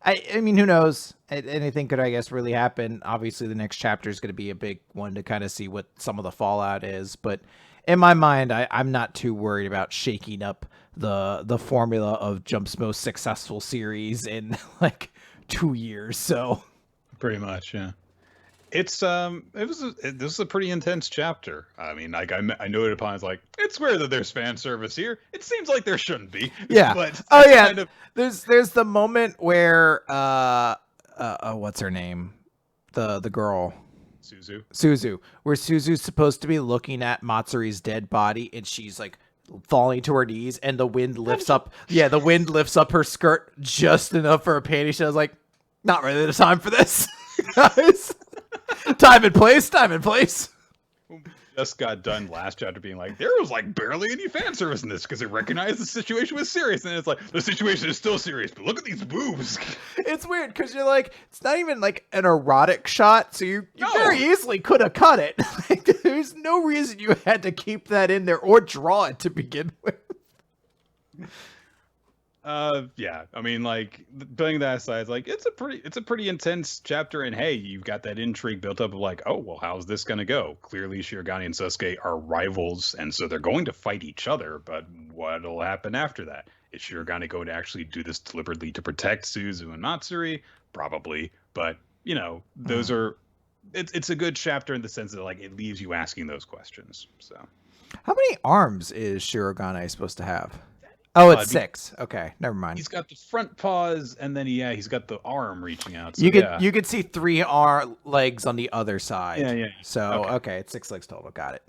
I mean, who knows? Anything could, I guess, really happen. Obviously, the next chapter is going to be a big one to kind of see what some of the fallout is, but in my mind, I'm not too worried about shaking up the formula of Jump's most successful series in like 2 years. So pretty much, yeah. It's this is a pretty intense chapter. I mean, like I noted upon, it's like, it's weird that there's fan service here. It seems like there shouldn't be. Yeah. But oh yeah. Kind of... There's the moment where what's her name? The girl. Suzu, where Suzu's supposed to be looking at Matsuri's dead body, and she's like falling to her knees, and the wind lifts up. Yeah, the wind lifts up her skirt just enough for a panty. She was like, not really the time for this, guys. Time and place. Just got done last chapter being like, there was like barely any fan service in this because it recognized the situation was serious, and it's like, the situation is still serious, but look at these boobs. It's weird because you're like, it's not even like an erotic shot, so you very easily could have cut it. Like, there's no reason you had to keep that in there or draw it to begin with. Yeah, I mean, like, putting that aside, like, it's a pretty intense chapter, and hey, you've got that intrigue built up of like, oh, well, how's this gonna go? Clearly, Shirogane and Sasuke are rivals, and so they're going to fight each other, but what'll happen after that? Is Shirogane going to actually do this deliberately to protect Suzu and Matsuri? Probably, but, you know, those are... It's a good chapter in the sense that, like, it leaves you asking those questions, so... How many arms is Shirogane supposed to have? Oh, it's 6. Okay, never mind. He's got the front paws, and then he's got the arm reaching out. So you could see 3 legs on the other side. Yeah. So okay, it's 6 legs total. Got it.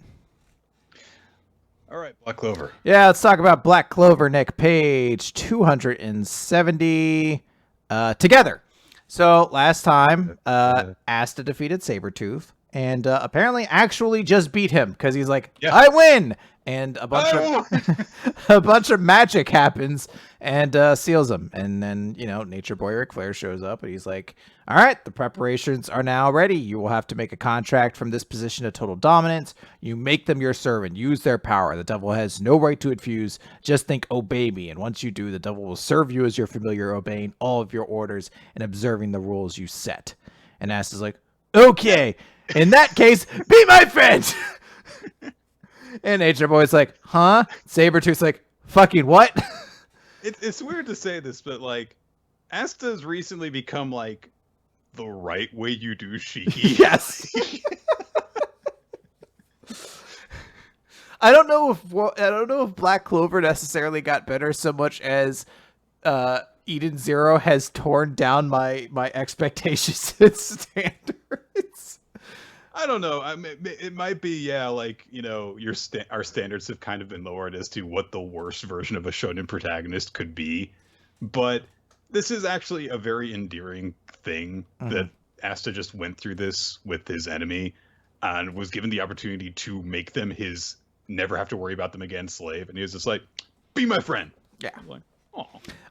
All right, Black Clover. Yeah, let's talk about Black Clover, Nick. Page 270. Together. So last time, Asta defeated Sabretooth, and apparently actually just beat him because he's like, I win. And a bunch of magic happens and seals him. And then, Nature Boy Ric Flair shows up and he's like, all right, the preparations are now ready. You will have to make a contract from this position of total dominance. You make them your servant. Use their power. The devil has no right to infuse. Just think, obey me. And once you do, the devil will serve you as your familiar, obeying all of your orders and observing the rules you set. And Ass is like, okay, in that case, be my friend. And Nature Boy's like, huh? Sabretooth's like, fucking what? It's weird to say this, but like, Asta's recently become like the right way you do Shiki. Yes. I don't know if Black Clover necessarily got better so much as Eden Zero has torn down my expectations and standards. I don't know. I mean, it might be, yeah, like, our standards have kind of been lowered as to what the worst version of a shonen protagonist could be. But this is actually a very endearing thing that Asta just went through this with his enemy and was given the opportunity to make them his never have to worry about them again slave. And he was just like, be my friend. Yeah. I'm like, oh.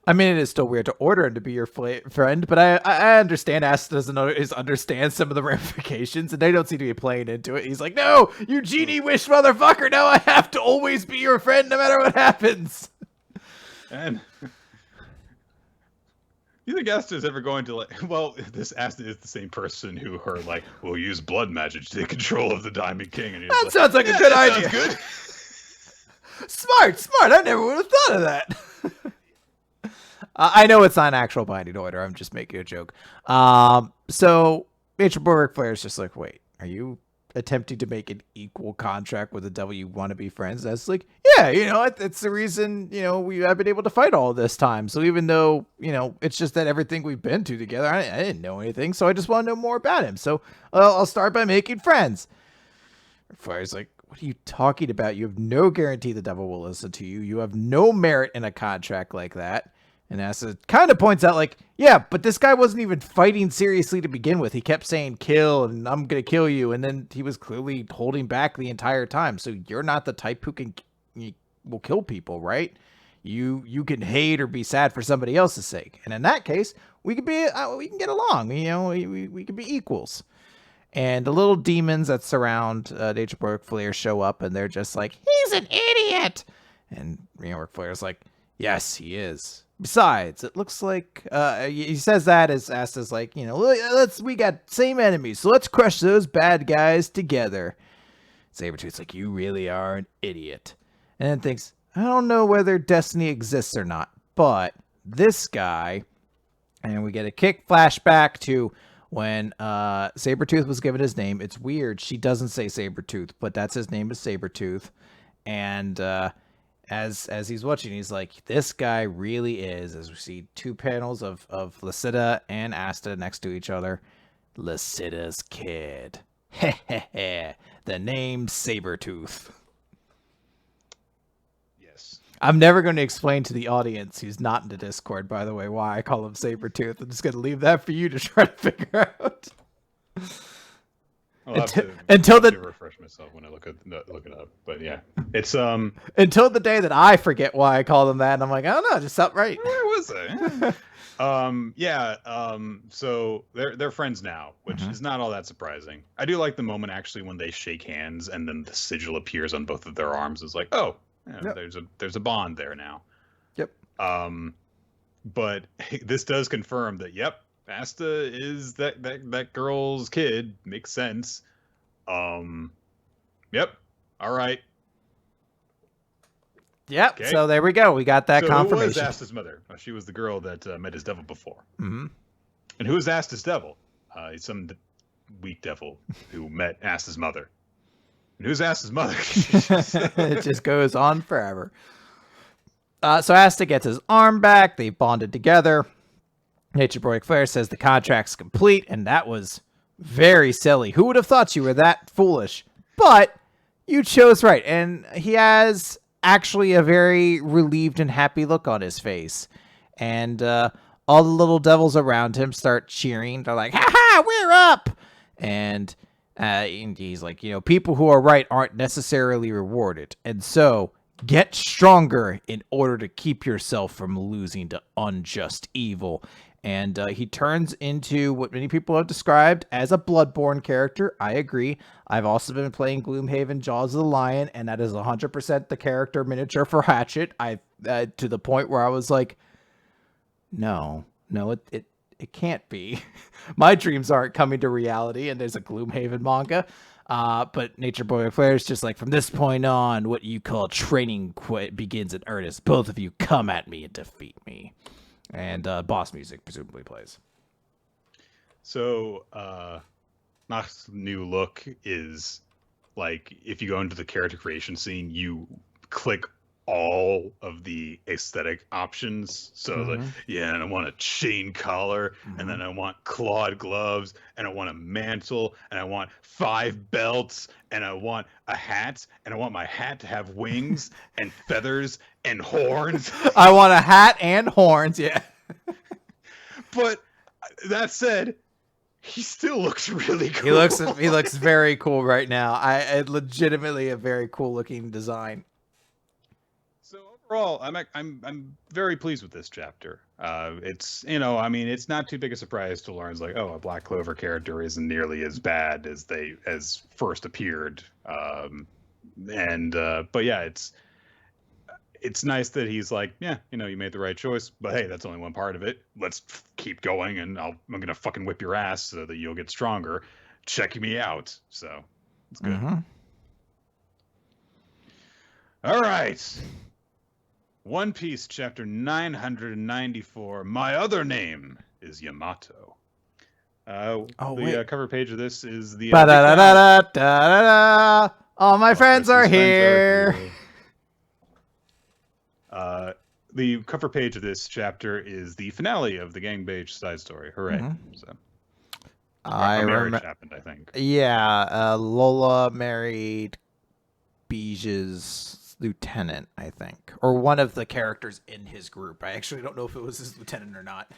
I mean, it is still weird to order him to be your friend, but I understand Asta doesn't understand some of the ramifications, and they don't seem to be playing into it. He's like, no, you genie wish motherfucker, now I have to always be your friend no matter what happens. And you think Asta is ever going to, well, this Asta is the same person who will use blood magic to take control of the Diamond King. And that sounds like a good idea. Good. Smart. I never would have thought of that. I know it's not an actual binding order. I'm just making a joke. So Nature Boy Ric Flair is just like, wait, are you attempting to make an equal contract with the devil you want to be friends? That's like, yeah, it's the reason, we have been able to fight all this time. So even though, it's just that everything we've been to together, I didn't know anything. So I just want to know more about him. So I'll start by making friends. Ric Flair's like, what are you talking about? You have no guarantee the devil will listen to you. You have no merit in a contract like that. And Asta kind of points out, like, yeah, but this guy wasn't even fighting seriously to begin with. He kept saying kill and I'm going to kill you. And then he was clearly holding back the entire time. So you're not the type who will kill people, right? You can hate or be sad for somebody else's sake. And in that case, we can get along. We can be equals. And the little demons that surround Nature Boy Ric Flair show up and they're just like, he's an idiot. And Ric Flair's like, yes, he is. Besides, it looks like he says that as Asta's like, we got same enemies, so let's crush those bad guys together. Sabretooth's like, you really are an idiot. And then thinks, I don't know whether destiny exists or not, but this guy, and we get a quick flashback to when Sabretooth was given his name. It's weird. She doesn't say Sabretooth, but that's his name is Sabretooth. And as he's watching, he's like, this guy really is, as we see two panels of Lysida and Asta next to each other, Lysida's kid. Hehehe. The name Sabretooth. Yes. I'm never going to explain to the audience who's not in the Discord, by the way, why I call him Sabretooth. I'm just going to leave that for you to try to figure out. I'll have until to refresh myself when I look it up. But yeah, it's until the day that I forget why I call them that, and I'm like, I don't know, just something right. Where was I? So they're friends now, which is not all that surprising. I do like the moment actually when they shake hands and then the sigil appears on both of their arms. It's like, oh, yep. There's a bond there now. Yep. But this does confirm that, yep, Asta is that girl's kid. Makes sense. Yep. All right. Yep. Okay. So there we go. We got that confirmation. Who was Asta's mother? She was the girl that met his devil before. Mm-hmm. And who is Asta's devil? He's some weak devil who met Asta's mother. And who's Asta's mother? It just goes on forever. So Asta gets his arm back. They bonded together. Nature Boy Ric Flair says the contract's complete, and that was very silly. Who would have thought you were that foolish? But you chose right, and he has actually a very relieved and happy look on his face. And all the little devils around him start cheering. They're like, ha-ha, we're up! And he's like, people who are right aren't necessarily rewarded. And so, get stronger in order to keep yourself from losing to unjust evil. And he turns into what many people have described as a Bloodborne character. I agree. I've also been playing Gloomhaven Jaws of the Lion, and that is 100% the character miniature for Hatchet. To the point where I was like, no, it can't be. My dreams aren't coming to reality, and there's a Gloomhaven manga. But Nature Boy Ric Flair is just like, from this point on, what you call training begins in earnest. Both of you come at me and defeat me. And boss music presumably plays. So, Nach's new look is like if you go into the character creation scene, you click all of the aesthetic options. So like, yeah, and I want a chain collar, and then I want clawed gloves, and I want a mantle, and I want 5 belts, and I want a hat, and I want my hat to have wings and feathers and horns. I want a hat and horns, yeah. But that said, he still looks really cool. He looks very cool right now. I legitimately a very cool looking design. So overall, I'm very pleased with this chapter. It's it's not too big a surprise to learn like, oh, a Black Clover character isn't nearly as bad as first appeared. But yeah, it's nice that he's like, yeah, you made the right choice, but hey, that's only one part of it. Let's keep going, and I'm gonna fucking whip your ass so that you'll get stronger. Check me out. So it's good. All right. One Piece chapter 994. My other name is Yamato. The cover page of this is the. All my friends are here. The cover page of this chapter is the finale of the Gangbang side story. Hooray! So, a marriage happened, I think. Yeah, Lola married Beige's lieutenant, I think, or one of the characters in his group. I actually don't know if it was his lieutenant or not.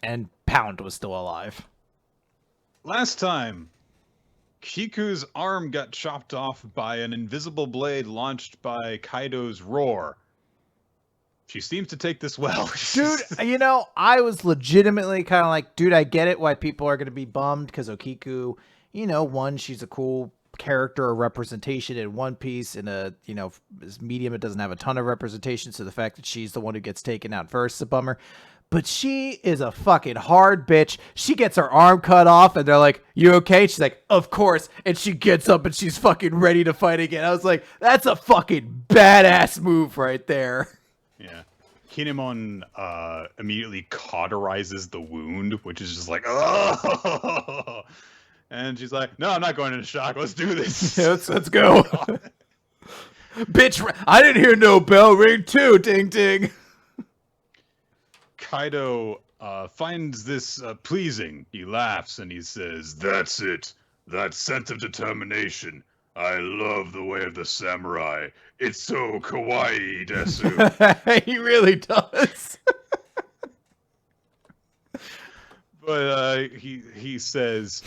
And Pound was still alive. Last time, Kiku's arm got chopped off by an invisible blade launched by Kaido's roar. She seems to take this well. Dude, I was legitimately kind of like, dude, I get it why people are going to be bummed because Okiku, one, she's a cool character or representation in One Piece. In a, this medium, it doesn't have a ton of representation. So the fact that she's the one who gets taken out first is a bummer. But she is a fucking hard bitch. She gets her arm cut off and they're like, you okay? She's like, of course. And she gets up and she's fucking ready to fight again. I was like, that's a fucking badass move right there. Yeah. Kinemon immediately cauterizes the wound, which is just like, oh. And she's like, no, I'm not going into shock. Let's do this. Let's go. Bitch, I didn't hear no bell ring too. Ding, ding. Kaido finds this pleasing. He laughs and he says, that's it. That sense of determination. I love the way of the samurai. It's so kawaii, desu. He really does. But he says,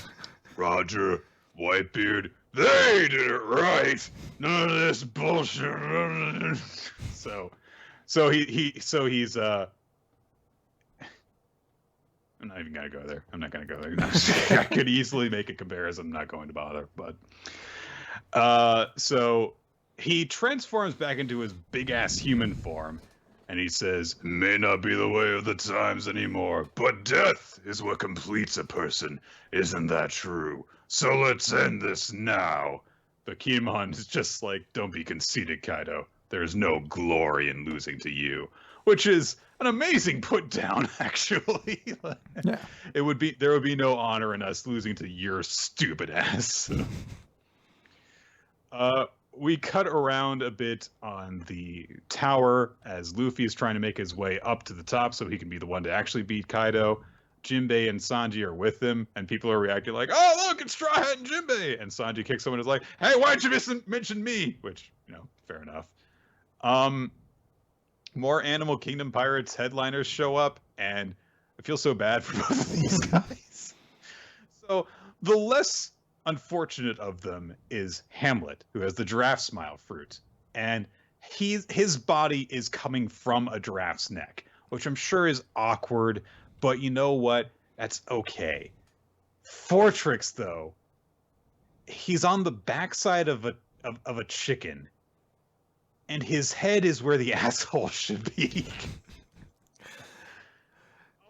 Roger, Whitebeard, they did it right. None of this bullshit. So he's I'm not even gonna go there. I'm not gonna go there. I could easily make a comparison. I'm not going to bother. But so he transforms back into his big ass human form, and he says, "May not be the way of the times anymore, but death is what completes a person. Isn't that true? So let's end this now." But Kinemon is just like, "Don't be conceited, Kaido. There's no glory in losing to you," which is an amazing put down, actually. Yeah. There would be no honor in us losing to your stupid ass. We cut around a bit on the tower as Luffy is trying to make his way up to the top so he can be the one to actually beat Kaido. Jinbei and Sanji are with him, and people are reacting like, "Oh, look, it's Straw Hat and Jinbei!" And Sanji kicks someone and is like, "Hey, why'd you mention me?" Which, fair enough. More Animal Kingdom Pirates headliners show up, and I feel so bad for both of these guys. So the less unfortunate of them is Hamlet, who has the giraffe smile fruit, and his body is coming from a giraffe's neck, which I'm sure is awkward, but you know what? That's okay. Fortrix, though, he's on the backside of a chicken, and his head is where the asshole should be.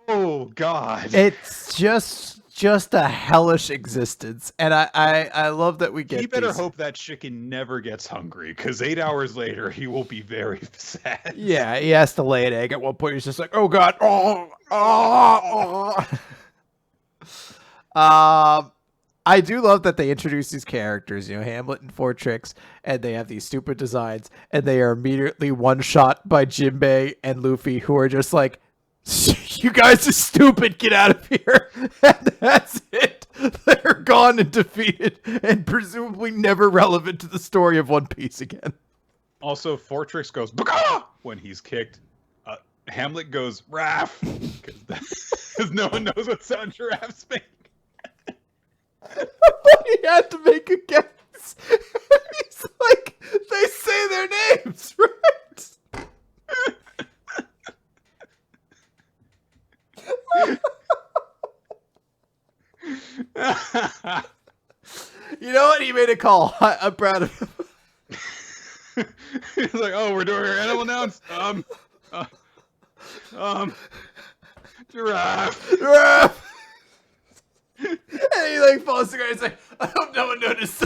Oh God! It's just a hellish existence, and I love that we get. He better hope that chicken never gets hungry, because 8 hours later he will be very sad. Yeah, he has to lay an egg at one point. He's just like, "Oh God, I do love that they introduce these characters, Hamlet and Fortrix, and they have these stupid designs, and they are immediately one shot by Jinbei and Luffy, who are just like, you guys are stupid, get out of here. And that's it. They're gone and defeated, and presumably never relevant to the story of One Piece again. Also, Fortrix goes Baka! When he's kicked. Hamlet goes Raffe, because no one knows what sound giraffes make. He had to make a guess. He's like, they say their names, right? You know what? He made a call. I'm proud of him. He's like, oh, we're doing our animal nouns. Giraffe. And he like falls to the ground. He's like, I hope no one noticed.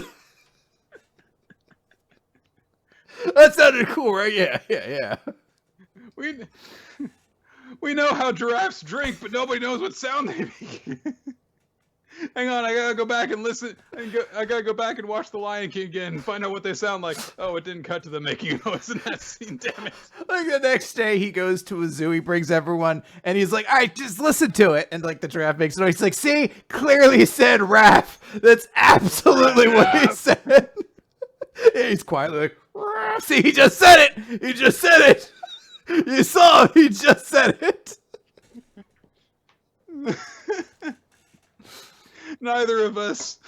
That sounded cool, right? Yeah. We know how giraffes drink, but nobody knows what sound they make. Hang on, I gotta go back and listen. I gotta go back and watch The Lion King again and find out what they sound like. Oh, it didn't cut to them making a noise in that scene. Damn it! Like the next day, he goes to a zoo. He brings everyone, and he's like, "All right, just listen to it." And like the giraffe makes a noise. He's like, "See, clearly said Raffe. That's absolutely what he said." And he's quietly like, "Raffe. See, he just said it. He just said it. You saw him. He just said it." Neither of us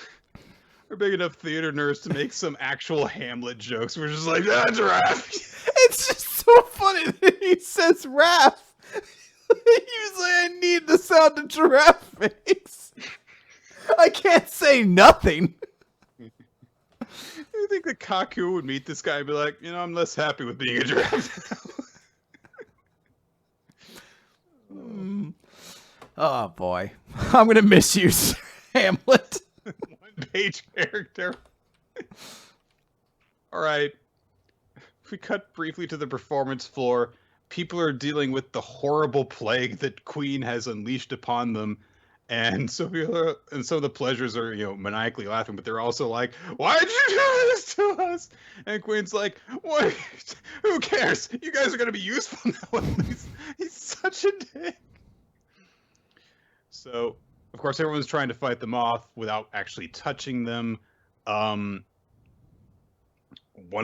are big enough theater nerds to make some actual Hamlet jokes. We're just like, giraffe. It's just so funny that he says Raffe. Usually I need the sound a giraffe makes. I can't say nothing. You think that Kaku would meet this guy and be like, I'm less happy with being a giraffe now. Oh boy. I'm gonna miss you, Sir Hamlet. One-page character. All right. If we cut briefly to the performance floor, people are dealing with the horrible plague that Queen has unleashed upon them. And some of the pleasures are, maniacally laughing, but they're also like, why did you do this to us? And Queen's like, what? Who cares? You guys are going to be useful now. He's such a dick. So, of course, everyone's trying to fight them off without actually touching them. One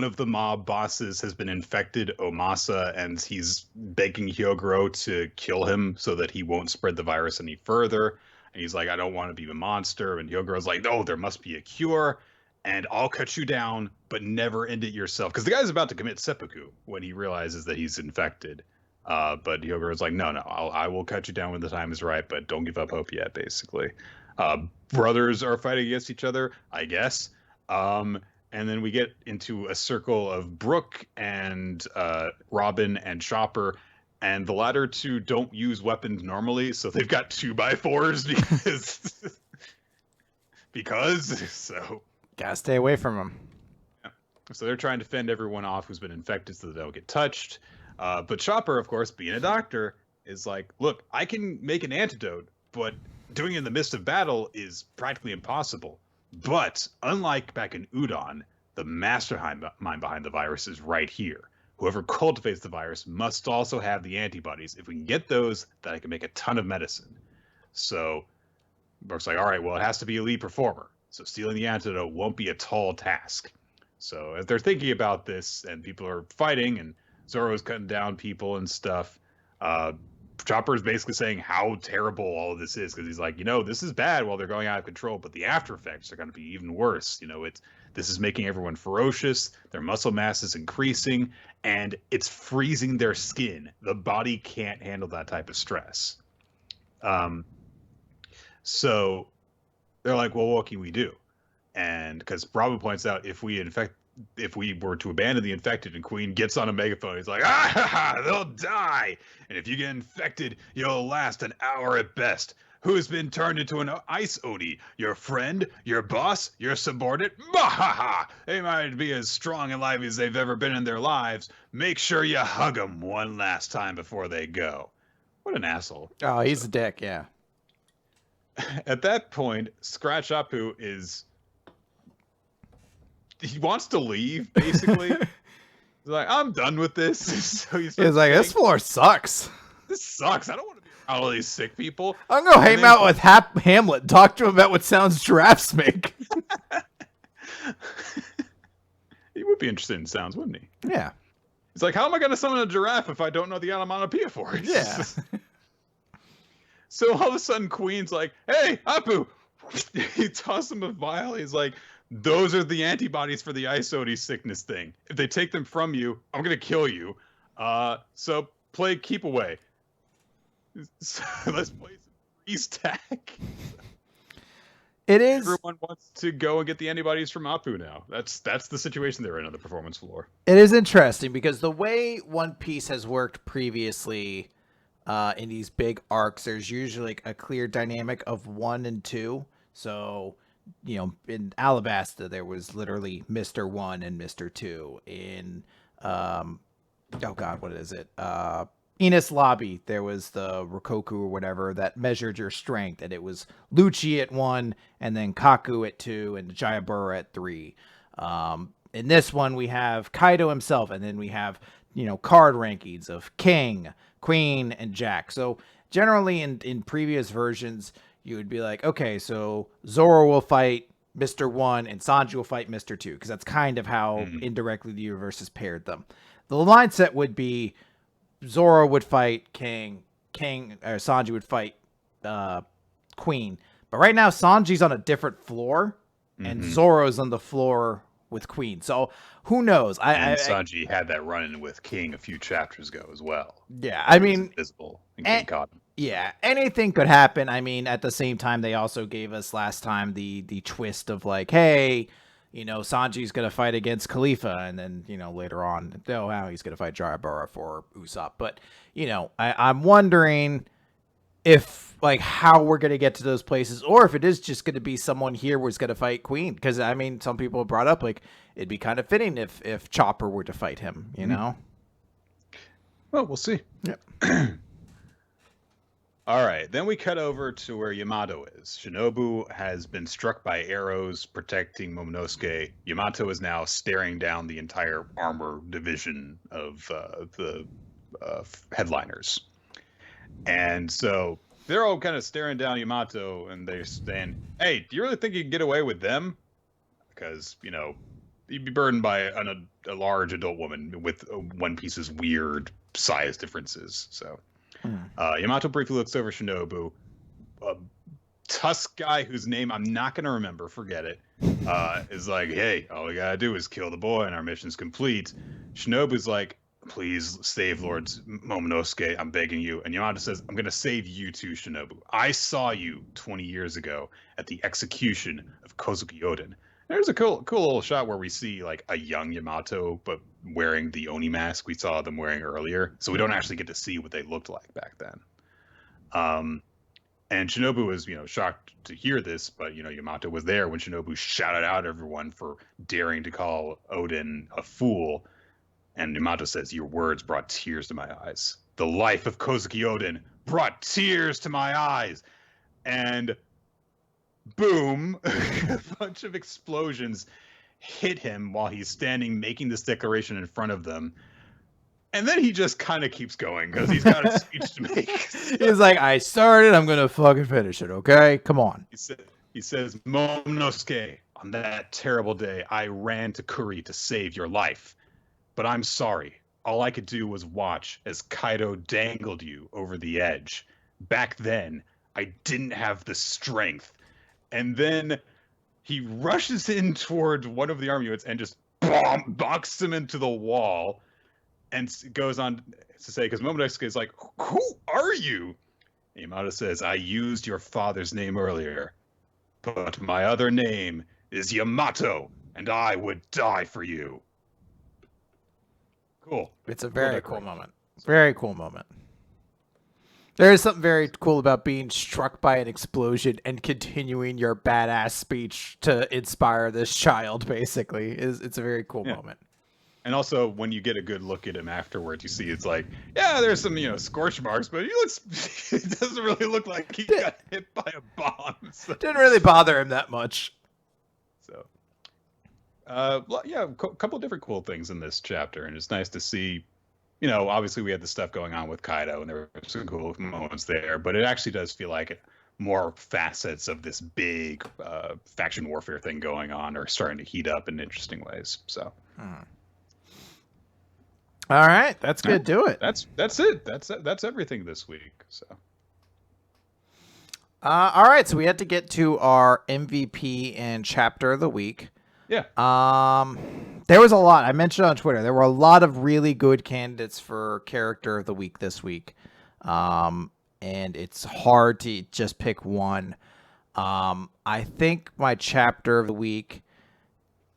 of the mob bosses has been infected, Omasa, and he's begging Hyogoro to kill him so that he won't spread the virus any further. And he's like, I don't want to be a monster. And Hyogoro's like, no, there must be a cure, and I'll cut you down, but never end it yourself. Because the guy's about to commit seppuku when he realizes that he's infected. But Hyogoro's like, no, I will cut you down when the time is right, but don't give up hope yet, basically. Brothers are fighting against each other, I guess. And then we get into a circle of Brook and Robin and Chopper, and the latter two don't use weapons normally, so they've got 2x4s because so. Gotta stay away from them. Yeah. So they're trying to fend everyone off who's been infected so they don't get touched. But Chopper, of course, being a doctor, is like, look, I can make an antidote, but doing it in the midst of battle is practically impossible. But unlike back in Udon, the mastermind behind the virus is right here. Whoever cultivates the virus must also have the antibodies. If we can get those, then I can make a ton of medicine. So Brook's like, all right, well, it has to be a lead performer. So stealing the antidote won't be a tall task. So as they're thinking about this and people are fighting and Zoro's cutting down people and stuff, Chopper's basically saying how terrible all of this is, because he's like, this is bad while they're going out of control, but the after effects are going to be even worse. This is making everyone ferocious, their muscle mass is increasing, and it's freezing their skin. The body can't handle that type of stress. So they're like, well, what can we do? And because Robin points out, if we were to abandon the infected, and Queen gets on a megaphone, he's like, they'll die. And if you get infected, you'll last an hour at best. Who's been turned into an ice Oni? Your friend? Your boss? Your subordinate? Bahaha! They might be as strong and lively as they've ever been in their lives. Make sure you hug them one last time before they go. What an asshole. Oh, he's a dick, yeah. At that point, Scratch Apu he wants to leave, basically. He's like, I'm done with this. So He's like, this floor sucks. This sucks. I don't want to be around all these sick people. I'm going to hang out with Hamlet and talk to him about what sounds giraffes make. He would be interested in sounds, wouldn't he? Yeah. He's like, how am I going to summon a giraffe if I don't know the onomatopoeia for it? Yeah. So all of a sudden, Queen's like, hey, Apu! He tosses him a vial. He's like, those are the antibodies for the Isodi sickness thing. If they take them from you, I'm going to kill you. So play keep away. So let's play some freeze tag. It is. Everyone wants to go and get the antibodies from Apu now. That's the situation they're in on the performance floor. It is interesting because the way One Piece has worked previously in these big arcs, there's usually like a clear dynamic of 1 and 2. So, in Alabasta, there was literally Mr. 1 and Mr. 2. In, oh God, what is it? Enos Lobby, there was the Rokoku or whatever that measured your strength, and it was Lucci at 1, and then Kaku at 2, and Jayabura at 3. In this one, we have Kaido himself, and then we have, card rankings of King, Queen, and Jack. So generally in previous versions, you would be like, okay, so Zoro will fight Mr. 1 and Sanji will fight Mr. 2, because that's kind of how indirectly the universe has paired them. The mindset would be Zoro would fight King, or Sanji would fight Queen. But right now, Sanji's on a different floor, and Zoro's on the floor with Queen. So who knows? Sanji had that run-in with King a few chapters ago as well. Yeah, I mean, invisible, and King caught him. Yeah, anything could happen. I mean, at the same time, they also gave us last time the twist of like, hey, Sanji's gonna fight against Khalifa, and then later on, how he's gonna fight Jayabura for Usopp. But I'm wondering if how we're gonna get to those places, or if it is just gonna be someone here who's gonna fight Queen. Because I mean, some people brought up it'd be kind of fitting if Chopper were to fight him. Well, we'll see. Yep. All right, then we cut over to where Yamato is. Shinobu has been struck by arrows protecting Momonosuke. Yamato is now staring down the entire armor division of the headliners. And so they're all kind of staring down Yamato, and they're saying, hey, do you really think you can get away with them? Because, you'd be burdened by a large adult woman with One Piece's weird size differences, so... Yamato briefly looks over Shinobu. A tusk guy whose name I'm not going to remember, forget it, is like, hey, all we got to do is kill the boy and our mission's complete. Shinobu's like, please save Lord Momonosuke, I'm begging you. And Yamato says, I'm going to save you too, Shinobu. I saw you 20 years ago at the execution of Kozuki Oden. There's a cool little shot where we see like a young Yamato, but wearing the Oni mask we saw them wearing earlier. So we don't actually get to see what they looked like back then. And Shinobu was, shocked to hear this, but, Yamato was there when Shinobu shouted out at everyone for daring to call Oden a fool. And Yamato says, your words brought tears to my eyes. The life of Kozuki Oden brought tears to my eyes. And boom, a bunch of explosions hit him while he's standing making this declaration in front of them. And then he just kind of keeps going because he's got a speech to make. He's like, I started, I'm going to fucking finish it, okay? Come on. He says, Momonosuke, on that terrible day, I ran to Kuri to save your life. But I'm sorry. All I could do was watch as Kaido dangled you over the edge. Back then, I didn't have the strength. And then he rushes in toward one of the army units and just boxes him into the wall and goes on to say, because Momonosuke is like, who are you? And Yamato says, I used your father's name earlier, but my other name is Yamato, and I would die for you. Cool. It's a very cool moment. Very cool moment. There is something very cool about being struck by an explosion and continuing your badass speech to inspire this child, basically. It's a very cool moment. And also, when you get a good look at him afterwards, you see it's like, yeah, there's some, scorch marks, but he looks, it doesn't really look like he got hit by a bomb. So, Didn't really bother him that much. yeah, a couple of different cool things in this chapter, and it's nice to see. Obviously we had the stuff going on with Kaido, and there were some cool moments there, but it actually does feel like more facets of this big faction warfare thing going on are starting to heat up in interesting ways. So. All right, that's good. Do it. That's it. That's everything this week. So. All right, so we had to get to our MVP and chapter of the week. Yeah. There was a lot. I mentioned on Twitter. There were a lot of really good candidates for character of the week this week. And it's hard to just pick one. I think my chapter of the week,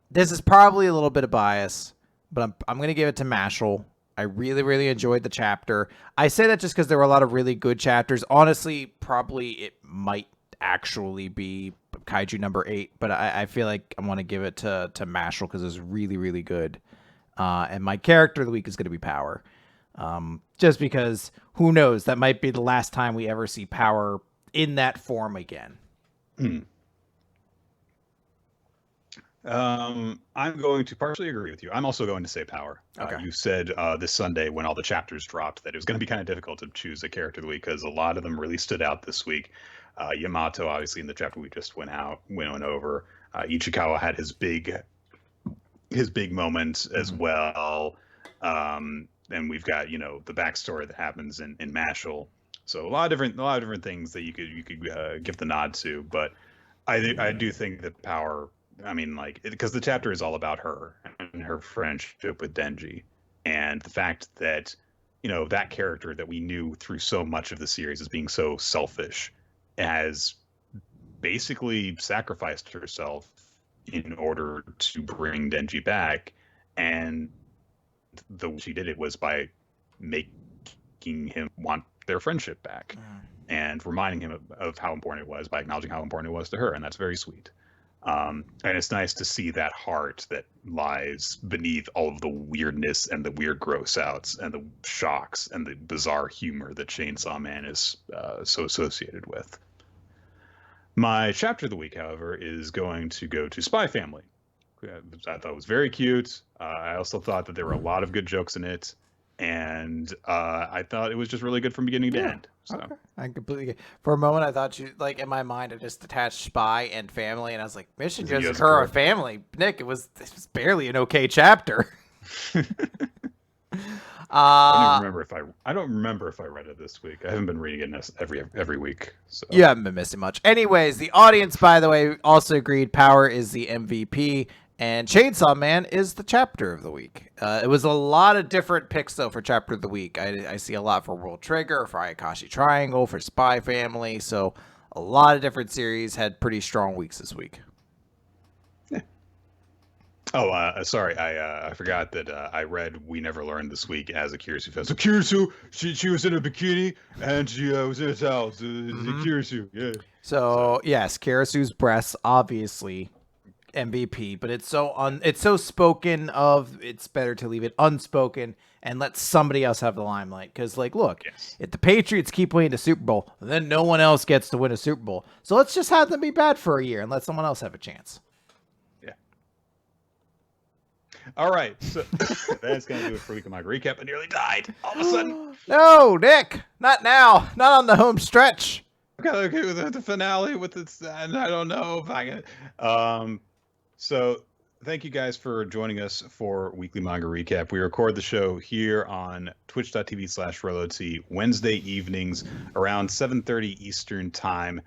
this is probably a little bit of bias, but I'm going to give it to Mashle. I really, really enjoyed the chapter. I say that just because there were a lot of really good chapters. Honestly, probably it might actually be Kaiju number 8, but I feel like I want to give it to Mashle because it's really, really good. And my character of the week is going to be Power. Just because, who knows, that might be the last time we ever see Power in that form again. I'm going to partially agree with you. I'm also going to say Power. Okay. You said this Sunday when all the chapters dropped that it was going to be kind of difficult to choose a character of the week because a lot of them really stood out this week. Yamato, obviously, in the chapter we just went over. Ichikawa had his big moment as well. And we've got the backstory that happens in Mashle. So a lot of different things that you could give the nod to. But I do think that Power. I mean, because the chapter is all about her and her friendship with Denji, and the fact that that character that we knew through so much of the series as being so selfish has basically sacrificed herself in order to bring Denji back, and the way she did it was by making him want their friendship back and reminding him of how important it was by acknowledging how important it was to her, and that's very sweet. And it's nice to see that heart that lies beneath all of the weirdness and the weird gross outs and the shocks and the bizarre humor that Chainsaw Man is so associated with. My chapter of the week, however, is going to go to Spy Family. I thought it was very cute. I also thought that there were a lot of good jokes in it. And I thought it was just really good from beginning to end. So. Okay. I completely. For a moment, I thought you in my mind, I just attached Spy and Family, and I was like, Mission Yozakura Family. Nick, it was barely an okay chapter. I don't remember if I read it this week. I haven't been reading it every week. So. You haven't been missing much. Anyways, the audience, by the way, also agreed Power is the MVP. And Chainsaw Man is the chapter of the week. It was a lot of different picks, though, for chapter of the week. I see a lot for World Trigger, for Ayakashi Triangle, for Spy Family. So a lot of different series had pretty strong weeks this week. Yeah. Oh, sorry. I forgot that I read We Never Learned this week as a Kirisu fan. So Kirisu, she was in a bikini and she was in a towel. So Kirisu, yeah. So, yes, Kirisu's breasts, obviously MVP, but it's so spoken of. It's better to leave it unspoken and let somebody else have the limelight. Because, look, if the Patriots keep winning the Super Bowl, then no one else gets to win a Super Bowl. So let's just have them be bad for a year and let someone else have a chance. Yeah. All right, so that's gonna do it for Week of Manga Recap. I nearly died all of a sudden. No, Nick, not now. Not on the home stretch. Okay, with the finale with this, and I don't know if I can. So thank you guys for joining us for Weekly Manga Recap. We record the show here on twitch.tv/RoloT Wednesday evenings around 7:30 Eastern time.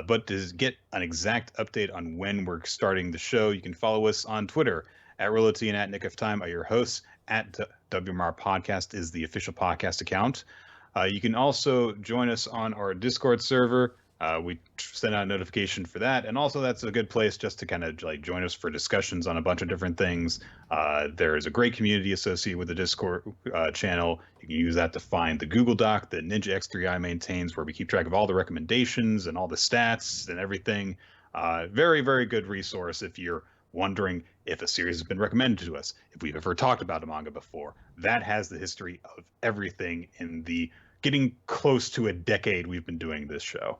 But to get an exact update on when we're starting the show, you can follow us on Twitter at RoloT and at Nick of Time are your hosts. At WMR Podcast is the official podcast account. You can also join us on our Discord server. We send out a notification for that, and also that's a good place just to kind of join us for discussions on a bunch of different things. There is a great community associated with the Discord channel. You can use that to find the Google Doc that Ninja X3i maintains, where we keep track of all the recommendations and all the stats and everything. Very, very good resource if you're wondering if a series has been recommended to us, if we've ever talked about a manga before. That has the history of everything in the getting close to a decade we've been doing this show.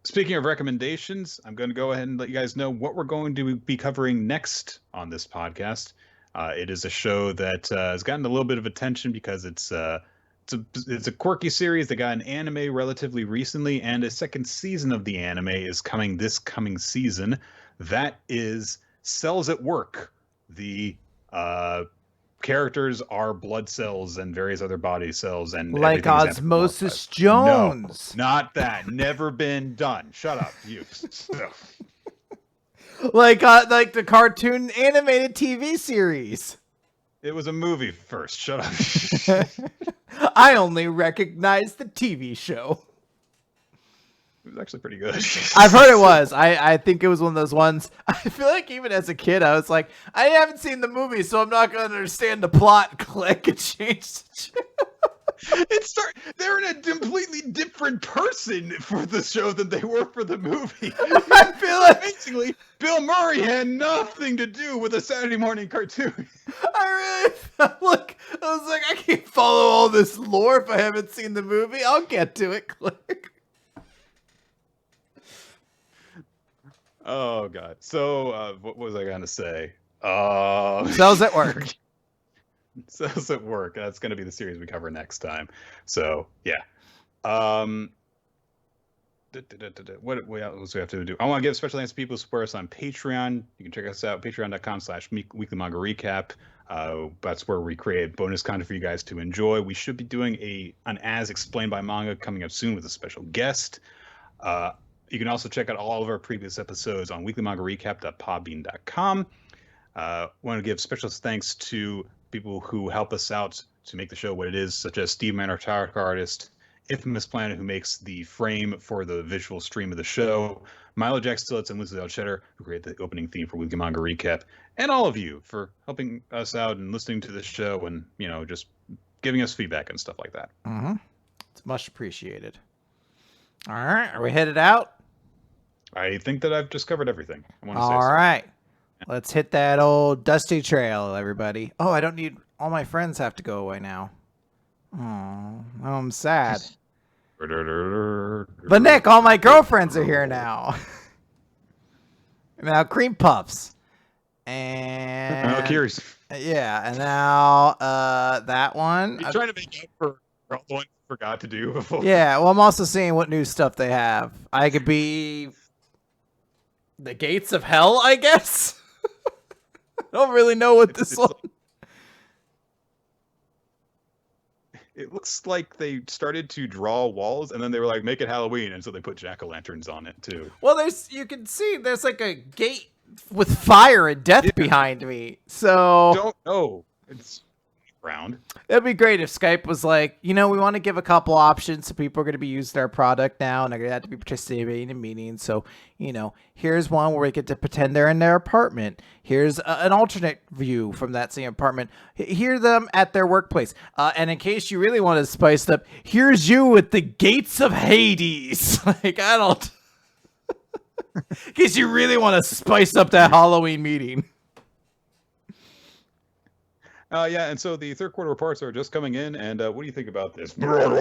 Speaking of recommendations, I'm going to go ahead and let you guys know what we're going to be covering next on this podcast. It is a show that has gotten a little bit of attention because it's a quirky series that got an anime relatively recently, and a second season of the anime is coming this coming season. That is Cells at Work. The characters are blood cells and various other body cells, and like Osmosis Jones. No, not that. Never been done. Shut up, you. like the cartoon animated TV series. It was a movie first. Shut up. I only recognize the TV show. It was actually pretty good. I've heard it was. I think it was one of those ones. I feel like even as a kid, I was like, I haven't seen the movie, so I'm not going to understand the plot. Click and change They're in a completely different person for the show than they were for the movie. I feel like basically Bill Murray had nothing to do with a Saturday morning cartoon. I really felt like I was like, I can't follow all this lore if I haven't seen the movie. I'll get to it. Click. Oh god. So what was I gonna say? Cells at Work. Cells at Work. That's gonna be the series we cover next time. So yeah. What else do we have to do? I want to give special thanks to people who support us on Patreon. You can check us out, patreon.com/weekly manga recap. That's where we create bonus content for you guys to enjoy. We should be doing an As Explained by Manga coming up soon with a special guest. You can also check out all of our previous episodes on weeklymangarecap.podbean.com. Want to give special thanks to people who help us out to make the show what it is, such as Steve Mann, our artwork artist, Infamous Planet, who makes the frame for the visual stream of the show, Milo Jack Stillitz and Lucy Del Cheddar, who create the opening theme for Weekly Manga Recap, and all of you for helping us out and listening to this show and, just giving us feedback and stuff like that. Mm-hmm. It's much appreciated. All right. Are we headed out? I think that I've just covered everything. All right. Let's hit that old dusty trail, everybody. Oh, I don't need... All my friends have to go away now. Oh, I'm sad. But Nick, all my girlfriends are here now. Now Cream Puffs. And... Kirisu. Yeah, and now that one. You're trying to make up for all the ones you forgot to do before. Yeah, well, I'm also seeing what new stuff they have. I could be... The Gates of Hell, I guess? I don't really know what this one... It looks like they started to draw walls, and then they were like, make it Halloween, and so they put jack-o'-lanterns on it, too. Well, you can see there's like a gate with fire and death behind me, so... Don't know. It's round. That'd be great if Skype was like, we want to give a couple options, so people are going to be using our product now, and they're going to have to be participating in meetings, so, here's one where we get to pretend they're in their apartment. Here's an alternate view from that same apartment. Hear them at their workplace. And in case you really want to spice it up, here's you with the Gates of Hades. Like, I don't... in case you really want to spice up that Halloween meeting. Yeah, and so the third quarter reports are just coming in, and what do you think about this? Goodbye,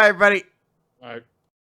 everybody. All right.